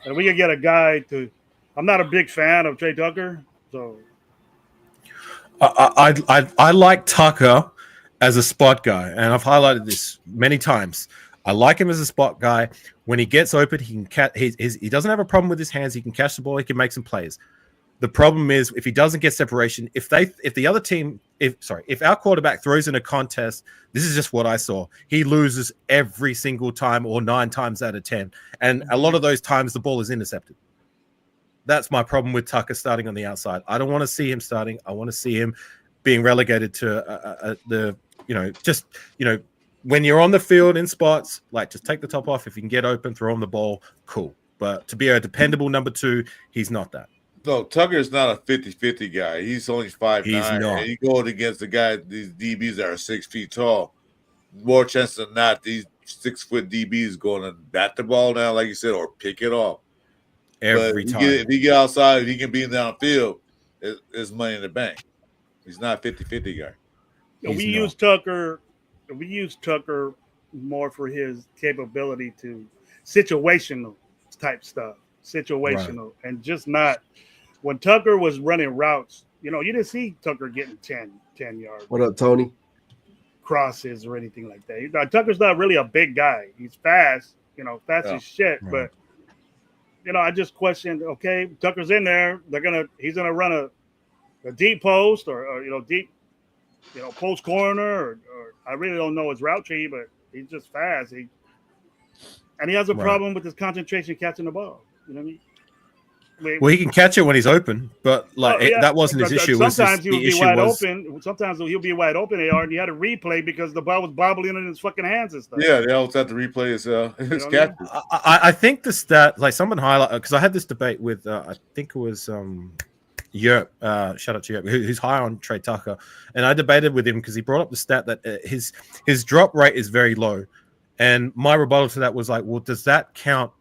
And we can get a guy to. I'm not a big fan of Trey Tucker, so I like Tucker as a spot guy, and I've highlighted this many times. I like him as a spot guy. When he gets open, he can catch. He doesn't have a problem with his hands. He can catch the ball. He can make some plays. The problem is if he doesn't get separation, if our quarterback throws in a contest, this is just what I saw. He loses every single time, or 9 times out of 10, and a lot of those times the ball is intercepted. that's my problem with Tucker starting on the outside. I don't want to see him starting. I want to see him being relegated to when you're on the field in spots, like just take the top off. If you can get open, throw him the ball, cool. But to be a dependable number 2, he's not that. No, Tucker's not a 50-50 guy. He's only 5'9". He's not. And you going against the guy, these DBs that are 6 feet tall. More chance than not, these 6-foot DBs going to bat the ball down, like you said, or pick it off. Every time. If he get outside, if he can beat him downfield, it's money in the bank. He's not a 50-50 guy. We use Tucker more for his capability to situational type stuff. Situational. Right. And just not when Tucker was running routes, you didn't see Tucker getting 10 yards. What up, Tony? Crosses or anything like that. Tucker's not really a big guy. He's fast, fast as shit. Right. But I just questioned, okay, Tucker's in there. He's gonna run a deep post or deep, post corner or I really don't know his route tree, but he's just fast. And he has a problem with his concentration catching the ball. You know what I mean? Well, he can catch it when he's open, but that wasn't his issue. Sometimes he would be wide open. Sometimes he'll be wide open, AR, and he had to replay because the ball was bobbling in his fucking hands and stuff. Yeah, they always have to replay his catches. I think the stat, like someone highlighted, because I had this debate with, I think it was Yerp, shout out to Yerp, who's high on Trey Tucker, and I debated with him because he brought up the stat that his drop rate is very low, and my rebuttal to that was like, well, does that count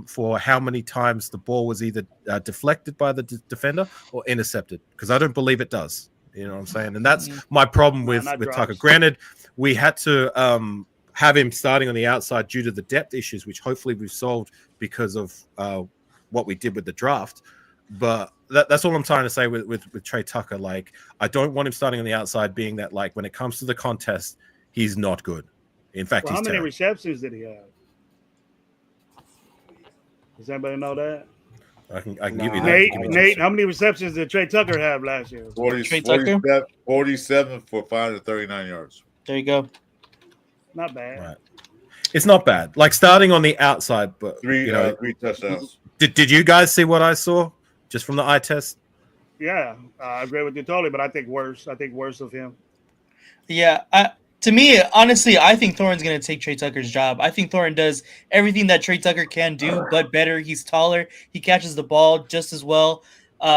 for how many times the ball was either deflected by the defender or intercepted? Because I don't believe it does. You know what I'm saying? And that's my problem with Tucker. Granted, we had to have him starting on the outside due to the depth issues, which hopefully we've solved because of what we did with the draft. But that's all I'm trying to say with Trey Tucker. Like, I don't want him starting on the outside, being that, like, when it comes to the contest, he's not good. In fact, how many receptions did he have? Does anybody know that? I can give you that. Nate, how many receptions did Trey Tucker have last year? 47 for 539 yards. There you go. Not bad. Right. It's not bad. Like, starting on the outside, but three touchdowns. Did you guys see what I saw just from the eye test? Yeah, I agree with you totally, but I think worse. I think worse of him. Yeah, to me, honestly, I think Thorin's going to take Trey Tucker's job. I think Thorin does everything that Trey Tucker can do, but better. He's taller. He catches the ball just as well.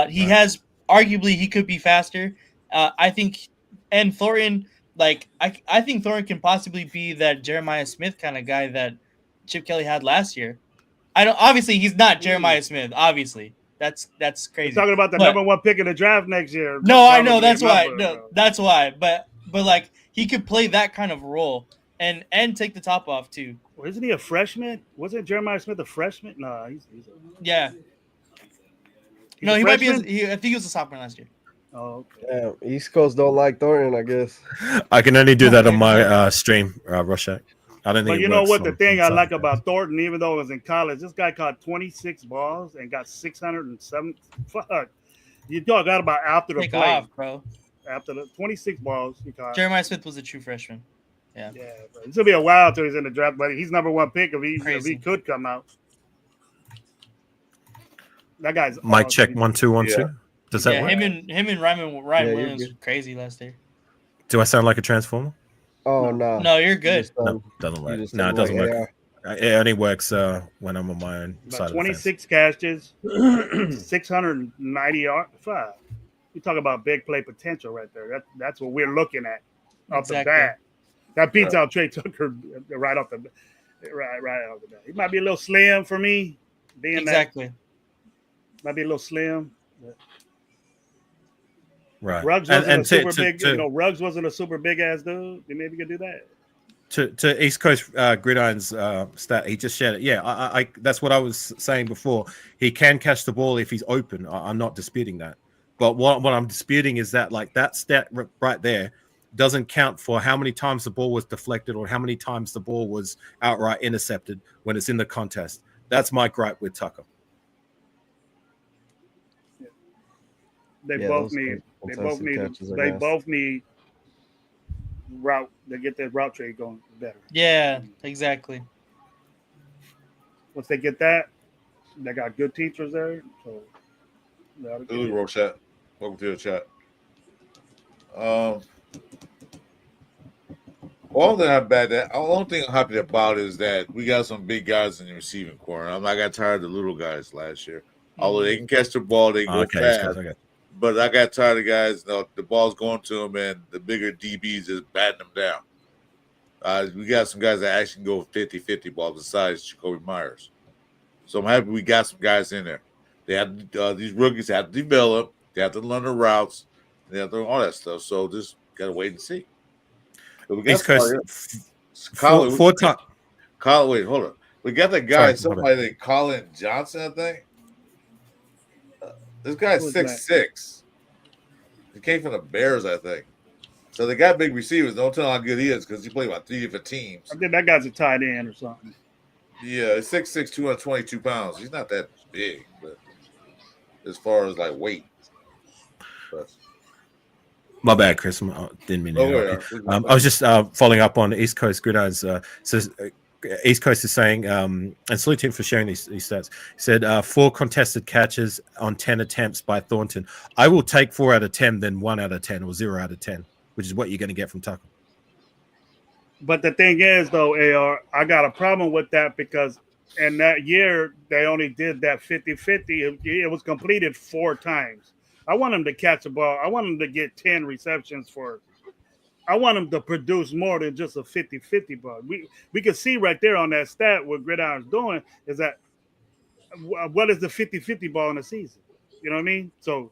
He could be faster. I think, and Thorin, like, I think Thorin can possibly be that Jeremiah Smith kind of guy that Chip Kelly had last year. Obviously, he's not Jeremiah Smith. Obviously, that's crazy. He's talking about the number 1 pick in the draft next year. No, I know that's why. No, that's why. But like, he could play that kind of role and take the top off too. Well, isn't he a freshman? Wasn't Jeremiah Smith a freshman? No, he's yeah. No, he might be. I think he was a sophomore last year. Oh, okay. Yeah, East Coast don't like Thorin, I guess. I can only do that on my stream, Rorschach. I don't think. But you know what? The thing I like about Thornton, even though it was in college, this guy caught 26 balls and got 607. Fuck, you talk about after the Take play, off, bro. After the 26 balls, he caught. Jeremiah Smith was a true freshman. Yeah. Yeah, bro. It's gonna be a while till he's in the draft, but he's number 1 pick if he could come out. That guy's Mike check 1 2 1 2. Does that work? Him and Ryan Williams were crazy last year. Do I sound like a transformer? Oh no. No, you're good. No, doesn't work. No, it doesn't work. It only works when I'm on my own side. 26 catches, 690 yards. You talk about big play potential right there. That's what we're looking at off the bat. That beats out Trey Tucker right off the bat. He might be a little slim for me. Might be a little slim. Right. Ruggs wasn't a super big. Ruggs wasn't a super big ass dude. Maybe you could do that. To East Coast Gridiron's stat, he just shared it. Yeah, I that's what I was saying before. He can catch the ball if he's open. I'm not disputing that. But what I'm disputing is that, like, that stat right there doesn't count for how many times the ball was deflected or how many times the ball was outright intercepted when it's in the contest. That's my gripe with Tucker. They both need route. They get that route trade going better. Yeah, exactly. Once they get that, they got good teachers there. So Lily wrote chat. Welcome to the chat. All that I'm bad at. The only thing I'm happy about is that we got some big guys in the receiving corner. I got tired of the little guys last year. Although they can catch the ball, they can go fast. But I got tired of guys. The ball's going to them, and the bigger DBs is batting them down. We got some guys that actually can go 50-50 balls besides Jacoby Myers. So I'm happy we got some guys in there. They have these rookies have to develop. They have to learn the routes. They have to learn all that stuff. So just gotta wait and see. So we got East Coast. Colin, Colin, wait, hold on. We got that guy, somebody named Colin Johnson, I think. This guy's 6'6". He came from the Bears, I think. So they got big receivers. Don't tell how good he is because he played about 3 different teams. I think that guy's a tight end or something. Yeah, 6'6", 222 pounds. He's not that big, but as far as like weight. But my bad, Chris. Didn't mean to. I was just following up on East Coast Gridiron's. Says East Coast is saying, and salute to him for sharing these stats. He said 4 contested catches on 10 attempts by Thornton. I will take 4 out of 10 than 1 out of 10 or 0 out of 10, which is what you're going to get from Tucker. But the thing is, though, AR, I got a problem with that because in that year, they only did that 50-50. It was completed 4 times. I want him to catch a ball. I want him to get 10 receptions for I want him to produce more than just a 50-50 ball. We can see right there on that stat what Gridiron's doing is that what is the 50-50 ball in the season? You know what I mean? So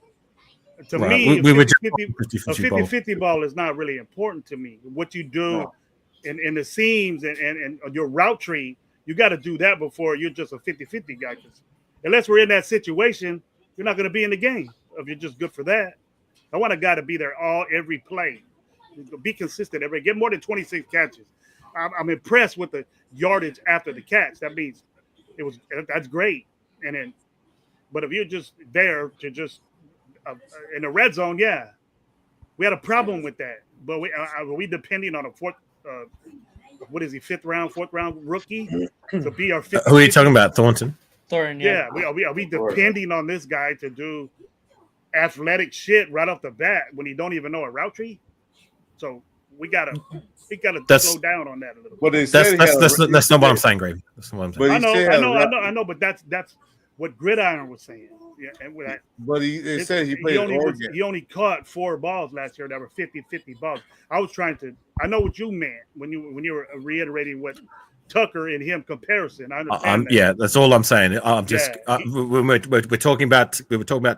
to me, a 50-50 ball is not really important to me. What you do in the seams and your route tree, you got to do that before you're just a 50-50 guy. Unless we're in that situation, you're not going to be in the game if you're just good for that. I want a guy to be there every play. Be consistent every get more than 26 catches. I'm impressed with the yardage after the catch. That means that's great. And then, but if you're just there to just in the red zone, yeah, we had a problem with that. But we depending on a fourth round rookie to be our fifth. Who are you talking about, Thornton? Thornton, yeah. Are we depending on this guy to do athletic shit right off the bat when he don't even know a route tree? So we gotta slow down on that a little bit. That's not what I'm saying, Gravy. That's not what I'm saying. I know, but that's what Gridiron was saying. Yeah, and but he said he played Oregon. He only caught 4 balls last year that were 50-50 balls. I know what you meant when you were reiterating what Tucker and him comparison. I understand. Yeah, that's all I'm saying. I'm just we're talking about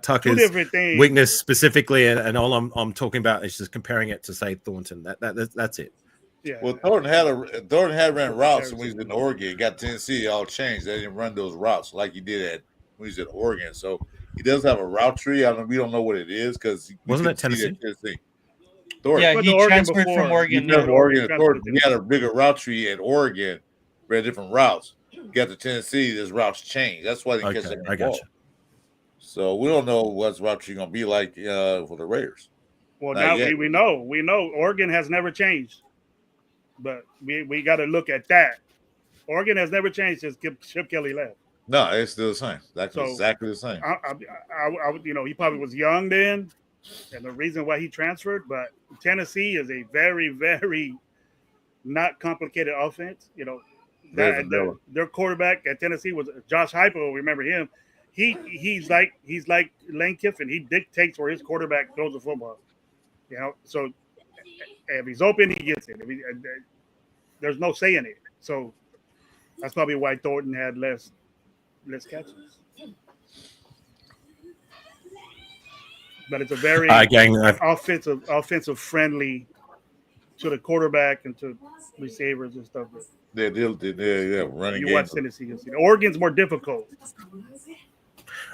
Tucker's weakness specifically, and all I'm talking about is just comparing it to say Thornton. That's it. Yeah. Well, Thornton had ran routes when he was in Oregon. Got Tennessee, it all changed. They didn't run those routes like he did when he was in Oregon. So he does have a route tree. We don't know what it is because wasn't it Tennessee? Thornton. Yeah, he transferred from Oregon. He had a bigger route tree at Oregon. Ran different routes. Got to Tennessee, this routes change. That's why they catch that ball. Gotcha. So we don't know what's route tree gonna be like for the Raiders. Well, now we know Oregon has never changed, but we got to look at that. Oregon has never changed since Chip Kelly left. No, it's still the same. Exactly the same. He probably was young then, and the reason why he transferred. But Tennessee is a very, very not complicated offense. Their quarterback at Tennessee was Josh Heupel. Remember him? He's like Lane Kiffin. He dictates where his quarterback throws the football. So if he's open, he gets it. There's no saying it. So that's probably why Thornton had less catches. But it's a very offensive friendly to the quarterback and to receivers and stuff. They're running. You watch Tennessee. Oregon's more difficult.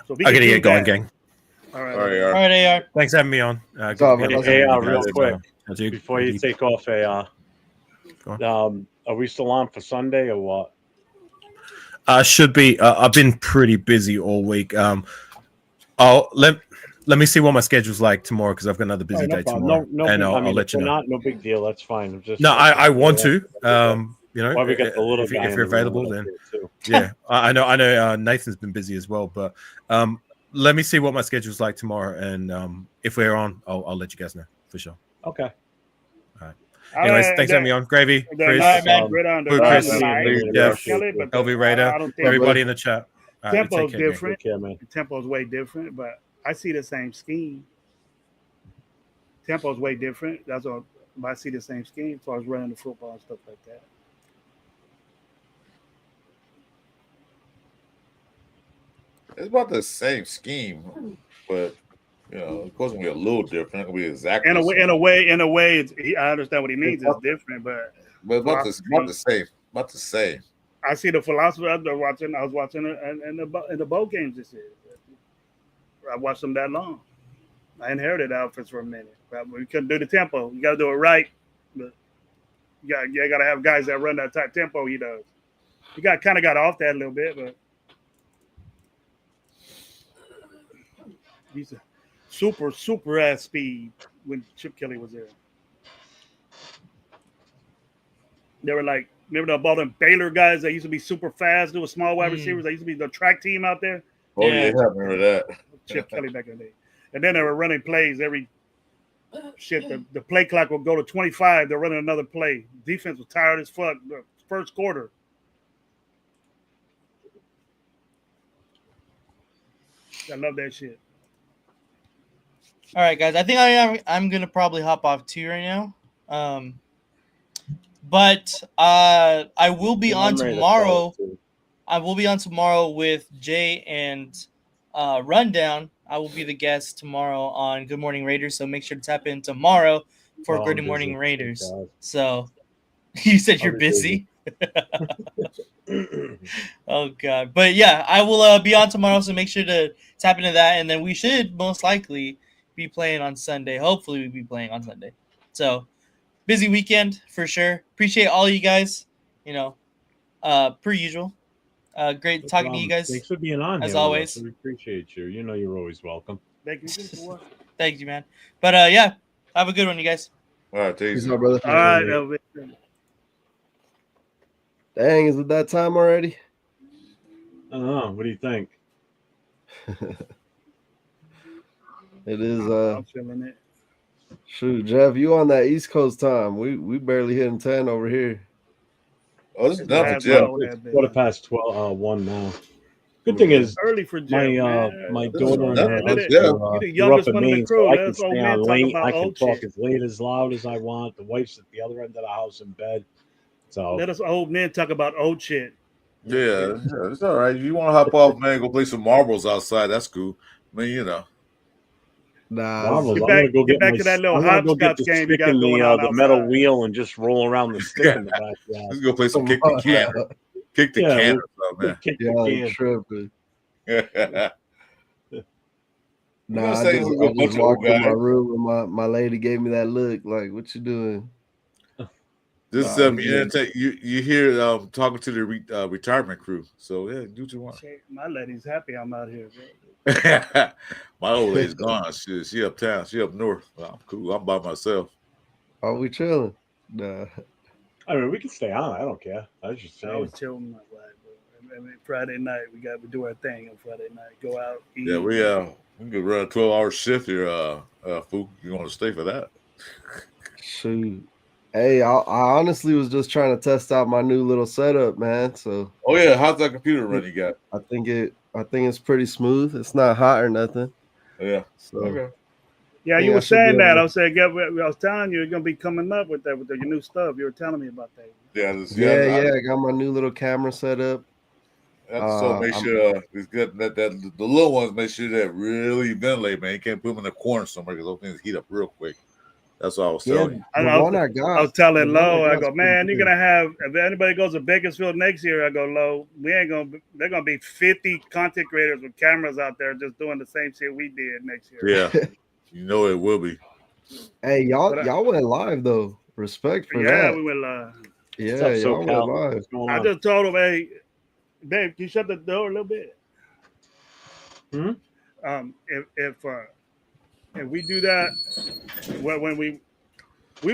So I gotta get going, gang. All right, AR. Thanks for having me on. AR, real quick, before you take off, AR. Are we still on for Sunday or what? Should be. I've been pretty busy all week. Let me see what my schedule's like tomorrow because I've got another busy day tomorrow, I'll let you know. No big deal. That's fine. I want to. Why we got the little if you're available, then yeah. I know. Nathan's been busy as well, but let me see what my schedule's like tomorrow, and if we're on, I'll let you guys know for sure. Okay. Anyways, thanks for having me on. Gravy, Chris, Chris, Jeff, Kelly, but LV Raider, I don't think everybody in the chat. Tempo's different. Take care, man. Tempo's way different, but I see the same scheme. Tempo's way different. That's all. But I see the same scheme as far as running the football and stuff like that. It's about the same scheme, but of course, it'll be a little different. It'll be exactly in a way. I understand what he means. It's different, but about the same. About the same. I see the philosophy. I was watching it in the bowl games this year. I watched them that long. I inherited outfits for a minute. We couldn't do the tempo. You got to do it right. But you got to have guys that run that type tempo. He does. He kind of got off that a little bit, but he's a super ass speed when Chip Kelly was there. They were like, remember all them Baylor guys that used to be super fast, do with small wide receivers? They used to be the track team out there. Oh, yeah, I remember that. Chip Kelly back in the day. And then they were running plays every shit. The play clock would go to 25. They're running another play. Defense was tired as fuck the first quarter. I love that shit. All right, guys. I think I'm gonna probably hop off too right now. But I will be on tomorrow. I will be on tomorrow with Jay and Rundown. I will be the guest tomorrow on Good Morning Raiders. So make sure to tap in tomorrow for Good Morning Raiders. So you said you're busy. Oh God. But yeah, I will be on tomorrow. So make sure to tap into that. And then we should most likely be playing on Sunday. Hopefully we'll be playing on Sunday. So busy weekend for sure. Appreciate all you guys, per usual. Great talking to you guys. Thanks for being on as here always. We appreciate you. You're always welcome. Thank you. Thank you, man. But yeah, have a good one, you guys. All right, take it easy, brother. All right, dang, is it that time already? I don't know. What do you think? It is. I'm feeling it. Shoot, Jeff, you on that East Coast time? We barely hitting 10 over here. Oh, this is nothing, Jeff. It's 1:12 now. Good thing is early for Jeff, my daughter and her husband you're the youngest up in one in the Maine, crew. so I Let can us old stay men on talk late. about I can old talk shit. as late as loud as I want. The wife's at the other end of the house in bed. So let us old men talk about old shit. Yeah, it's all right. If you want to hop off, man, go play some marbles outside. That's cool. I mean, Nah, marbles. Get I'm back- gonna go get get back my. to that little I'm gonna go get hopscotch the game you stick got and going on the metal outside. wheel and just roll around the stick in the backyard. Let's go play some kick the can. Kick the can or something, Kick the yeah, can. tripping. man. Nah, I just walked in my room and my lady gave me that look like, what you doing? This you hear talking to the retirement crew. So yeah, do what you want. Shit, my lady's happy I'm out here, bro. My old lady's gone. She uptown. She up north. I'm cool. I'm by myself. Are we chilling? Nah. I mean, we can stay on. I don't care. I was just saying. I was chilling with my wife, bro. I mean, Friday night we do our thing on Friday night. Go out, eat. Yeah, we could run a 12-hour shift here, Fook. You want to stay for that? Shoot. Hey, I honestly was just trying to test out my new little setup, man. So Oh yeah, how's that computer run you got? I think it's pretty smooth. It's not hot or nothing. Yeah. So Okay. Yeah, you were saying that. I was saying, I was telling you, you're gonna be coming up with that with your new stuff. You were telling me about that. Yeah, I got my new little camera set up. So make sure it's good that the little ones make sure that really ventilate, man. You can't put them in the corner somewhere because those things heat up real quick. That's what I was telling you. I was telling Lo, I go, man, you're gonna have if anybody goes to Bakersfield next year, I go, Lo, they're gonna be 50 content creators with cameras out there just doing the same shit we did next year. Yeah. You know it will be. Hey, y'all went live though. Respect for that. Yeah, we went live. Yeah, y'all went live. I just told him, hey, babe, can you shut the door a little bit? If we do that, when we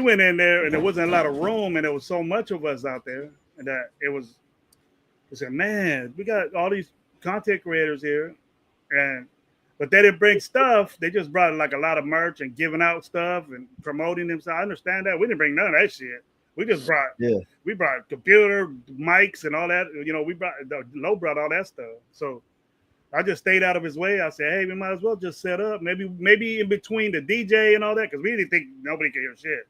went in there and there wasn't a lot of room and there was so much of us out there and that we said, man, we got all these content creators here and But they didn't bring stuff. They just brought like a lot of merch and giving out stuff and promoting themselves. I understand that. We didn't bring none of that shit. We just brought we brought computer, mics, and all that. You know, Low brought all that stuff. So I just stayed out of his way. I said, hey, we might as well just set up. Maybe in between the DJ and all that, because we didn't think nobody could hear shit.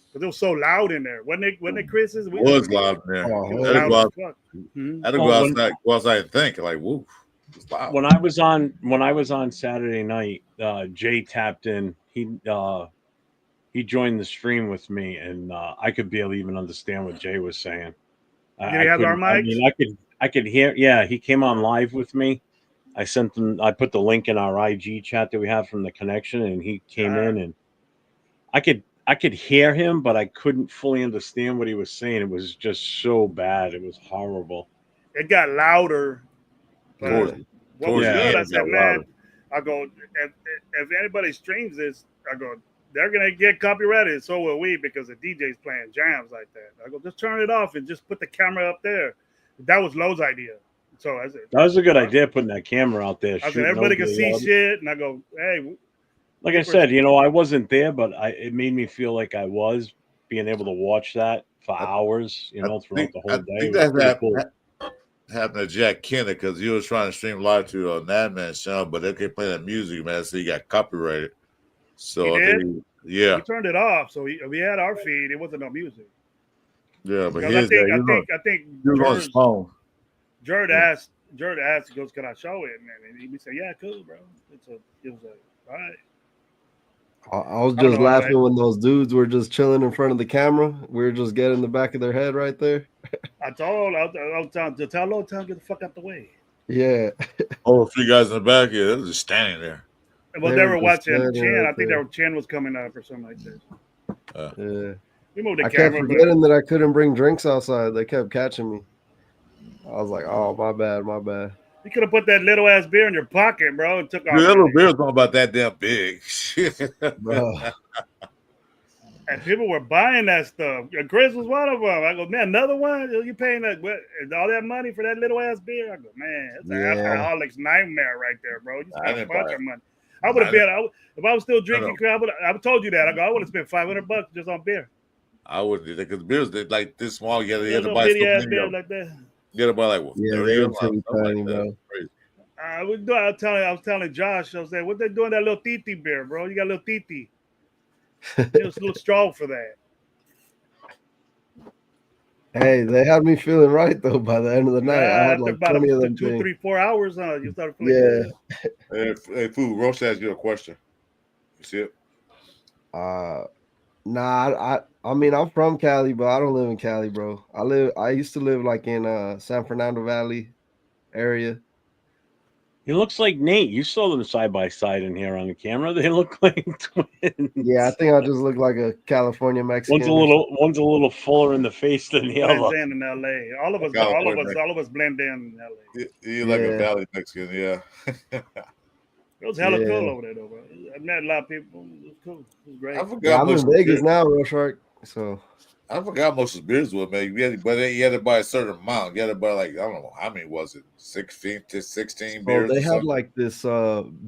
Because it was so loud in there. Wasn't it Chris's? It was loud in there. It was loud as fuck. I had to go outside and think, like, woo. When I was on Saturday night, Jay tapped in. He joined the stream with me, and I could barely even understand what Jay was saying. Did he have our mics? I mean, I could hear. Yeah, he came on live with me. I sent him. I put the link in our IG chat that we have from the connection, and he came in, and I could hear him, but I couldn't fully understand what he was saying. It was just so bad. It was horrible. It got louder. What was good? I said, man, I go, if anybody streams this, I go, they're gonna get copyrighted. So will we, because the DJ's playing jams like that. I go, just turn it off and just put the camera up there. That was Low's idea. So I said, that was a good idea, putting that camera out there. I said, everybody can see shit, and I go, hey. Like I said, I wasn't there, but it made me feel like I was being able to watch that for hours, throughout the whole day. I think that happened to Jack Kennedy, because he was trying to stream live to Madman's channel, but they kept playing that music, man, so he got copyrighted. So he turned it off, so we had our feed. It wasn't no music. Yeah, but I think he was on his phone. Jared asked, he goes, "Can I show it?" And he said, "Yeah, cool, bro." It was all right. I was just laughing when those dudes were just chilling in front of the camera. We were just getting the back of their head right there. I tell Low, tell get the fuck out the way. Yeah. Oh, 3 guys in the back, yeah, they were just standing there. Well, they were watching Chin. I think Chin was coming up or something like that. Yeah. We moved the I camera. kept forgetting that I couldn't bring drinks outside. They kept catching me. I was like, oh, my bad. You could have put that little ass beer in your pocket, bro, and took off. That little beer was not about that damn big. Bro. And people were buying that stuff. Chris was one of them. I go, man, another one? You paying all that money for that little ass beer? I go, man, it's an alcoholic's nightmare right there, bro. You spent a bunch of money. I would have been, if I was still drinking, I would have told you that. I would have spent $500 just on beer. I wouldn't do that, because beers like this small. You had to buy some beer like that. You got to buy like they were pretty tiny, bro. I was telling Josh, I was saying, what they doing that little titi beer, bro? You got a little titi. It was a little strong for that. Hey, they had me feeling right though. By the end of the night, I had like 20 of them. 2, 3, 4 hours. You started feeling good. Hey, Food. Roche asked you a question. You see it? Nah. I mean, I'm from Cali, but I don't live in Cali, bro. I used to live like in San Fernando Valley area. He looks like Nate. You saw them side by side in here on the camera. They look like twins. Yeah, I think I just look like a California Mexican. One's a little fuller in the face than the other. Blends in LA. All of us blend in LA. You like a Valley Mexican, yeah. It was hella cool over there, though, bro. I met a lot of people. It was cool. It was great. I'm in Vegas now, real shark. So I forgot most of the beers were made. But you had to buy a certain amount. You had to buy like, I don't know how many was it, 16 to 16 beers. They had like this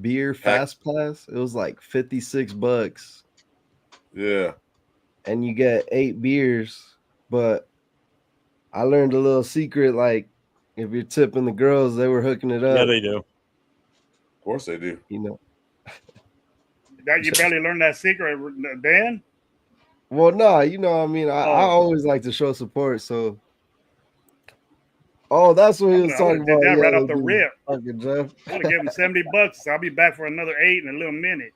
beer fast pass. It was like $56. Yeah, and you get 8 beers. But I learned a little secret. Like if you're tipping the girls, they were hooking it up. Yeah, they do. Of course they do. That you barely learned that secret, Dan? Well, no, I mean, I always like to show support. So, that's what he was talking about. That right off the rip. Fucking Jeff. I would have given him $70. I'll be back for another 8 in a little minute.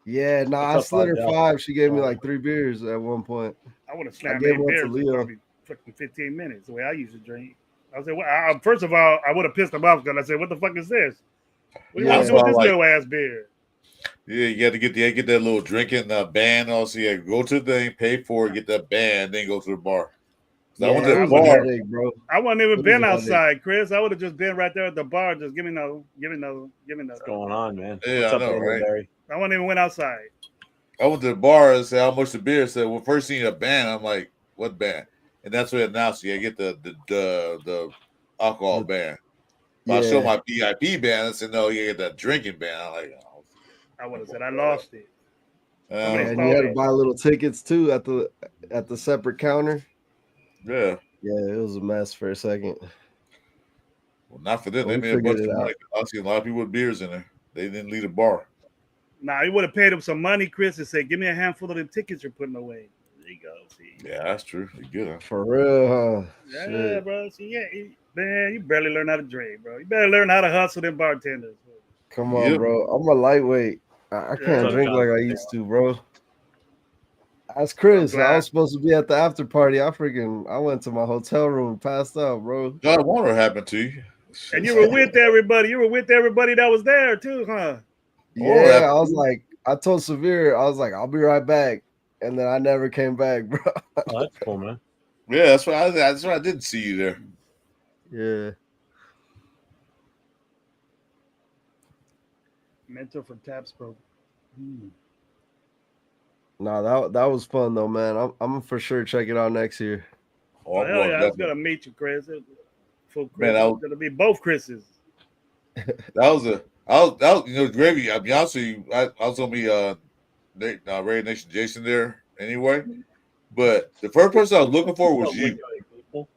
Yeah, I slid her 5. She gave me like 3 beers at one point. I would have slammed 8 beers in probably 15 minutes, the way I usually drink. I said, well, first of all, I would have pissed him off because I said, what the fuck is this? What do you want to do with this little ass beer? Yeah, you got to get that little drinking band. Also, you go to the thing, pay for it, get that band, then go to the bar. I went to the bar, bro. I wouldn't even been outside, Chris. I would have just been right there at the bar, just give me no. What's going on, man? Yeah, I know, right? I wouldn't even went outside. I went to the bar and said, how much the beer? Said, well, first you need a band. I'm like, what band? And that's what it announced. You get the alcohol band. I show my VIP band and said, no, you get that drinking band. I'm like, oh. I would have said I lost it. And you had to buy little tickets too at the separate counter. Yeah. Yeah, it was a mess for a second. Well, not for them. They made a bunch of money. I see a lot of people with beers in there. They didn't leave the bar. Nah, you would have paid them some money, Chris, and said, give me a handful of the tickets you're putting away. There you go. See? Yeah, that's true. You're good, huh? For real, huh? Yeah, Shit. bro. See, yeah, man, you barely learn how to drink, bro. You better learn how to hustle them bartenders. Come on, bro. I'm a lightweight. I can't drink like I used to, bro. That's Chris. I was supposed to be at the after party. I went to my hotel room, passed out, bro. God, what happened to you? And you were with everybody. You were with everybody that was there too, huh? Yeah, I was like, I told Severe, I was like, I'll be right back, and then I never came back, bro. Oh, that's cool, man. Yeah, that's why I didn't see you there. Yeah. Mentor from Taps, bro. No, that was fun though, man. I'm for sure check it out next year. Oh, hell yeah, I was gonna meet you, Chris. Full Chris. Man, I was gonna be both Chris's. That was you know, Gravy. I'll be honest with you. I was gonna be Radio Nation Jason there anyway. But the first person I was looking for was you.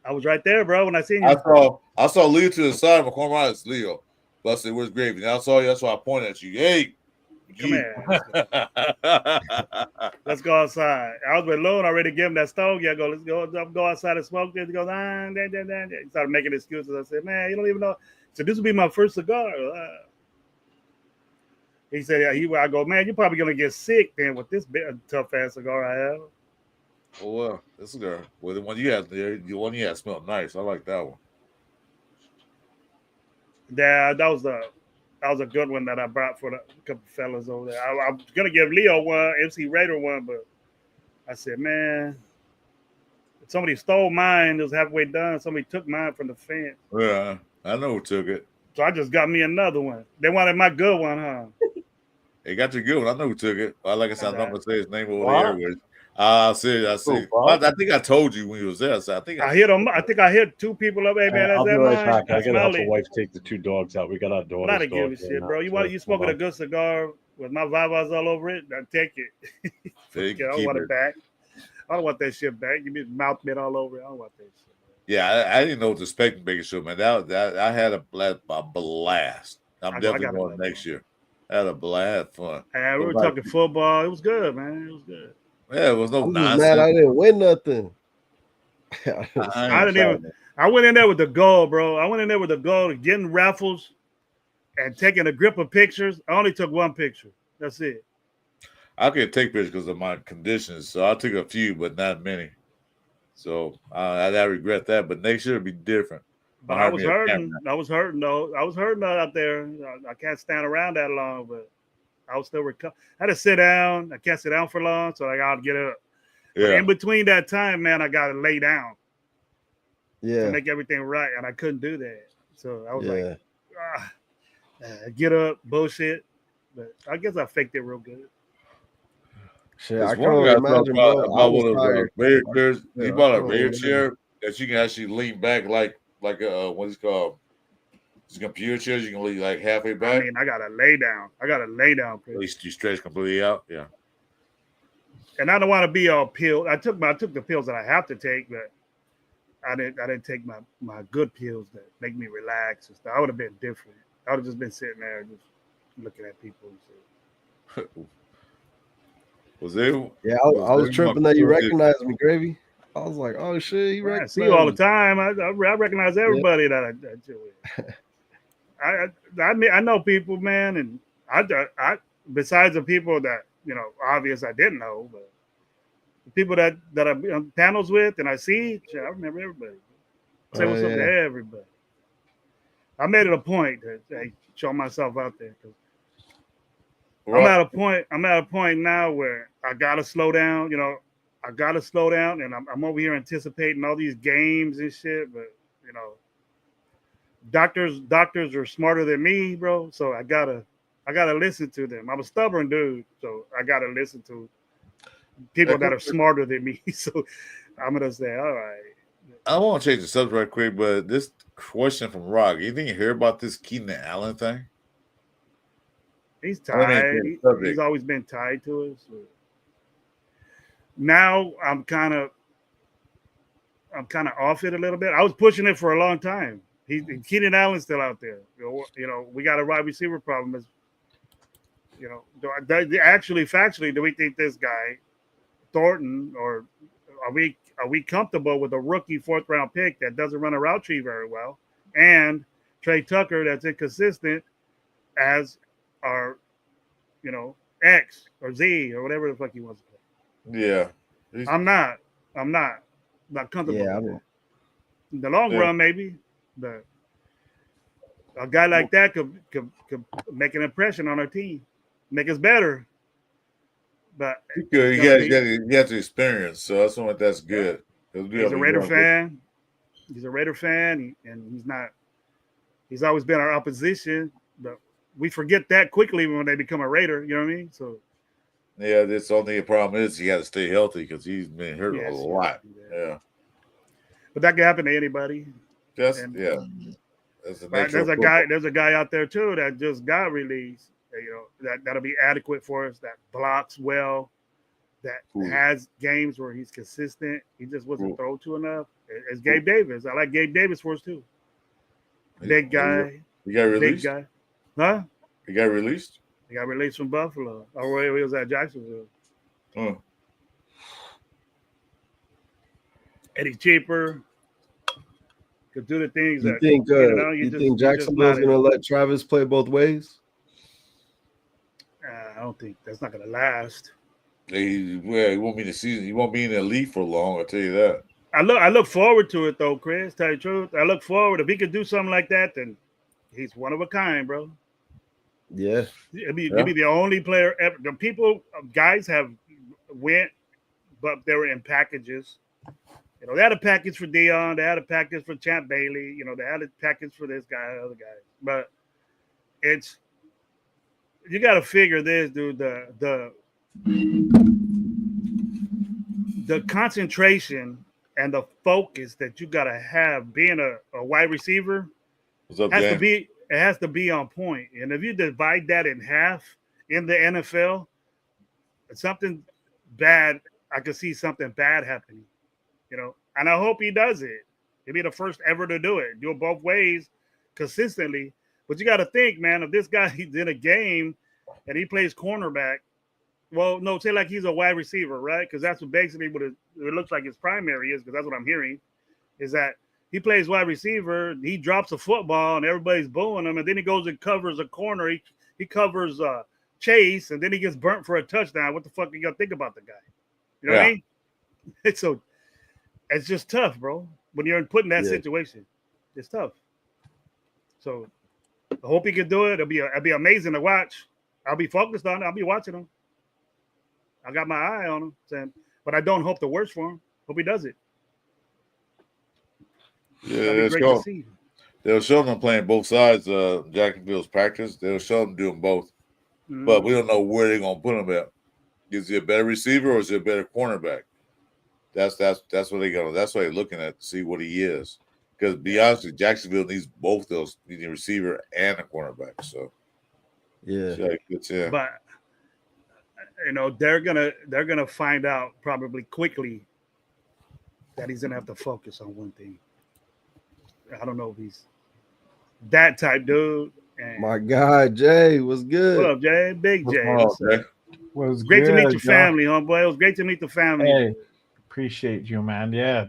I was right there, bro, when I seen you. I saw Leo to the side of my corner. It's Leo. But I said, where's Gravy? And I saw you, that's why I pointed at you. Hey, come here. Let's go outside. I was with Lone already gave him that stogie. I go, let's go outside and smoke this. He goes, He started making excuses. I said, man, you don't even know. So this will be my first cigar. He said, I go, man, you're probably gonna get sick then with this tough ass cigar I have. Oh well, this cigar. Well, the one you had there, the one you had smelled nice. I like that one. Yeah, that was a good one that I brought for the couple fellas over there. I was gonna give Leo one, MC Raider one, but I said, man, somebody stole mine. It was halfway done. Somebody took mine from the fence. Yeah, I know who took it. So I just got me another one. They wanted my good one, huh? They got your good one. I know who took it. Well, like I said, I'm not gonna say his name over there. I see. I think I told you when you was there. So I hit them. I think I hit two people up. Hey man, I'll be right back. I gotta help the the wife take the two dogs out. We got our daughters. Not to give a shit, bro. You smoking a good cigar with my vivas all over it? I take it. I don't want it back. I don't want that shit back. You mean mouth bit all over it. I don't want that shit. Yeah, I didn't know what to expect in Bacon Show, man. That I had a blast. I'm definitely going next year. I had a blast, fun. And we were talking football. It was good, man. It was good. Yeah, it was no nonsense. Mad I didn't win nothing. I went in there with the goal, bro. I went in there with the goal of getting raffles and taking a grip of pictures. I only took one picture. That's it. I could take pictures because of my conditions, so I took a few, but not many. So I regret that. But next year it'll be different. But I was hurting. I was hurting though. I was hurting out there. I can't stand around that long, but I was still recovering. I had to sit down. I can't sit down for long, so I got to get up. Yeah. But in between that time, man, I got to lay down. Yeah. To make everything right, and I couldn't do that. So I was like, get up, bullshit. But I guess I faked it real good. Shit, I can't imagine, bro. About one of those rare chairs. He bought a rare chair that you can actually lean back like what's it called? It's computer chairs. You can lean like halfway back. I mean, I gotta lay down. At least you stretch completely out. Yeah. And I don't want to be all pilled. I took the pills that I have to take, but I didn't take my good pills that make me relax and stuff. I would have been different. I would have just been sitting there just looking at people and shit. Was it? Yeah, I was tripping that you recognized me, Gravy. I was like, oh shit, he recognized me. I see you all the time. I recognize everybody that I chill with. I know people, man, and I besides the people that obvious I didn't know, but the people that I'm on panels with and I see, I remember everybody. Say what's up to everybody. I made it a point to show myself out there. Right. I'm at a point now where I gotta slow down. I gotta slow down, and I'm over here anticipating all these games and shit. But doctors are smarter than me, bro. So I gotta listen to them. I'm a stubborn dude, so I gotta listen to people that are smarter than me. So I'm gonna say, all right. I want to change the subject right quick, but this question from Rock, you think you hear about this Keenan Allen thing? He's tied. He's always been tied to us. So. Now I'm kind of off it a little bit. I was pushing it for a long time. Keenan Allen's still out there. You know, we got a wide receiver problem. You know, actually, factually, do we think this guy Thornton, or are we comfortable with a rookie 4th round pick that doesn't run a route tree very well, and Trey Tucker that's inconsistent as our, you know, X or Z or whatever the fuck he wants to play? Yeah, I'm not comfortable. Yeah, with that. In the long run, maybe, but a guy like that could make an impression on our team, make us better. But he has the experience, so that's something that's good. He's a Raider fan. He's a Raider fan, and he's always been our opposition. But we forget that quickly when they become a Raider. You know what I mean? So yeah, that's only problem is he got to stay healthy because he's been hurt a lot. Yeah, but that can happen to anybody. There's a guy out there too that just got released. You know, that'll be adequate for us, that blocks well, that has games where he's consistent. He just wasn't thrown to enough. It's Gabe Davis. I like Gabe Davis for us too. Big guy. He got released? Big guy. Huh? He got released? He got released from Buffalo. Or he was at Jacksonville. Eddie Cheaper could do the things you think Jacksonville's going to let Travis play both ways? I don't think that's not going to last. He won't be in the season. He won't be in the league for long. I'll tell you that. I look forward to it though, Chris. Tell you the truth, I look forward. If he could do something like that, then he's one of a kind, bro. Yeah, it'd be the only player ever. The guys have went, but they were in packages. You know, they had a package for Dion. They had a package for Champ Bailey. You know, they had a package for this guy, other guy. But you got to figure this, dude. The concentration and the focus that you got to have being a wide receiver has to be on point. And if you divide that in half in the NFL, something bad, I could see something bad happening. You know, and I hope he does it. He'll be the first ever to do it. Do it both ways consistently. But you got to think, man, if this guy he's in a game and he plays cornerback, well, no, say like he's a wide receiver, right? Because that's what basically what it looks like his primary is, because that's what I'm hearing, is that he plays wide receiver, he drops a football, and everybody's booing him, and then he goes and covers a corner. He covers Chase, and then he gets burnt for a touchdown. What the fuck are you going to think about the guy? You know what I mean? It's just tough, bro. When you're put in that situation, it's tough. So I hope he can do it. It'll be amazing to watch. I'll be focused on it. I'll be watching him. I got my eye on him, but I don't hope the worst for him. Hope he does it. Yeah, that's cool. They'll show them playing both sides of Jacksonville's practice. They'll show them doing both. Mm-hmm. But we don't know where they're going to put him at. Is he a better receiver or is he a better cornerback? That's what they go. That's what they're looking at to see what he is. Because to be honest, Jacksonville needs both those, needs a receiver and a cornerback. So but you know, they're gonna find out probably quickly that he's gonna have to focus on one thing. I don't know if he's that type dude. And my guy Jay was good. What up, Jay? Big Jay. Was great to meet your family, homeboy. It was great to meet the family. Hey, appreciate you, man. Yeah,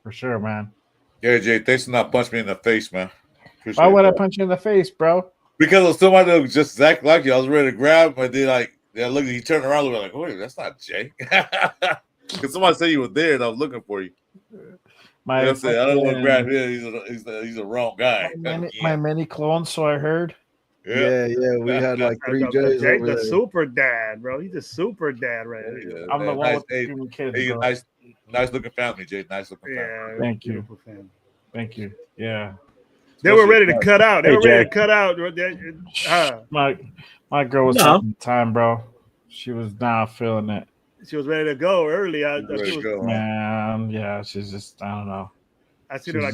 for sure, man. Yeah, Jay, thanks for not punching me in the face, man. Why would I punch you in the face, bro? Because of somebody that was just exactly like you. I was ready to grab him, and then he turned around and was like, wait, that's not Jay. Because somebody said you were there, and I was looking for you. I don't want to grab him. He's a wrong guy. My mini clone, so I heard. Yeah. We had like 3 J's. Jay's the super dad, bro. He's a super dad, right? Yeah, I'm the one with the kids. Hey, nice looking family, Jay. Nice looking family. Thank you. Thank you. Yeah. They were ready to cut out. They were ready to cut out. My girl was having time, bro. She was not feeling it. She was ready to go early. Man, yeah, she's just, I don't know. I see it like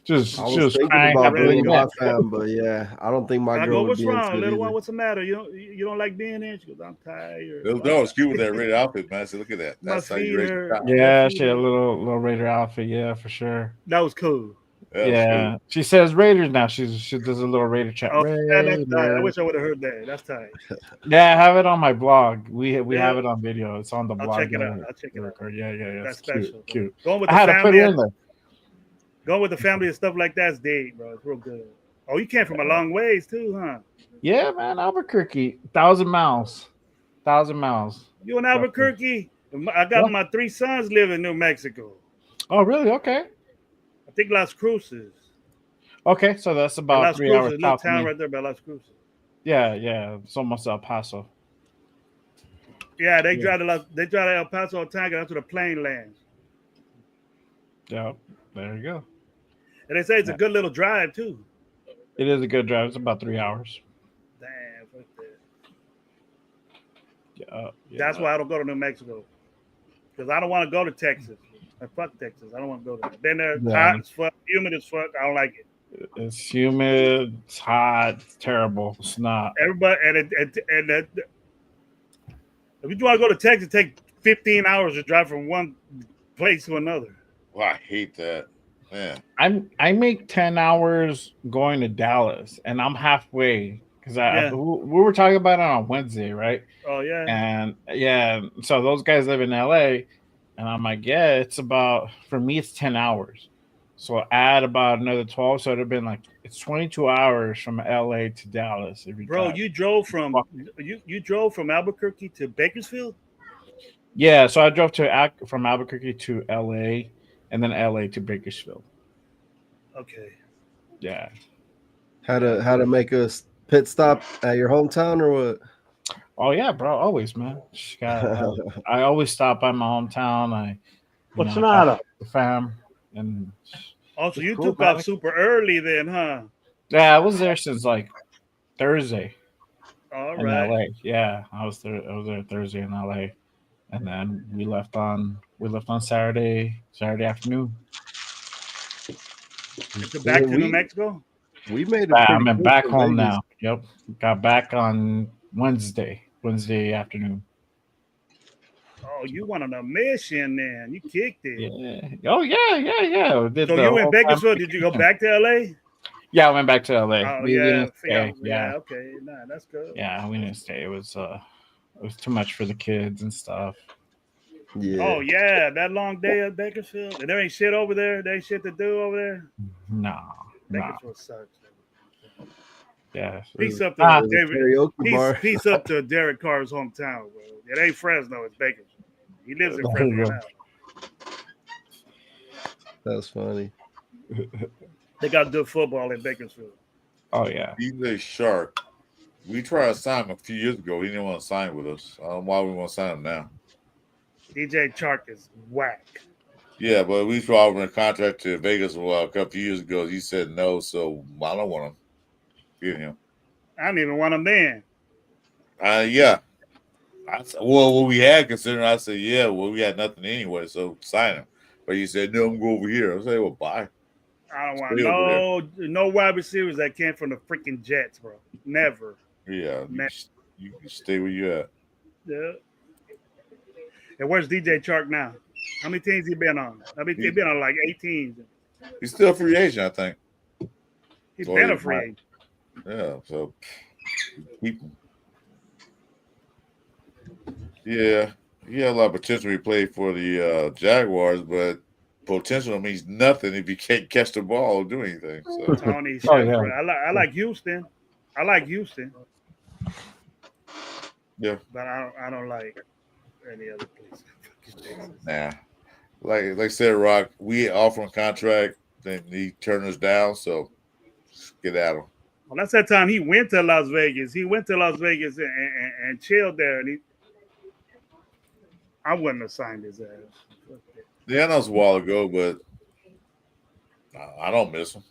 She's, that. I she was was thinking crying. about ready to bringing go. my fam, but yeah, I don't think my I girl go, would what's be into wrong, it little one? either. What's the matter? You don't like being here? She goes, I'm tired. No, it's cute with that red outfit, man. So look at that. My That's how you feet raise your hurt. child. Yeah, she had a little Raider outfit. Yeah, for sure. That was cool. That was Yeah, cool. she says Raiders now. She does a little Raider chat. Oh, yeah, that's tight. I Raiders. wish I would have heard that. That's tight. Yeah, I have it on my blog. We have Yeah. it on video. It's on the I'll blog. check it out. I'll check it out. Yeah. That's It's cute, special. cute. Going with I the had to put family. it in there. Going with the family and stuff like that's deep, bro. It's real good. Oh, you came from a long ways too, huh? Yeah, man, Albuquerque, 1,000 miles. 1,000 miles. You in Albuquerque? I got my 3 sons live in New Mexico. Oh, really? Okay. I think Las Cruces. Okay, so that's about Las 3 hours Cruces, little south of town me. right there by Las Cruces. Yeah. It's almost El Paso. Yeah, they drive to El Paso all the time. That's where the plane lands. Yeah, there you go. And they say it's a good little drive too. It is a good drive. It's about 3 hours. Damn, fuck that. Yeah. That's why I don't go to New Mexico. Because I don't want to go to Texas. Fuck Texas. I don't want to go there. Been there, hot as fuck, humid as fuck. I don't like it. It's humid. It's hot. It's terrible. It's not. Everybody if you want to go to Texas, take 15 hours to drive from one place to another. Well, I hate that. Man. I make 10 hours going to Dallas, and I'm halfway because we were talking about it on Wednesday, right? Oh yeah. And yeah, so those guys live in LA, and I'm like, yeah, it's about, for me it's 10 hours. So add about another 12, so it'd have been like, it's 22 hours from LA to Dallas every Bro, time. you drove from Albuquerque to Bakersfield? Yeah, so I drove from Albuquerque to LA, and then LA to Bakersfield. Okay. Yeah. How to make a pit stop at your hometown or what? Oh yeah, bro. Always, man. I always stop by my hometown. What's the matter? The fam, and so you took off super early then, huh? Yeah, I was there since like Thursday. All in right. LA. Yeah, I was there Thursday in LA, and then we left on Saturday afternoon. Back to New Mexico? We made it. I'm back home now. Yep, got back on Wednesday afternoon. Oh, you went on a mission then. You kicked it. Yeah. Oh yeah. So you in Bakersfield? Did you go back to LA? Yeah, I went back to LA. Oh, we didn't stay. Yeah. Okay. Nah, that's good. Yeah, we didn't stay. It was too much for the kids and stuff. Yeah. Oh yeah, that long day at Bakersfield. And there ain't shit over there. There ain't shit to do over there. No. Bakersfield sucks. Yeah. Peace up to David. Karaoke bar. Peace up to Derek Carr's hometown, bro. It ain't Fresno, it's Bakersfield. He lives in Fresno now. That's funny. They got good football in Bakersfield. Oh yeah. DJ Shark. We tried to sign him a few years ago. He didn't want to sign with us. I don't know why we want to sign him now. DJ Chark is whack. Yeah, but we tried offering a contract to Vegas a couple years ago. He said no, so I don't want him. Get him. I didn't even want him then. Yeah. I said, well, what we had considered, I said, yeah, well, we had nothing anyway, so sign him. But he said, no, I'm going to go over here. I said, well, bye. I don't want no wide receivers that came from the freaking Jets, bro. Never. Yeah. You can stay where you at. Yeah. And where's DJ Chark now? How many teams he been on? I mean, he's been on like 8 teams. He's still a free agent, I think. He's been a free agent. Yeah, so keep him. Yeah, he had a lot of potential. He played for the Jaguars, but potential means nothing if you can't catch the ball or do anything. So. Tony Shepard. I like Houston. I like Houston. Yeah, but I don't like any other place. Nah, like I said, Rock, we offer him a contract, then he turned us down. So get at him. Well, that's that time he went to Las Vegas. He went to Las Vegas and chilled there, and I wouldn't have signed his ass. Yeah, that was a while ago, but I don't miss him.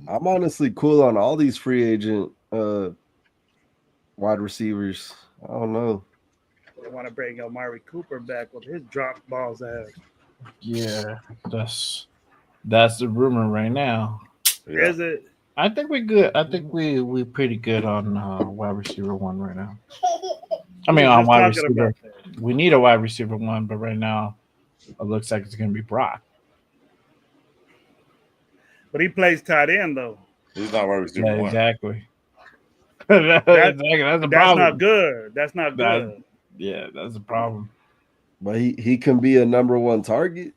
I'm honestly cool on all these free agent wide receivers. I don't know. They want to bring Amari Cooper back with his drop balls ass. Yeah, that's the rumor right now. Yeah. Is it? I think we're good. I think we pretty good on wide receiver one right now. I mean, on Just wide talking receiver, about that. we need a wide receiver one, but right now it looks like it's going to be Brock. But he plays tight end though. He's not wide receiver Yeah, one. exactly. That's That's a that's problem. not good. That's not That- good. yeah, that's a problem. But he can be a number one target.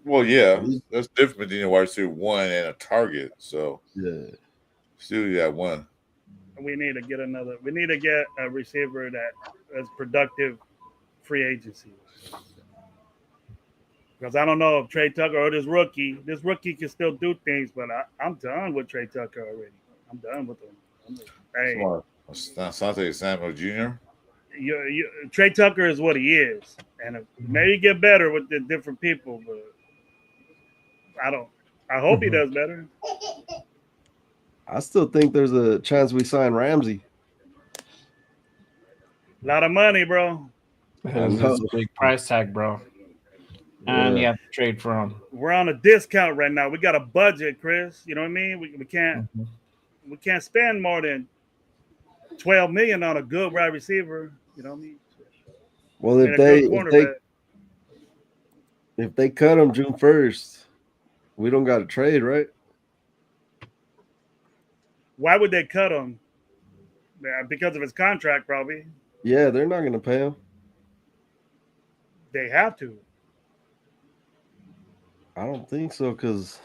Well, yeah, that's different between a wide receiver one and a target. So Yeah. still you got one. We need to get another. We need to get a receiver that is productive free agency. Because I don't know if Trey Tucker or this rookie can still do things, but I'm done with Trey Tucker already. I'm done with him. Hey, Asante Samuel Jr. Trey Tucker is what he is, and maybe get better with the different people, but I hope he does better. I still think there's a chance we sign Ramsey. A lot of money, bro. It's a big price tag, bro. And you have to trade for him. We're on a discount right now. We got a budget, Chris. You know what I mean? We can't spend more than $12 million on a good wide receiver. You know what I mean? Well, if they cut him June 1st, we don't got to trade, right? Why would they cut him? Because of his contract, probably. Yeah, they're not going to pay him. They have to. I don't think so, because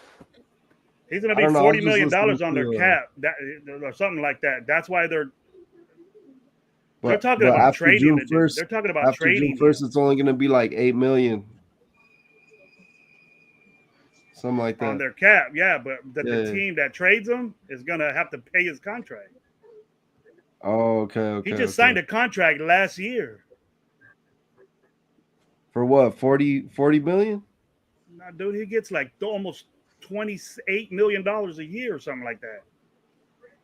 he's going to be $40 million on their cap, or something like that. That's why they're talking about trading. They're talking about trading. June 1st, it's only going to be like $8 million. Something like that. On their cap, yeah, but the team that trades him is going to have to pay his contract. Oh, okay. He just signed a contract last year. For what, 40 million? Nah, dude, he gets like almost $28 million a year or something like that.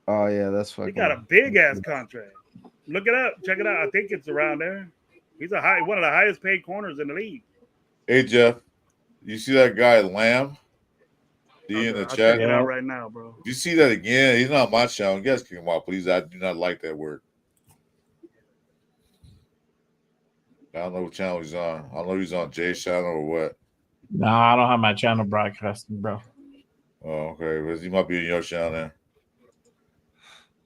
Oh, yeah, that's fucking. He got a big-ass contract. Look it up. Check it out. I think it's around there. He's one of the highest paid corners in the league. Hey, Jeff, you see that guy Lamb? In the I'll chat. check it out right now, bro. You see that again? He's not my channel. You guys kick him out, please. I do not like that word. I don't know what channel he's on. I don't know if he's on Jay's channel or what. No, I don't have my channel broadcasting, bro. Oh, okay. Because he might be in your channel then.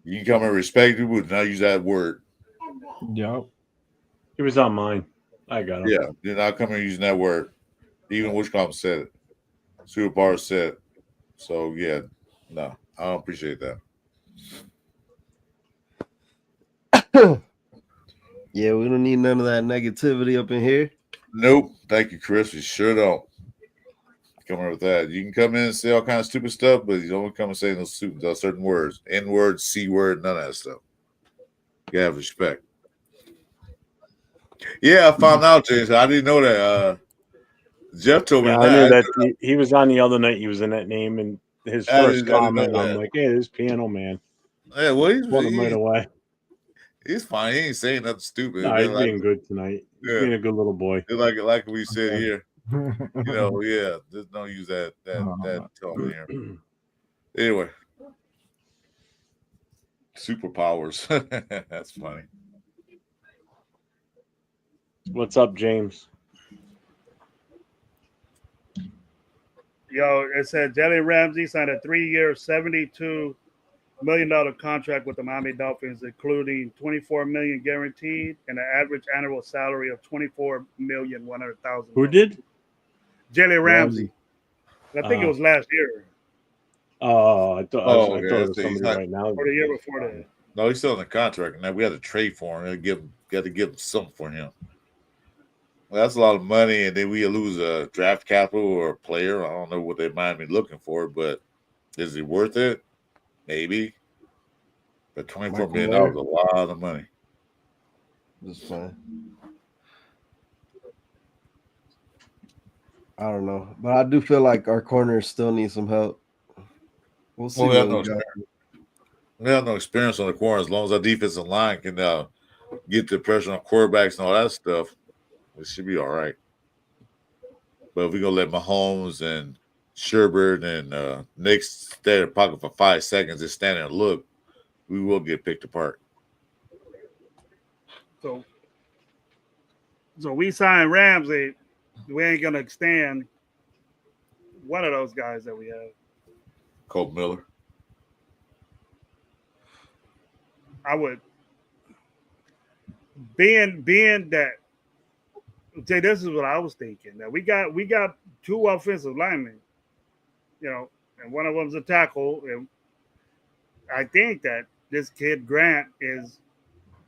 You can come and respect people, but not use that word. Yep. He was on mine. I got him. Yeah, you're not coming using that word. Even Wishcom said it. Super Bar said it. So, yeah, no, I don't appreciate that. Yeah, we don't need none of that negativity up in here. Nope. Thank you, Chris. We sure don't. Come in with that. You can come in and say all kinds of stupid stuff, but you don't come and say those certain words. N word, C word, none of that stuff. You have respect. Yeah, I found out, Jason. I didn't know that. Jeff told me that. I knew that he was on the other night. He was in that name, and his first comment, I'm like, "Hey, this Piano Man." Yeah, well, he's right away. He's fine. He ain't saying nothing stupid. No, he's being good tonight. He's being a good little boy. Like we said here. You know, yeah. Just don't use that tone here. Anyway, superpowers. That's funny. What's up, James? Yo, it said Jalen Ramsey signed a 3-year, $72 million contract with the Miami Dolphins, including $24 million guaranteed and an average annual salary of $24,100,000. Who did? Jalen Ramsey. I think it was last year. Oh, I thought it was somebody right now. Or the year before that. No, he's still in the contract, and we had to trade for him. Got to give him something for him. Well, that's a lot of money, and then we lose a draft capital or a player. I don't know what they might be looking for, but is it worth it? Maybe. But $24 million is a lot of money. That's fine. I don't know, but I do feel like our corners still need some help. We'll see. We have no experience on the corner. As long as our defensive line can get the pressure on quarterbacks and all that stuff, it should be all right. But if we're gonna let Mahomes and Sherbert and Nick stay in the pocket for 5 seconds and stand and look, we will get picked apart. So we signed Ramsey. We ain't gonna extend one of those guys that we have. Colt Miller. I would being that. Jay, this is what I was thinking. That we got 2 offensive linemen, and one of them's a tackle. And I think that this kid Grant is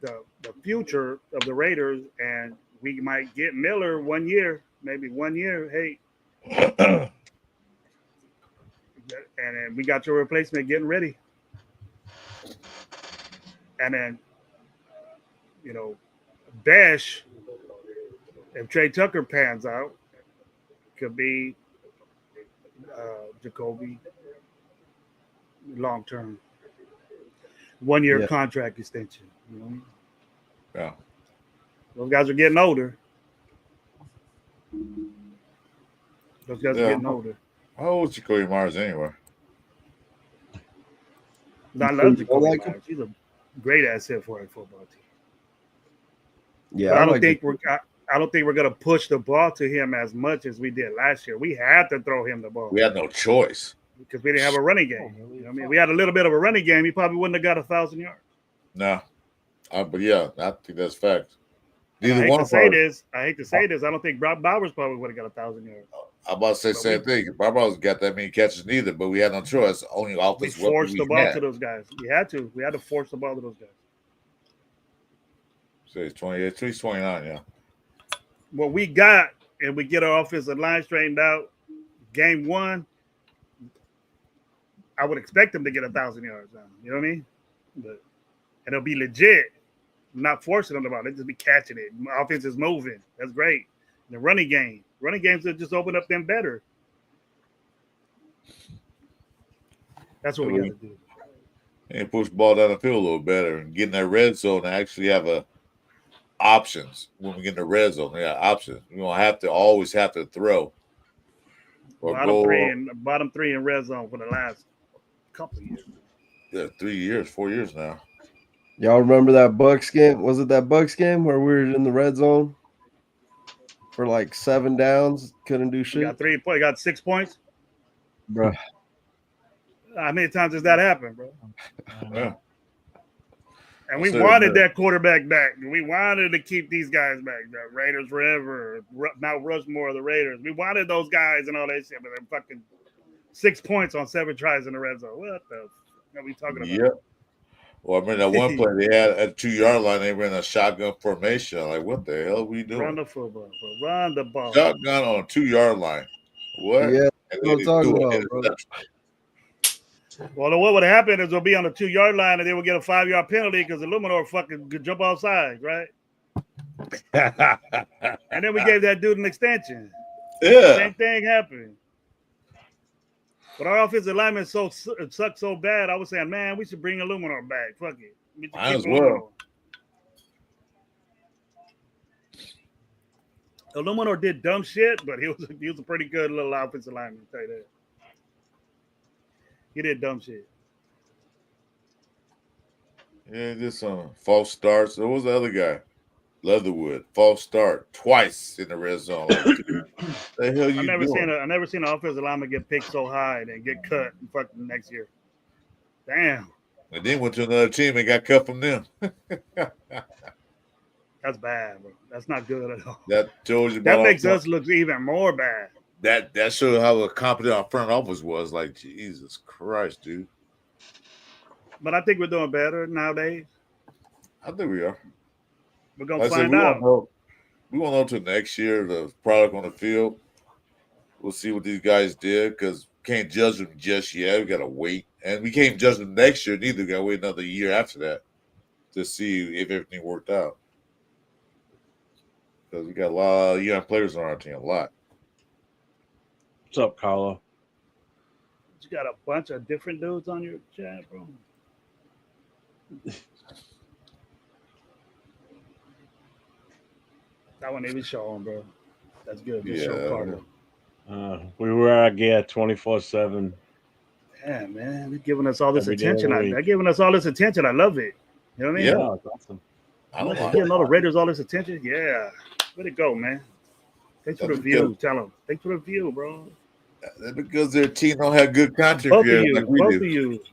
the future of the Raiders, and we might get Miller 1 year, maybe 1 year. Hey, and then we got your replacement getting ready, and then Bash. If Trey Tucker pans out, could be Jacoby long term, 1 year contract extension. Yeah, those guys are getting older. Are getting older. How old is Jacoby Myers anyway? I love Jacoby Myers. He's a great asset for a football team. Yeah, but I don't think we're going to push the ball to him as much as we did last year. We had to throw him the ball. We had no choice because we didn't have a running game. We had a little bit of a running game. He probably wouldn't have got 1,000 yards. No, but yeah, I think that's fact. I hate to say this. I don't think Brock Bowers probably would have got 1,000 yards. I'm about to say the same thing. Brock Bowers got that many catches neither, but we had no choice. Only offense. We forced the ball to those guys. We had to. We had to force the ball to those guys. So he's 28. He's 29. Yeah. What we got, and we get our offensive line straightened out. Game 1, I would expect them to get 1,000 yards now. You know what I mean? And it'll be legit. I'm not forcing them to ball. They just be catching it. My offense is moving. That's great. The running games will just open up them better. That's what we got to do. And push the ball down the field a little better and get in that red zone and actually have options when we get in the red zone. Yeah, options. We don't always have to throw. Or bottom three in red zone for the last couple of years. Yeah, 3 years, 4 years now. Y'all remember that Bucks game? Was it that Bucks game where we were in the red zone for like 7 downs? Couldn't do shit. Got 3 points. Got 6 points, bro. How many times does that happen, bro? Yeah. And we wanted that quarterback back. We wanted to keep these guys back. The Raiders forever. Mount Rushmore of the Raiders. We wanted those guys and all that shit, but they're fucking 6 points on 7 tries in the red zone. What the are we talking about? Yep. Well, I remember that one play they had at the 2-yard line. They ran a shotgun formation. I'm like, what the hell are we doing? Run the football, bro. Run the ball. Shotgun on a 2-yard line. What? Yeah, that's what I'm talking about, bro. Well, what would happen is we'll be on the 2-yard line and they will get a 5-yard penalty because Illuminor fucking could jump outside, right? And then we gave that dude an extension. Yeah. Same thing happened. But our offensive linemen suck so bad, I was saying, man, we should bring Illuminor back. Fuck it. Might as well. Illuminor did dumb shit, but he was a pretty good little offensive lineman, I'll tell you that. He did dumb shit. Yeah, did some false starts. There was the other guy, Leatherwood, false start twice in the red zone. Like, the hell you I never seen an offensive lineman get picked so high and then get cut fucking next year. Damn. And then went to another team and got cut from them. That's bad, bro. That's not good at all. That tells you that makes us look even more bad. That showed how competent our front office was. Like, Jesus Christ, dude. But I think we're doing better nowadays. I think we are. We're gonna find out. We won't know until next year the product on the field. We'll see what these guys did because we can't judge them just yet. We gotta wait, and we can't judge them next year neither. We gotta wait another year after that to see if everything worked out. Because we got a lot of young players on our team. A lot. What's up, Carlo? You got a bunch of different dudes on your chat, bro. That one even showing, bro. That's good. Just show Carlo. We wear our gear 24/7. Yeah, man, they're giving us all this Every day of attention. the They're week. giving us all this attention. I love it. You know what I mean? Yeah. It's awesome. I don't They're mind. giving all the Raiders all this attention. Yeah, let it go, man. Thanks for the That's view. Tell them. Thanks for the view, bro. Because their team don't have good content Both of creators you. like we Both of do. you.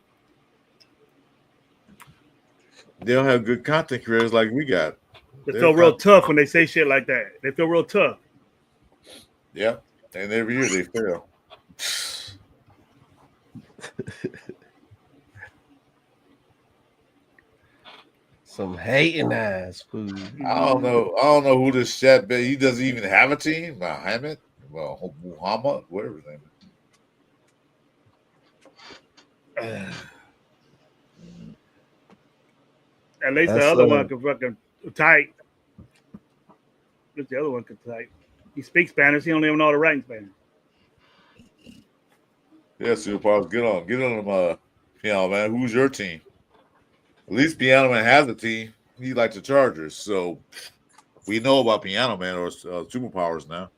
They don't have good content creators like we got. They Their feel real con- tough when they say shit like that. They feel real tough. Yeah, and every year they fail. Some hating ass food. I don't know who this chat bet. He doesn't even have a team. Muhammad, whatever his name is. At least That's the other one can fucking type. At least the other one can type. He speaks Spanish. He don't even know how to write in Spanish. Yeah, Superpowers, get on him, Piano Man. Who's your team? At least Piano Man has a team. He like the Chargers, so we know about Piano Man or Superpowers now.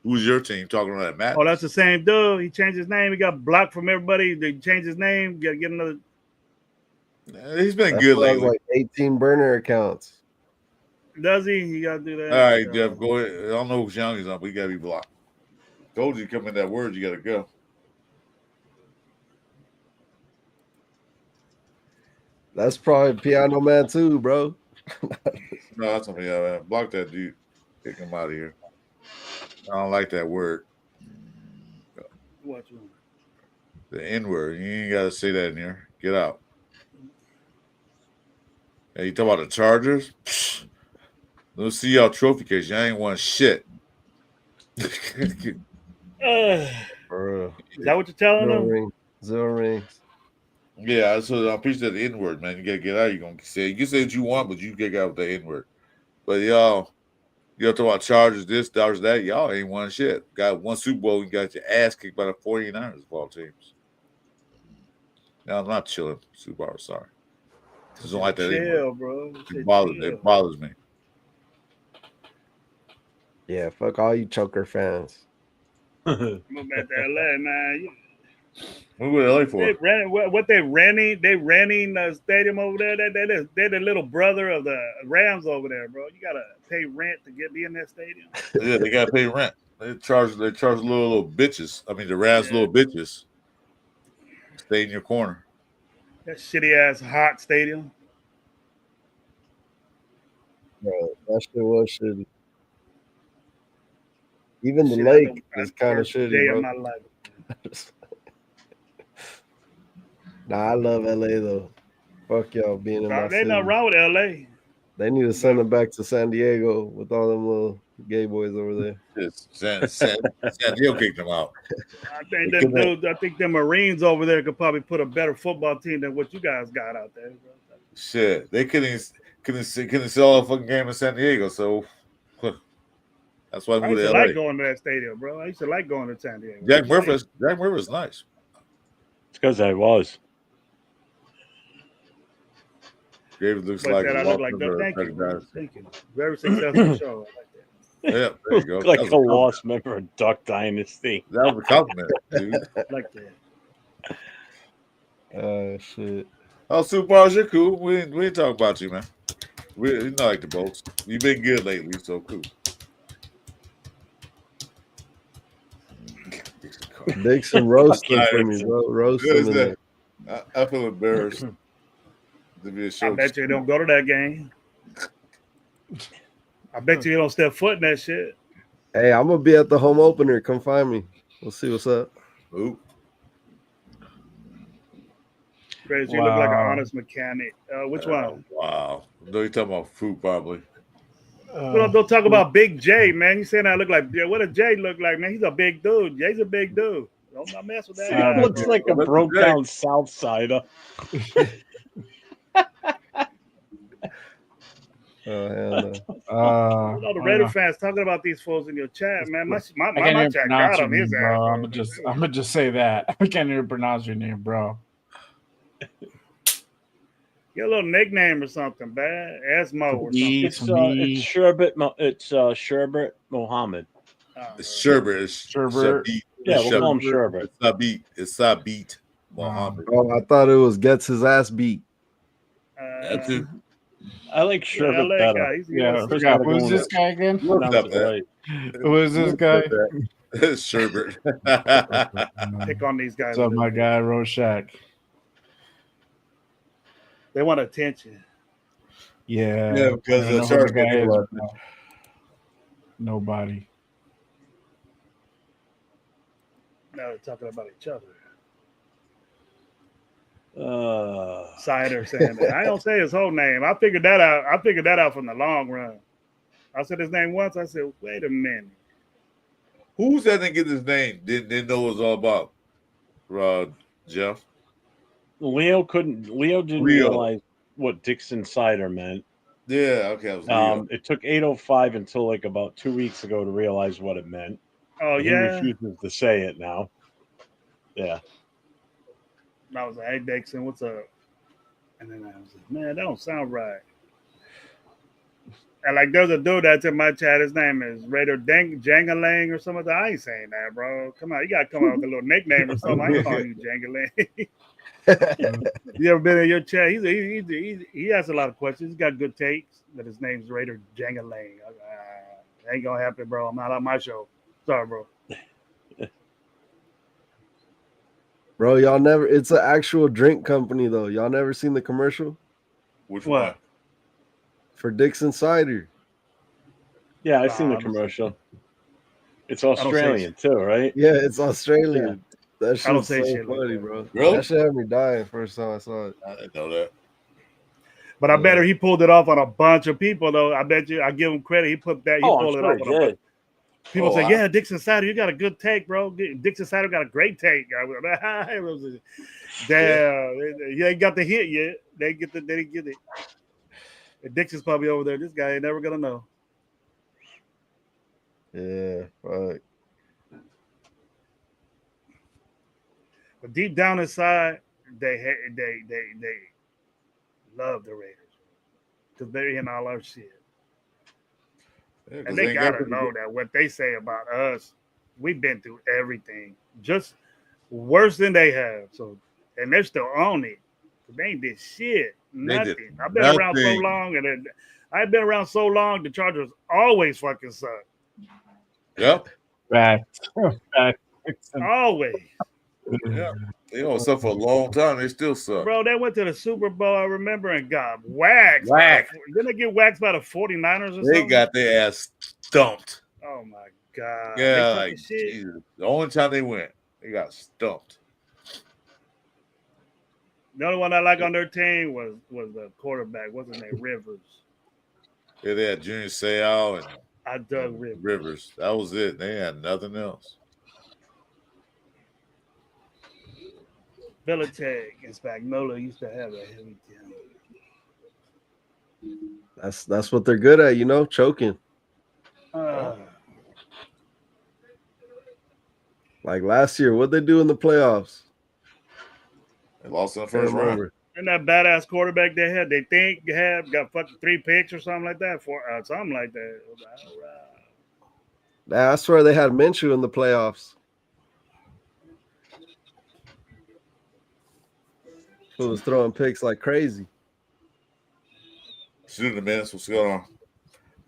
Who's your team? Talking about that Matt? Oh, that's the same dude. He changed his name. He got blocked from everybody. They changed his name. Got to get another. He's been That's good why I was lately. like 18 burner accounts. Does he? He got to do that. All right, Jeff, go ahead. I don't know who's young he's on, but you got to be blocked. Told you, come in that word, you got to go. That's probably Piano Man too, bro. No, that's something. Yeah, man. Block that dude. Kick him out of here. I don't like that word. Watch one. The N word. You ain't got to say that in here. Get out. Hey, you talk about the Chargers? Psh, let's see y'all trophy case. You ain't won shit. Is that what you're telling them? Zero rings. Yeah, so I'm preaching the N word, man. You gotta get out. You can say what you want, but you get out with the N word. But y'all talk about Chargers, this, Dodgers, that. Y'all ain't won shit. Got one Super Bowl and got your ass kicked by the 49ers of all teams. No, I'm not chilling. Super Bowl, sorry. Just don't like that Chill, bro. It bothers me. Yeah, fuck all you choker fans. I'm back to LA, man. What were LA for? They renting the stadium over there. They're the little brother of the Rams over there, bro. You gotta pay rent to be in that stadium. Yeah, they gotta pay rent. They charge little bitches. I mean, the Rams little bitches. Stay in your corner. That shitty ass hot stadium. Bro, that shit was shitty. Even the lake is kind of shitty, day bro. of my life. Nah, I love LA though. Fuck y'all being in my city. Ain't nothing wrong with LA. They need to send them back to San Diego with all them little gay boys over there. San Diego kicked them out. I think the Marines over there could probably put a better football team than what you guys got out there. Bro. Shit, they couldn't sell a fucking game in San Diego, so that's why I moved to LA. Like going to that stadium, bro. I used to like going to San Diego. Jack Murphy's nice. It's because I was. David looks like that. I look like that. Thank you. Very successful show. I like that. Yeah, there you go. Like a lost member of Duck Dynasty. That was a compliment, dude. Like that. Shit. Oh, Super, you're cool. We ain't talk about you, man. We not like the Bolts. You've been good lately, so cool. Dixon roasting for me, bro. Roasting. I feel embarrassed. I bet you don't go to that game. I bet you don't step foot in that shit. Hey, I'm gonna be at the home opener. Come find me. We'll see what's up. Ooh. Crazy, you look like an honest mechanic. Which one? Wow. No, you're talking about food, probably. Don't talk about Big J, man. You saying I look like? Yeah, what does Jay look like, man? He's a big dude. Jay's a big dude. Don't not mess with that. He looks like a broke down South Sider. Oh hell no! All the Raider fans talking about these fools in your chat, man. My chat got him. His ass. I'm gonna just say that. I can't even pronounce your name, bro. Get a little nickname or something, bad. Esmo or something. It's Sherbet. It's Sherbet Mohammed. It's Sherbert. It's Sherbert. Shabit. Yeah, It's we'll call him Sherbert. Sherbert. It's Sabit. It's Sabit Mohammed. Oh, I thought it was gets his ass beat. That too. I like Sherbert LA better. guy. He's a Yeah, US Chris yeah. Patagonia. Who's this guy again? Pronounce Not it bad. right. Who is this guy? It's Sherbert. pick on these guys. What's up, my guy, Rorschach? They want attention. Yeah, Yeah, because I the know who Sharks the guy get is. people Nobody. Now they're talking about each other. Uh, Cider saying that. I don't say his whole name. I figured that out. I figured that out from the long run. I said his name once. I said, wait a minute. Who's that didn't get his name? Didn't know what it was all about. Jeff. Leo didn't realize what Dixon cider meant. Yeah, okay. It was Leo. It took 8:05 until like about 2 weeks ago to realize what it meant. Oh, He yeah. refuses to say it now. Yeah. And I was like, hey, Dixon, what's up? And then I was like, man, that don't sound right. And like, there's a dude that's in my chat. His name is Raider Jangalang or something. I ain't saying that, bro. Come on, you gotta come out with a little nickname or something. I ain't calling you Jangalang. You ever been in your chat? He asks a lot of questions. He's got good takes. But his name's Raider Jangalang. Ain't gonna happen, bro. I'm not on my show. Sorry, bro. Bro, y'all never. It's an actual drink company though. Y'all never seen the commercial Which What? one? for Dixon cider? Yeah, I've seen Nah, the I don't commercial. It's don't say Australian too, right? Yeah, it's Australian. That I don't shit's say so shit like funny, that. bro. Really? That shit had me dying first time I saw it. I didn't know that. But I bet he pulled it off on a bunch of people, though. I bet you, I give him credit. He put that. He Oh, I'm pulled it sure off he on a bunch. did. People Oh, say, I- "Yeah, Dixon Cider, you got a good take, bro. Dixon Cider got a great take." It was damn, you ain't got the hit yet. They didn't get it. And Dixon's probably over there. This guy ain't never gonna know. Yeah, fuck. But deep down inside, they love the Raiders because they're in all our shit. Yeah, 'cause And they ain't gotta got know that what they say about us, we've been through everything, just worse than they have. So, and they're still on it. They ain't did shit, nothing. I've been around so long, and I've been around so long. The Chargers always fucking suck, Yep. Facts. Facts. always. Yeah. They don't suck for a long time. They still suck. Bro, they went to the Super Bowl, I remember, and got waxed. Whacked. Didn't they get waxed by the 49ers or They something? got their ass stumped. Oh my god. Yeah, They like talking shit. Jesus. The only time they went, they got stumped. The only one I like on their team was the quarterback. What's his name? Rivers. Yeah, they had Junior Seau and I dug Rivers. Rivers. That was it. They had nothing else. Belichick and Spagnuolo used to have a heavy team. That's what they're good at, you know, choking. Like last year, what'd they do in the playoffs? They lost in the I first round. remember. And that badass quarterback they had, they think got fucking 3 picks or something like that, something like that. It was like, all right. I swear they had Minshew in the playoffs. Who was throwing picks like crazy. Shooting the minutes. What's going on?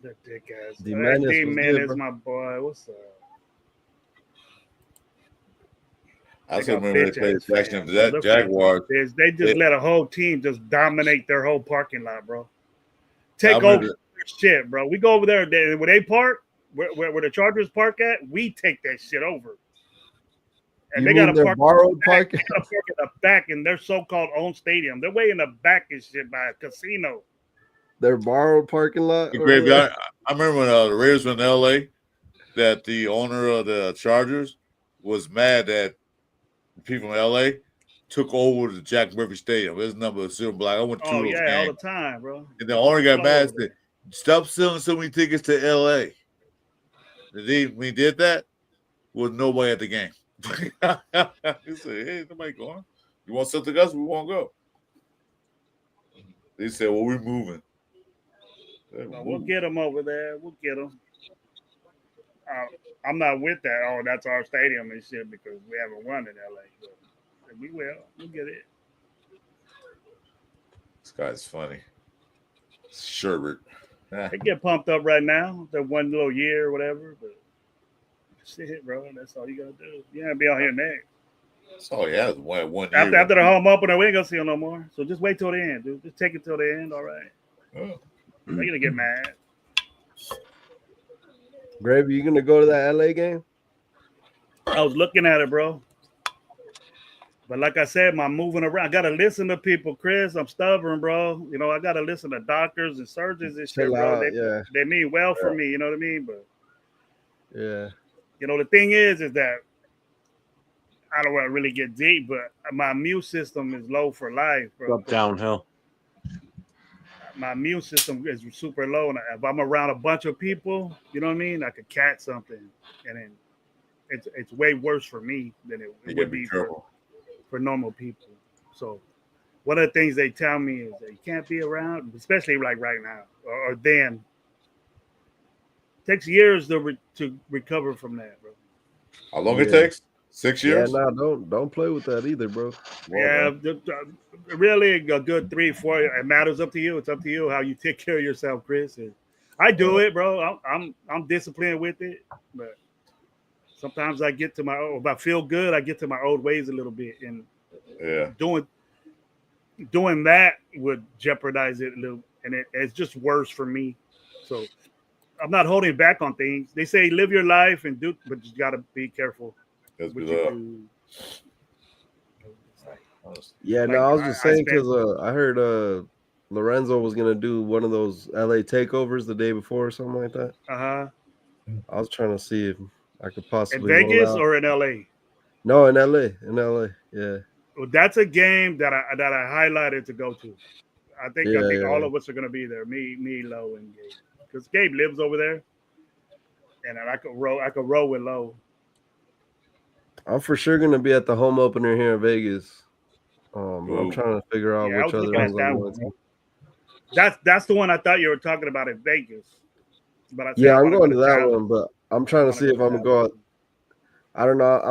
That dick ass. D-Menace was good, D-Menace, bro. my boy. What's up? I They still got remember they bitch played ass Jackson. fans, That bro. Their Jaguars. fans are bitch. They just let a whole team just dominate their whole parking lot, bro. I Take over remember- their shit, bro. We go over there where they park, where the Chargers park at. We take that shit over. And You they mean got to their park borrowed They parking? gotta park in the back in their so-called own stadium. They're way in the back and shit by a casino. Their borrowed parking lot? Hey, or Grave, what? I remember when the Raiders were in LA, that the owner of the Chargers was mad that people in LA took over the Jack Murphy Stadium. There's number of silver black. I went to Oh those yeah, all games. the time, bro. And the owner got mad and Flow. said, "Stop selling so many tickets to LA." We did that with nobody at the game. He said, "Hey, nobody going. You want something else? We won't go." They said, "Well, we're moving." We'll get them over there. We'll get them. I'm not with that. Oh, that's our stadium and shit because we haven't won in LA. But we will. We'll get it. This guy's funny. Sherbert. They get pumped up right now. The one little year or whatever. But shit, bro. That's all you gotta do. You gotta be out here next. That's all he has. One year. After the home opener, we ain't gonna see him no more. So just wait till the end, dude. Just take it till the end. All right. Oh. They're gonna get mad. Gravy, you gonna go to that LA game? I was looking at it, bro. But like I said, my moving around, I gotta listen to people, Chris. I'm stubborn, bro. You know, I gotta listen to doctors and surgeons and shit, bro. They mean well for me, you know what I mean? But yeah, you know, the thing is that I don't want to really get deep, but my immune system is low for life, bro. Up downhill. My immune system is super low, and if I'm around a bunch of people, you know what I mean, I could catch something, and then it's way worse for me than it would be for normal people. So one of the things they tell me is that you can't be around, especially like right now or then. It takes years to recover from that, bro. How long it takes? 6 years? Yeah, no, don't play with that either, bro. Yeah, really a good 3, 4. It matters up to you. It's up to you how you take care of yourself, Chris. And I do it, bro. I'm disciplined with it, but sometimes I get to if I feel good, I get to my old ways a little bit, and doing that would jeopardize it a little, and it's just worse for me. So I'm not holding back on things. They say live your life and do, but you got to be careful. What you do. Yeah, no, I was just saying because I heard Lorenzo was gonna do one of those LA takeovers the day before or something like that. I was trying to see if I could possibly in Vegas or in LA. No, in LA. In LA, yeah. Well, that's a game that I highlighted to go to. I think all of us are gonna be there. Me, Lo, and Gabe, because Gabe lives over there, and I could roll with Lo. I'm for sure gonna be at the home opener here in Vegas. I'm trying to figure out which other ones I'm going to. That's the one I thought you were talking about in Vegas. But I'm going to that one, but I'm trying to see if I'm gonna go out. I don't know.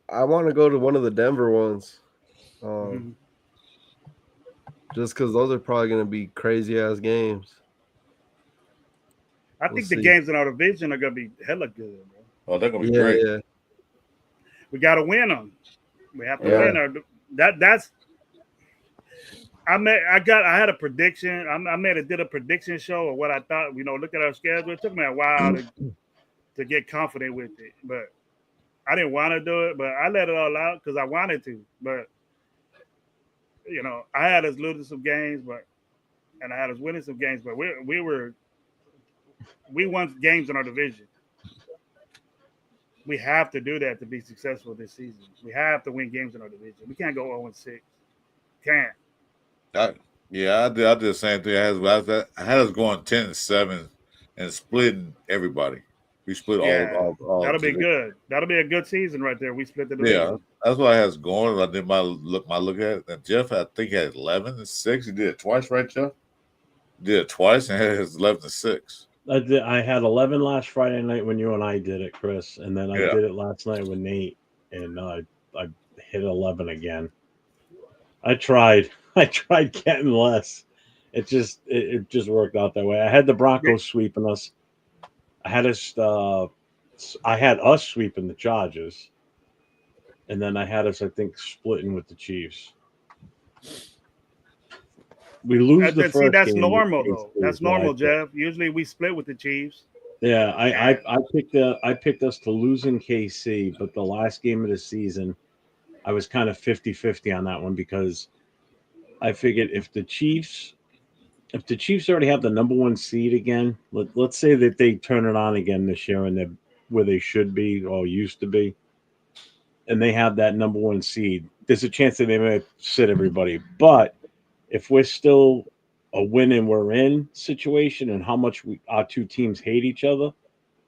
I want to go to one of the Denver ones. Just because those are probably gonna be crazy ass games. I think the games in our division are gonna be hella good, bro. Oh, they're gonna be great. Yeah. We gotta win them. We have to win our. That's. I had a prediction. I did a prediction show of what I thought. You know, look at our schedule. It took me a while to get confident with it, but I didn't want to do it. But I let it all out because I wanted to. But you know, I had us losing some games, and I had us winning some games. But we won games in our division. We have to do that to be successful this season. We have to win games in our division. We can't go 0-6. Can't. I did the same thing. I had us going 10-7 and splitting everybody. We split all. That'll be good. That'll be a good season right there. We split the division. Yeah, that's what I had us going. I did my look at it. And Jeff, I think, had 11-6. He did it twice, right, Jeff? Did it twice and had his 11-6. I had 11 last Friday night when you and I did it, Chris, and then I did it last night with Nate, and I hit 11 again. I tried getting less. It just worked out that way. I had the Broncos sweeping us. I had us sweeping the Chargers, and then I had us, I think, splitting with the Chiefs. We lose the first that's game. Normal though. That's normal, Jeff. Usually we split with the Chiefs. Yeah, I picked us to lose in KC, but the last game of the season, I was kind of 50-50 on that one because I figured if the Chiefs already have the number 1 seed again, let's say that they turn it on again this year and they're where they should be or used to be, and they have that number 1 seed, there's a chance that they may sit everybody. But if we're still a win and we're in situation and how much our two teams hate each other,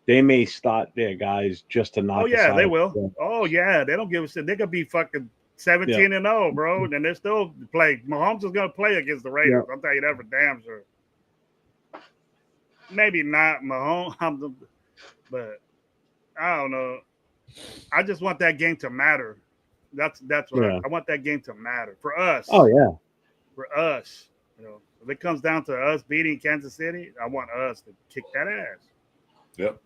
they may start their guys just to knock us out. Oh, yeah, they will. Oh, yeah, they don't give a shit. They could be fucking 17-0, bro, and they're still play. Mahomes is going to play against the Raiders. I'll tell you that for damn sure. Maybe not Mahomes, but I don't know. I just want that game to matter. That's what I want that game to matter for us. Oh yeah, for us. You know, if it comes down to us beating Kansas City, I want us to kick that ass. Yep.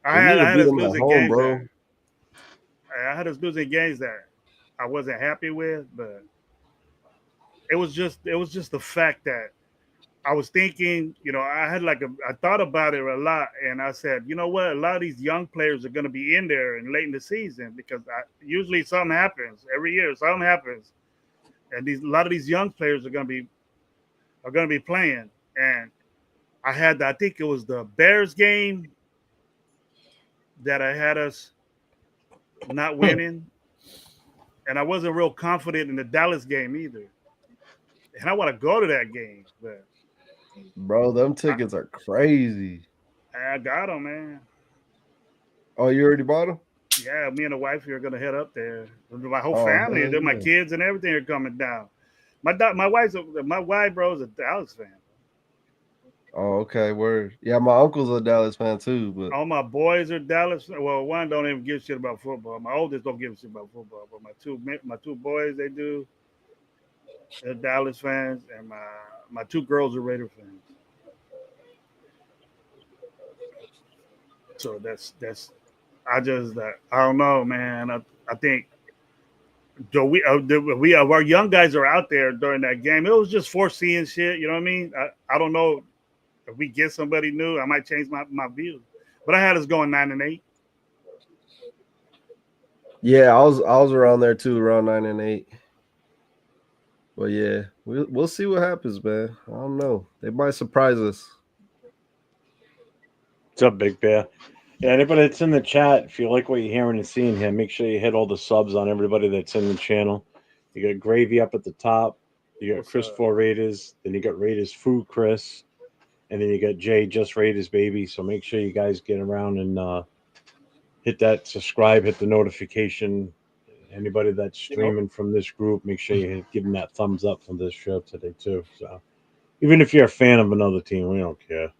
I had us losing games, bro. I had us losing games that I wasn't happy with, but it was just the fact that I was thinking, you know, I thought about it a lot, and I said, you know what, a lot of these young players are going to be in there and late in the season because usually something happens every year. Something happens, and a lot of these young players are going to be playing. And I think it was the Bears game that I had us not winning, and I wasn't real confident in the Dallas game either. And I want to go to that game, but bro, them tickets are crazy. I got them, man. Oh, you already bought them? Yeah, me and the wife here are gonna head up there. My whole family, my kids and everything are coming down. My wife, bro, is a Dallas fan. Oh, okay, word. Yeah, my uncle's a Dallas fan too. But all my boys are Dallas. Well, one don't even give a shit about football. My oldest don't give a shit about football, but my two boys, they do. They're Dallas fans, and my two girls are Raider fans. So that's. I don't know, man. I think our young guys are out there during that game. It was just foreseeing shit. You know what I mean? I don't know if we get somebody new. I might change my view. But I had us going 9-8. Yeah, I was around there too, around 9-8. But yeah, we'll see what happens, man. I don't know. They might surprise us. What's up, Big Bear? Yeah, anybody that's in the chat, if you like what you're hearing and seeing here, make sure you hit all the subs on everybody that's in the channel. You got Gravy up at the top. You got Chris for Raiders. Then you got Raiders Food Chris. And then you got Jay Just Raiders Baby. So make sure you guys get around and hit that subscribe, hit the notification. Anybody that's streaming from this group, make sure you give them that thumbs up from this show today too. So even if you're a fan of another team, we don't care.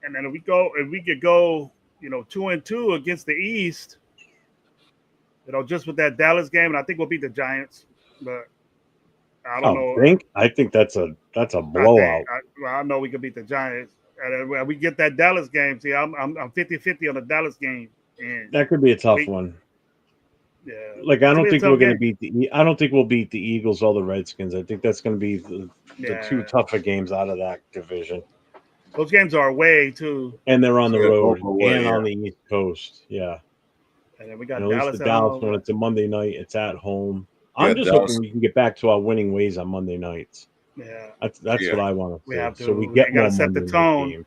And then if we could go, 2-2 against the East, just with that Dallas game, and I think we'll beat the Giants. But I don't know. I think that's a blowout. I know we could beat the Giants. And when we get that Dallas game, see, I'm 50-50 on the Dallas game. And that could be a tough one. Yeah. Like I don't think we're going to beat I don't think we'll beat the Eagles or the Redskins. I think that's going to be the two tougher games out of that division. Those games are away too, and they're on the road and on the East Coast. Yeah, and then we got at Dallas least the Dallas one. It's a Monday night. It's at home. I'm just hoping we can get back to our winning ways on Monday nights. Yeah, that's what I want to see. We have to. So we get to set the tone.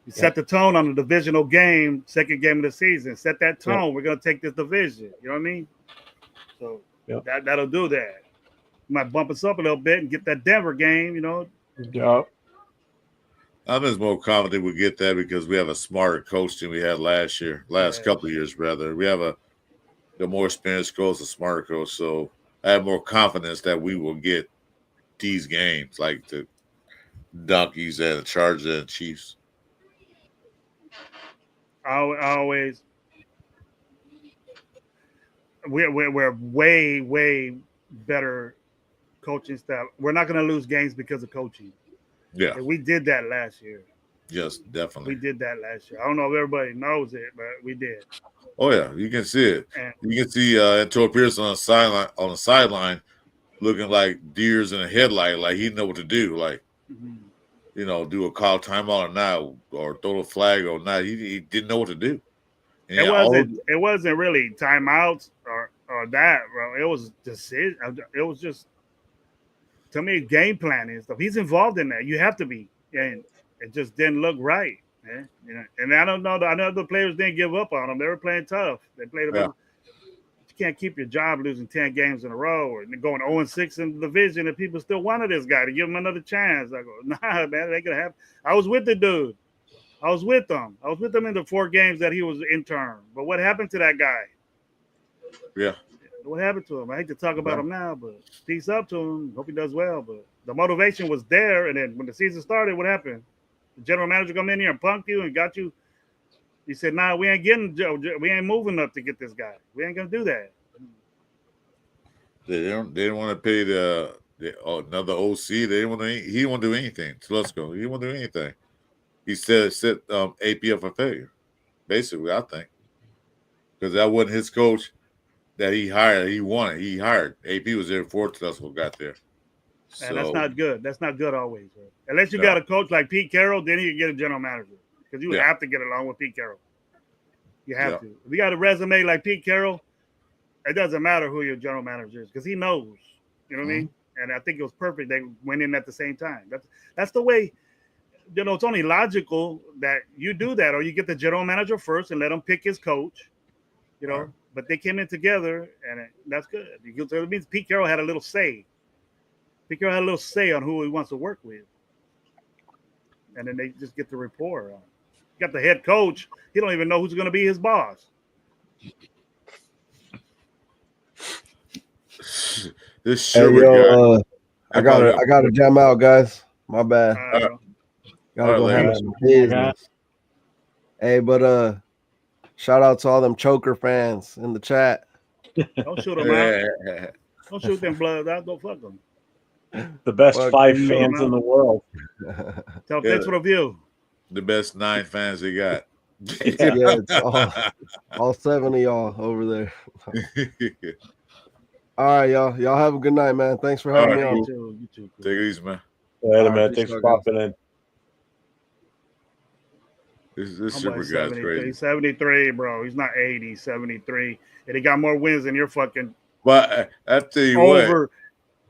Set the tone on the divisional game, second game of the season. Set that tone. We're gonna take this division. You know what I mean? So that'll do that. We might bump us up a little bit and get that Denver game. Yeah. I'm just more confident we get that because we have a smarter coach than we had last couple of years, rather. We have the more experienced coach, a smarter coach. So I have more confidence that we will get these games, like the Donkeys and the Chargers and the Chiefs. We're way, way better coaching staff. We're not going to lose games because of coaching. Yeah. And we did that last year. Yes, definitely. We did that last year. I don't know if everybody knows it, but we did. Oh yeah, you can see it. You can see Antonio Pierce on the sideline looking like deers in a headlight, like he know what to do, like do a call timeout or not, or throw a flag or not. He didn't know what to do. And it wasn't really timeouts or that, bro. It was decision. It was just, to me, game planning and stuff. He's involved in that. You have to be, and it just didn't look right, man. And I don't know. I know the players didn't give up on him. They were playing tough. They played. You can't keep your job losing 10 games in a row or going 0-6 in the division, and people still wanted this guy to give him another chance. I go, nah, man, they gonna have. I was with the dude. I was with him. I was with him in the 4 games that he was intern. But what happened to that guy? Yeah. What happened to him? I hate to talk about him now, but peace up to him. Hope he does well. But the motivation was there, and then when the season started, what happened? The general manager come in here and punked you and got you He said, "Nah, we ain't getting Joe. We ain't moving up to get this guy. We ain't gonna do that." They didn't want to pay another OC. They didn't want to. He didn't want to do anything. Telesco. He didn't want to do anything. He set AP up for failure. Basically, I think, because that wasn't his coach that he hired. He wanted. He hired. AP was there before Telesco got there. And that's not good. That's not good always. Right? Unless you got a coach like Pete Carroll, then you can get a general manager because you have to get along with Pete Carroll. You have to. If you got a resume like Pete Carroll, it doesn't matter who your general manager is because he knows. You know what I mean? And I think it was perfect. They went in at the same time. That's the way. You know, it's only logical that you do that, or you get the general manager first and let him pick his coach. You know, but they came in together, and that's good. So it means Pete Carroll had a little say. Pete Carroll had a little say on who he wants to work with, and then they just get the rapport. You got the head coach; he don't even know who's going to be his boss. This sugar guy. I gotta jam out, guys. My bad. Gotta go handle some business. Hey, but shout out to all them choker fans in the chat. Don't shoot them out. Don't shoot them bloods out. Go fuck them. The best 5 fans in the world. Tell thanks for the view. The best 9 fans they got. It's all 7 of y'all over there. All right, y'all. Y'all have a good night, man. Thanks for having me on. You too. Take it easy, man. Later, man. Thanks for popping in. This super guy's crazy. He's 73, bro. He's not 80, 73. And he got more wins than your fucking but I tell you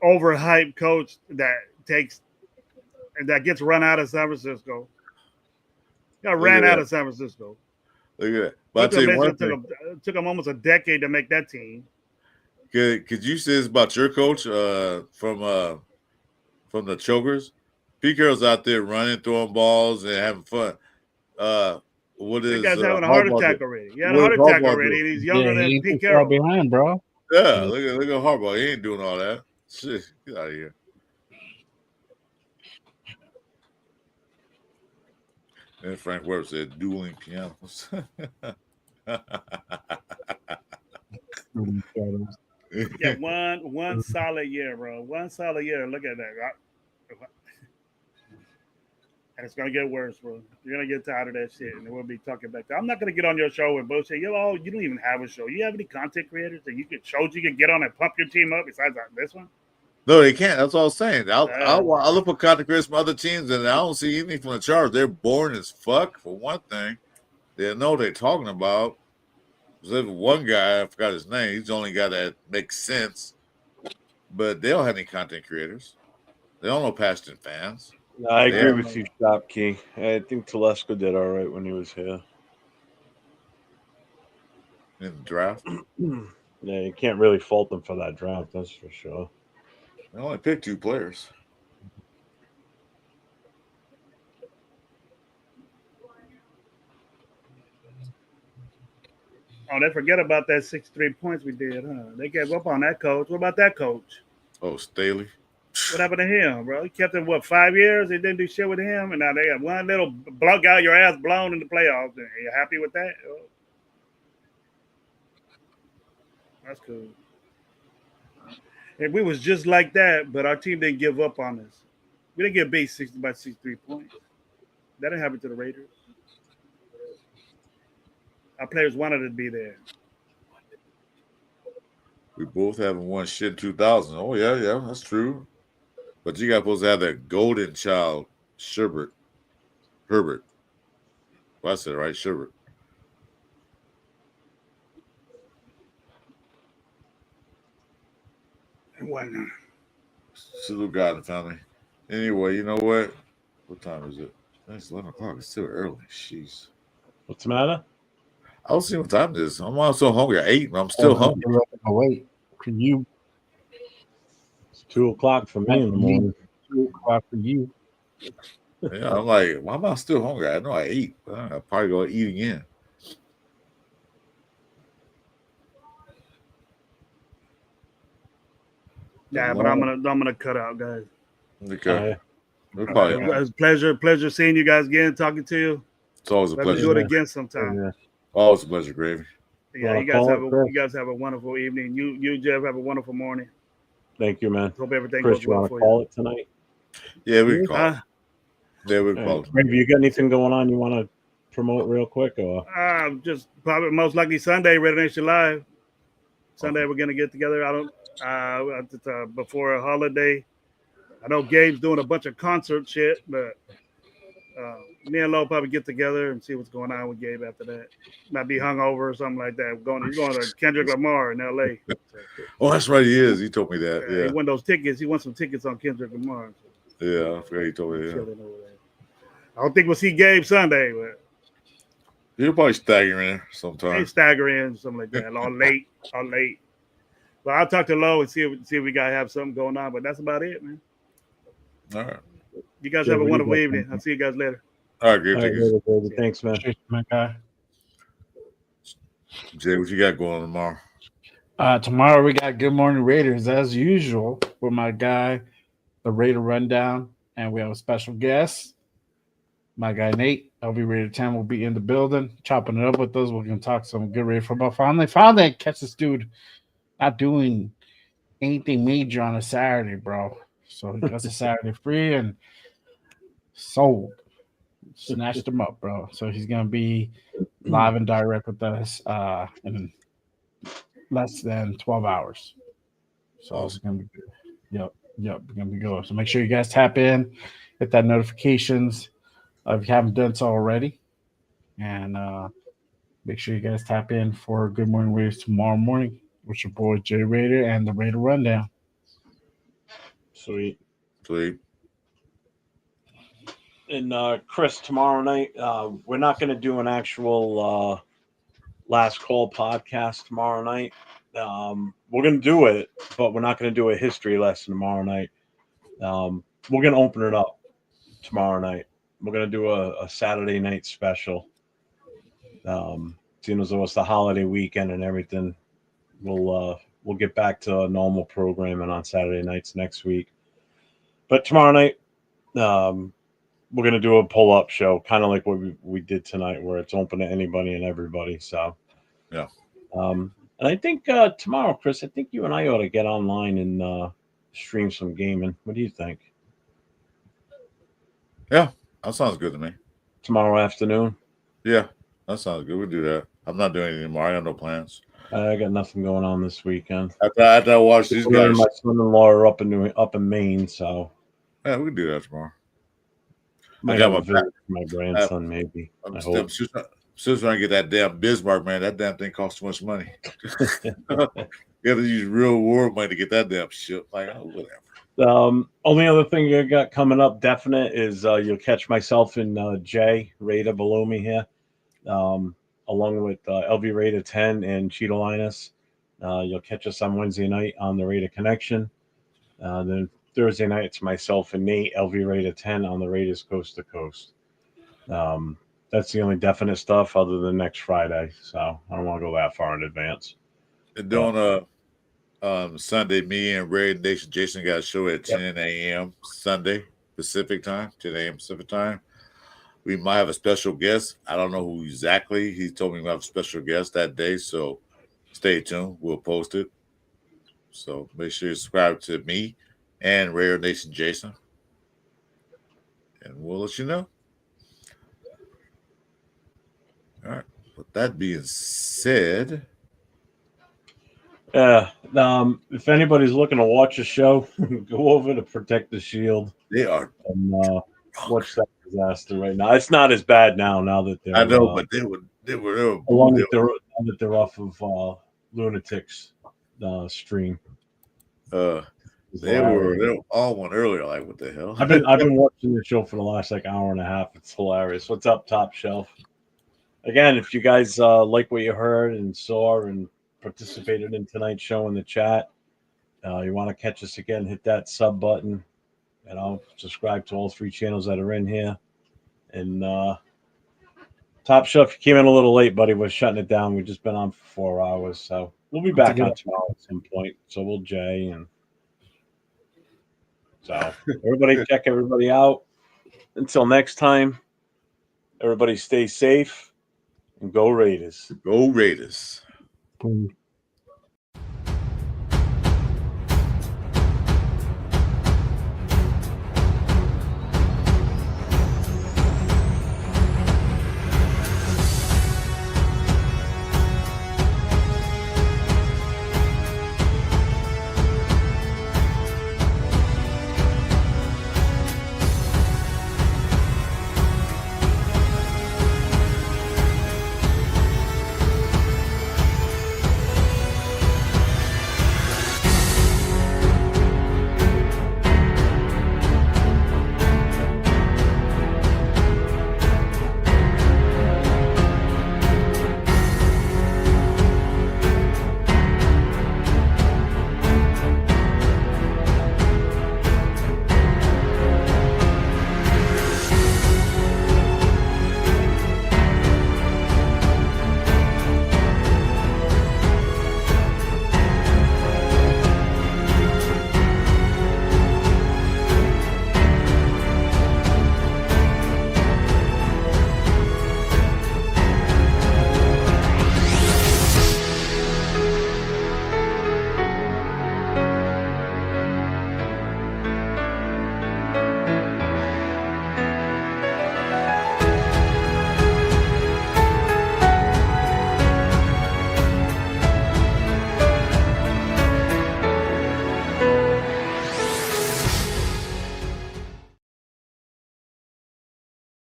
overhyped coach that gets run out of San Francisco. Got ran out of San Francisco. Look at that. But I tell you one thing. It took him almost a decade to make that team. Could you say this about your coach from the Chokers? Pete Carroll's out there running, throwing balls, and having fun. What is that guy's having a heart attack already? He had a heart attack already, and he's younger than Pete Carroll. Behind, bro. Yeah, look at Harbaugh. He ain't doing all that. Shit, get out of here. And Frank Webb said, "Dueling pianos." Yeah, one solid year, bro. One solid year. Look at that. And it's gonna get worse, bro. You're gonna get tired of that shit, and we'll be talking back there. I'm not gonna get on your show and bullshit. You don't even have a show. You have any content creators that you can get on and pump your team up besides this one? No, they can't. That's all I'm saying. I'll look for content creators from other teams, and I don't see anything from the Chargers. They're boring as fuck, for one thing. They know what they're talking about. There's one guy, I forgot his name. He's the only guy that makes sense. But they don't have any content creators. They don't know passionate fans. No, I agree with you, Shop Key. I think Telesco did all right when he was here. In the draft? Yeah, you can't really fault them for that draft, that's for sure. They only picked 2 players. Oh, they forget about that 63 points we did, huh? They gave up on that coach. What about that coach? Oh, Staley. What happened to him, bro? He kept him, 5 years? They didn't do shit with him, and now they got one little got your ass blown in the playoffs. Are you happy with that? Oh. That's cool. And we was just like that, but our team didn't give up on us. We didn't get beat 63 points. That didn't happen to the Raiders. Our players wanted to be there. We both haven't won shit in 2000. Oh, yeah, that's true. But you got supposed to have that golden child, Herbert. Well, I said it right, Sherbert. Salute God and family. Anyway, you know what? What time is it? It's 11 o'clock. It's still early. Jeez. What's the matter? I don't see what time it is. I'm so hungry. I ate, but I'm still hungry. Wait, can you? It's 2 o'clock for me in the morning. 2 o'clock for you. Yeah, I'm like, why am I still hungry? I know I ate. I'll probably go eat again. Yeah, but I'm gonna cut out, guys. Okay. It was a pleasure seeing you guys again, talking to you. It's always a Let pleasure. me do it again sometime. Yeah. Always a pleasure, Gravy. Yeah, you guys have a wonderful evening. You Jeff, have a wonderful morning. Thank you, man. Hope everything Chris, goes you well want for to you. call it tonight? Yeah, we can call it. Huh? Yeah, we can call it. Have you got anything going on you want to promote real quick? Or Just probably most likely Sunday, Red Nation Live. Sunday we're gonna get together. I don't before a holiday. I know Gabe's doing a bunch of concert shit, but me and Lo probably get together and see what's going on with Gabe after that. Might be hungover or something like that. He's going to Kendrick Lamar in L.A. So, Oh, that's right. He is. He told me that. he Yeah. won those tickets. He won some tickets on Kendrick Lamar. So. Yeah, I forgot he told me that. Chilling over there. I don't think we'll see Gabe Sunday, but he'll probably stagger in sometime. He stagger in, something like that. All late. But I'll talk to Lo and see if we gotta have something going on. But that's about it, man. All right. You guys have a wonderful evening. I'll see you guys later. All right, great. Thanks, man. My guy. Jay, what you got going on tomorrow? Tomorrow we got Good Morning Raiders as usual with my guy, the Raider Rundown, and we have a special guest. My guy Nate, LV Raider 10 will be in the building, chopping it up with us. We're gonna talk some good Raider football. Finally catch this dude not doing anything major on a Saturday, bro. So he got a Saturday free and sold. Snatched him up, bro. So he's gonna be live and direct with us in less than 12 hours. So it's gonna be good. Yep, gonna be good. So make sure you guys tap in, hit that notifications if you haven't done so already, and make sure you guys tap in for Good Morning Raiders tomorrow morning with your boy Jay Raider and the Raider Rundown. Sweet. And Chris, tomorrow night, we're not going to do an actual last call podcast tomorrow night. We're going to do it, but we're not going to do a history lesson tomorrow night. We're going to open it up tomorrow night. We're going to do a Saturday night special. Seeing as though it's the holiday weekend and everything, we'll get back to a normal programming on Saturday nights next week. But tomorrow night, we're going to do a pull-up show, kind of like what we did tonight, where it's open to anybody and everybody. So, yeah. And I think tomorrow, Chris, I think you and I ought to get online and stream some gaming. What do you think? Yeah, that sounds good to me. Tomorrow afternoon? Yeah, that sounds good. We'll do that. I'm not doing anything anymore. I got no plans. I got nothing going on this weekend. After I watch these guys. My son-in-law are up in Maine, so. Yeah, we can do that tomorrow. Might have a visit for my grandson, maybe. I'm still trying to get that damn Bismarck, man. That damn thing costs too much money. You have to use real war money to get that damn shit. Like, oh, whatever. Only other thing you got coming up definite is you'll catch myself and Jay Raider below me here, along with LV Raider 10 and Cheeto Linus. You'll catch us on Wednesday night on the Raider Connection. Then Thursday night, it's myself and Nate, LV Raider 10 on the Raiders Coast to Coast. That's the only definite stuff other than next Friday. So I don't want to go that far in advance. And doing Sunday, me and Red Nation Jason got a show at 10 a.m. Sunday Pacific time, 10 a.m. Pacific time. We might have a special guest. I don't know who exactly. He told me we have a special guest that day, so stay tuned. We'll post it. So make sure you subscribe to me and Rare Nation Jason, and we'll let you know. All right. With that being said, if anybody's looking to watch a show, go over to Protect the Shield. They are and watch that disaster right now. It's not as bad now that they're. I know, but they were now that they're off of Lunatic's stream. They were all one earlier. Like, what the hell? I've been watching the show for the last hour and a half. It's hilarious. What's up, Top Shelf? Again, if you guys like what you heard and saw and participated in tonight's show in the chat, you want to catch us again, hit that sub button. Subscribe to all 3 channels that are in here. And Top Shelf, you came in a little late, buddy. We're shutting it down. We've just been on for 4 hours, so we'll be back on tomorrow at some point. So we'll Jay and. So everybody check everybody out. Until next time, Everybody stay safe and go Raiders. Go Raiders. Boom.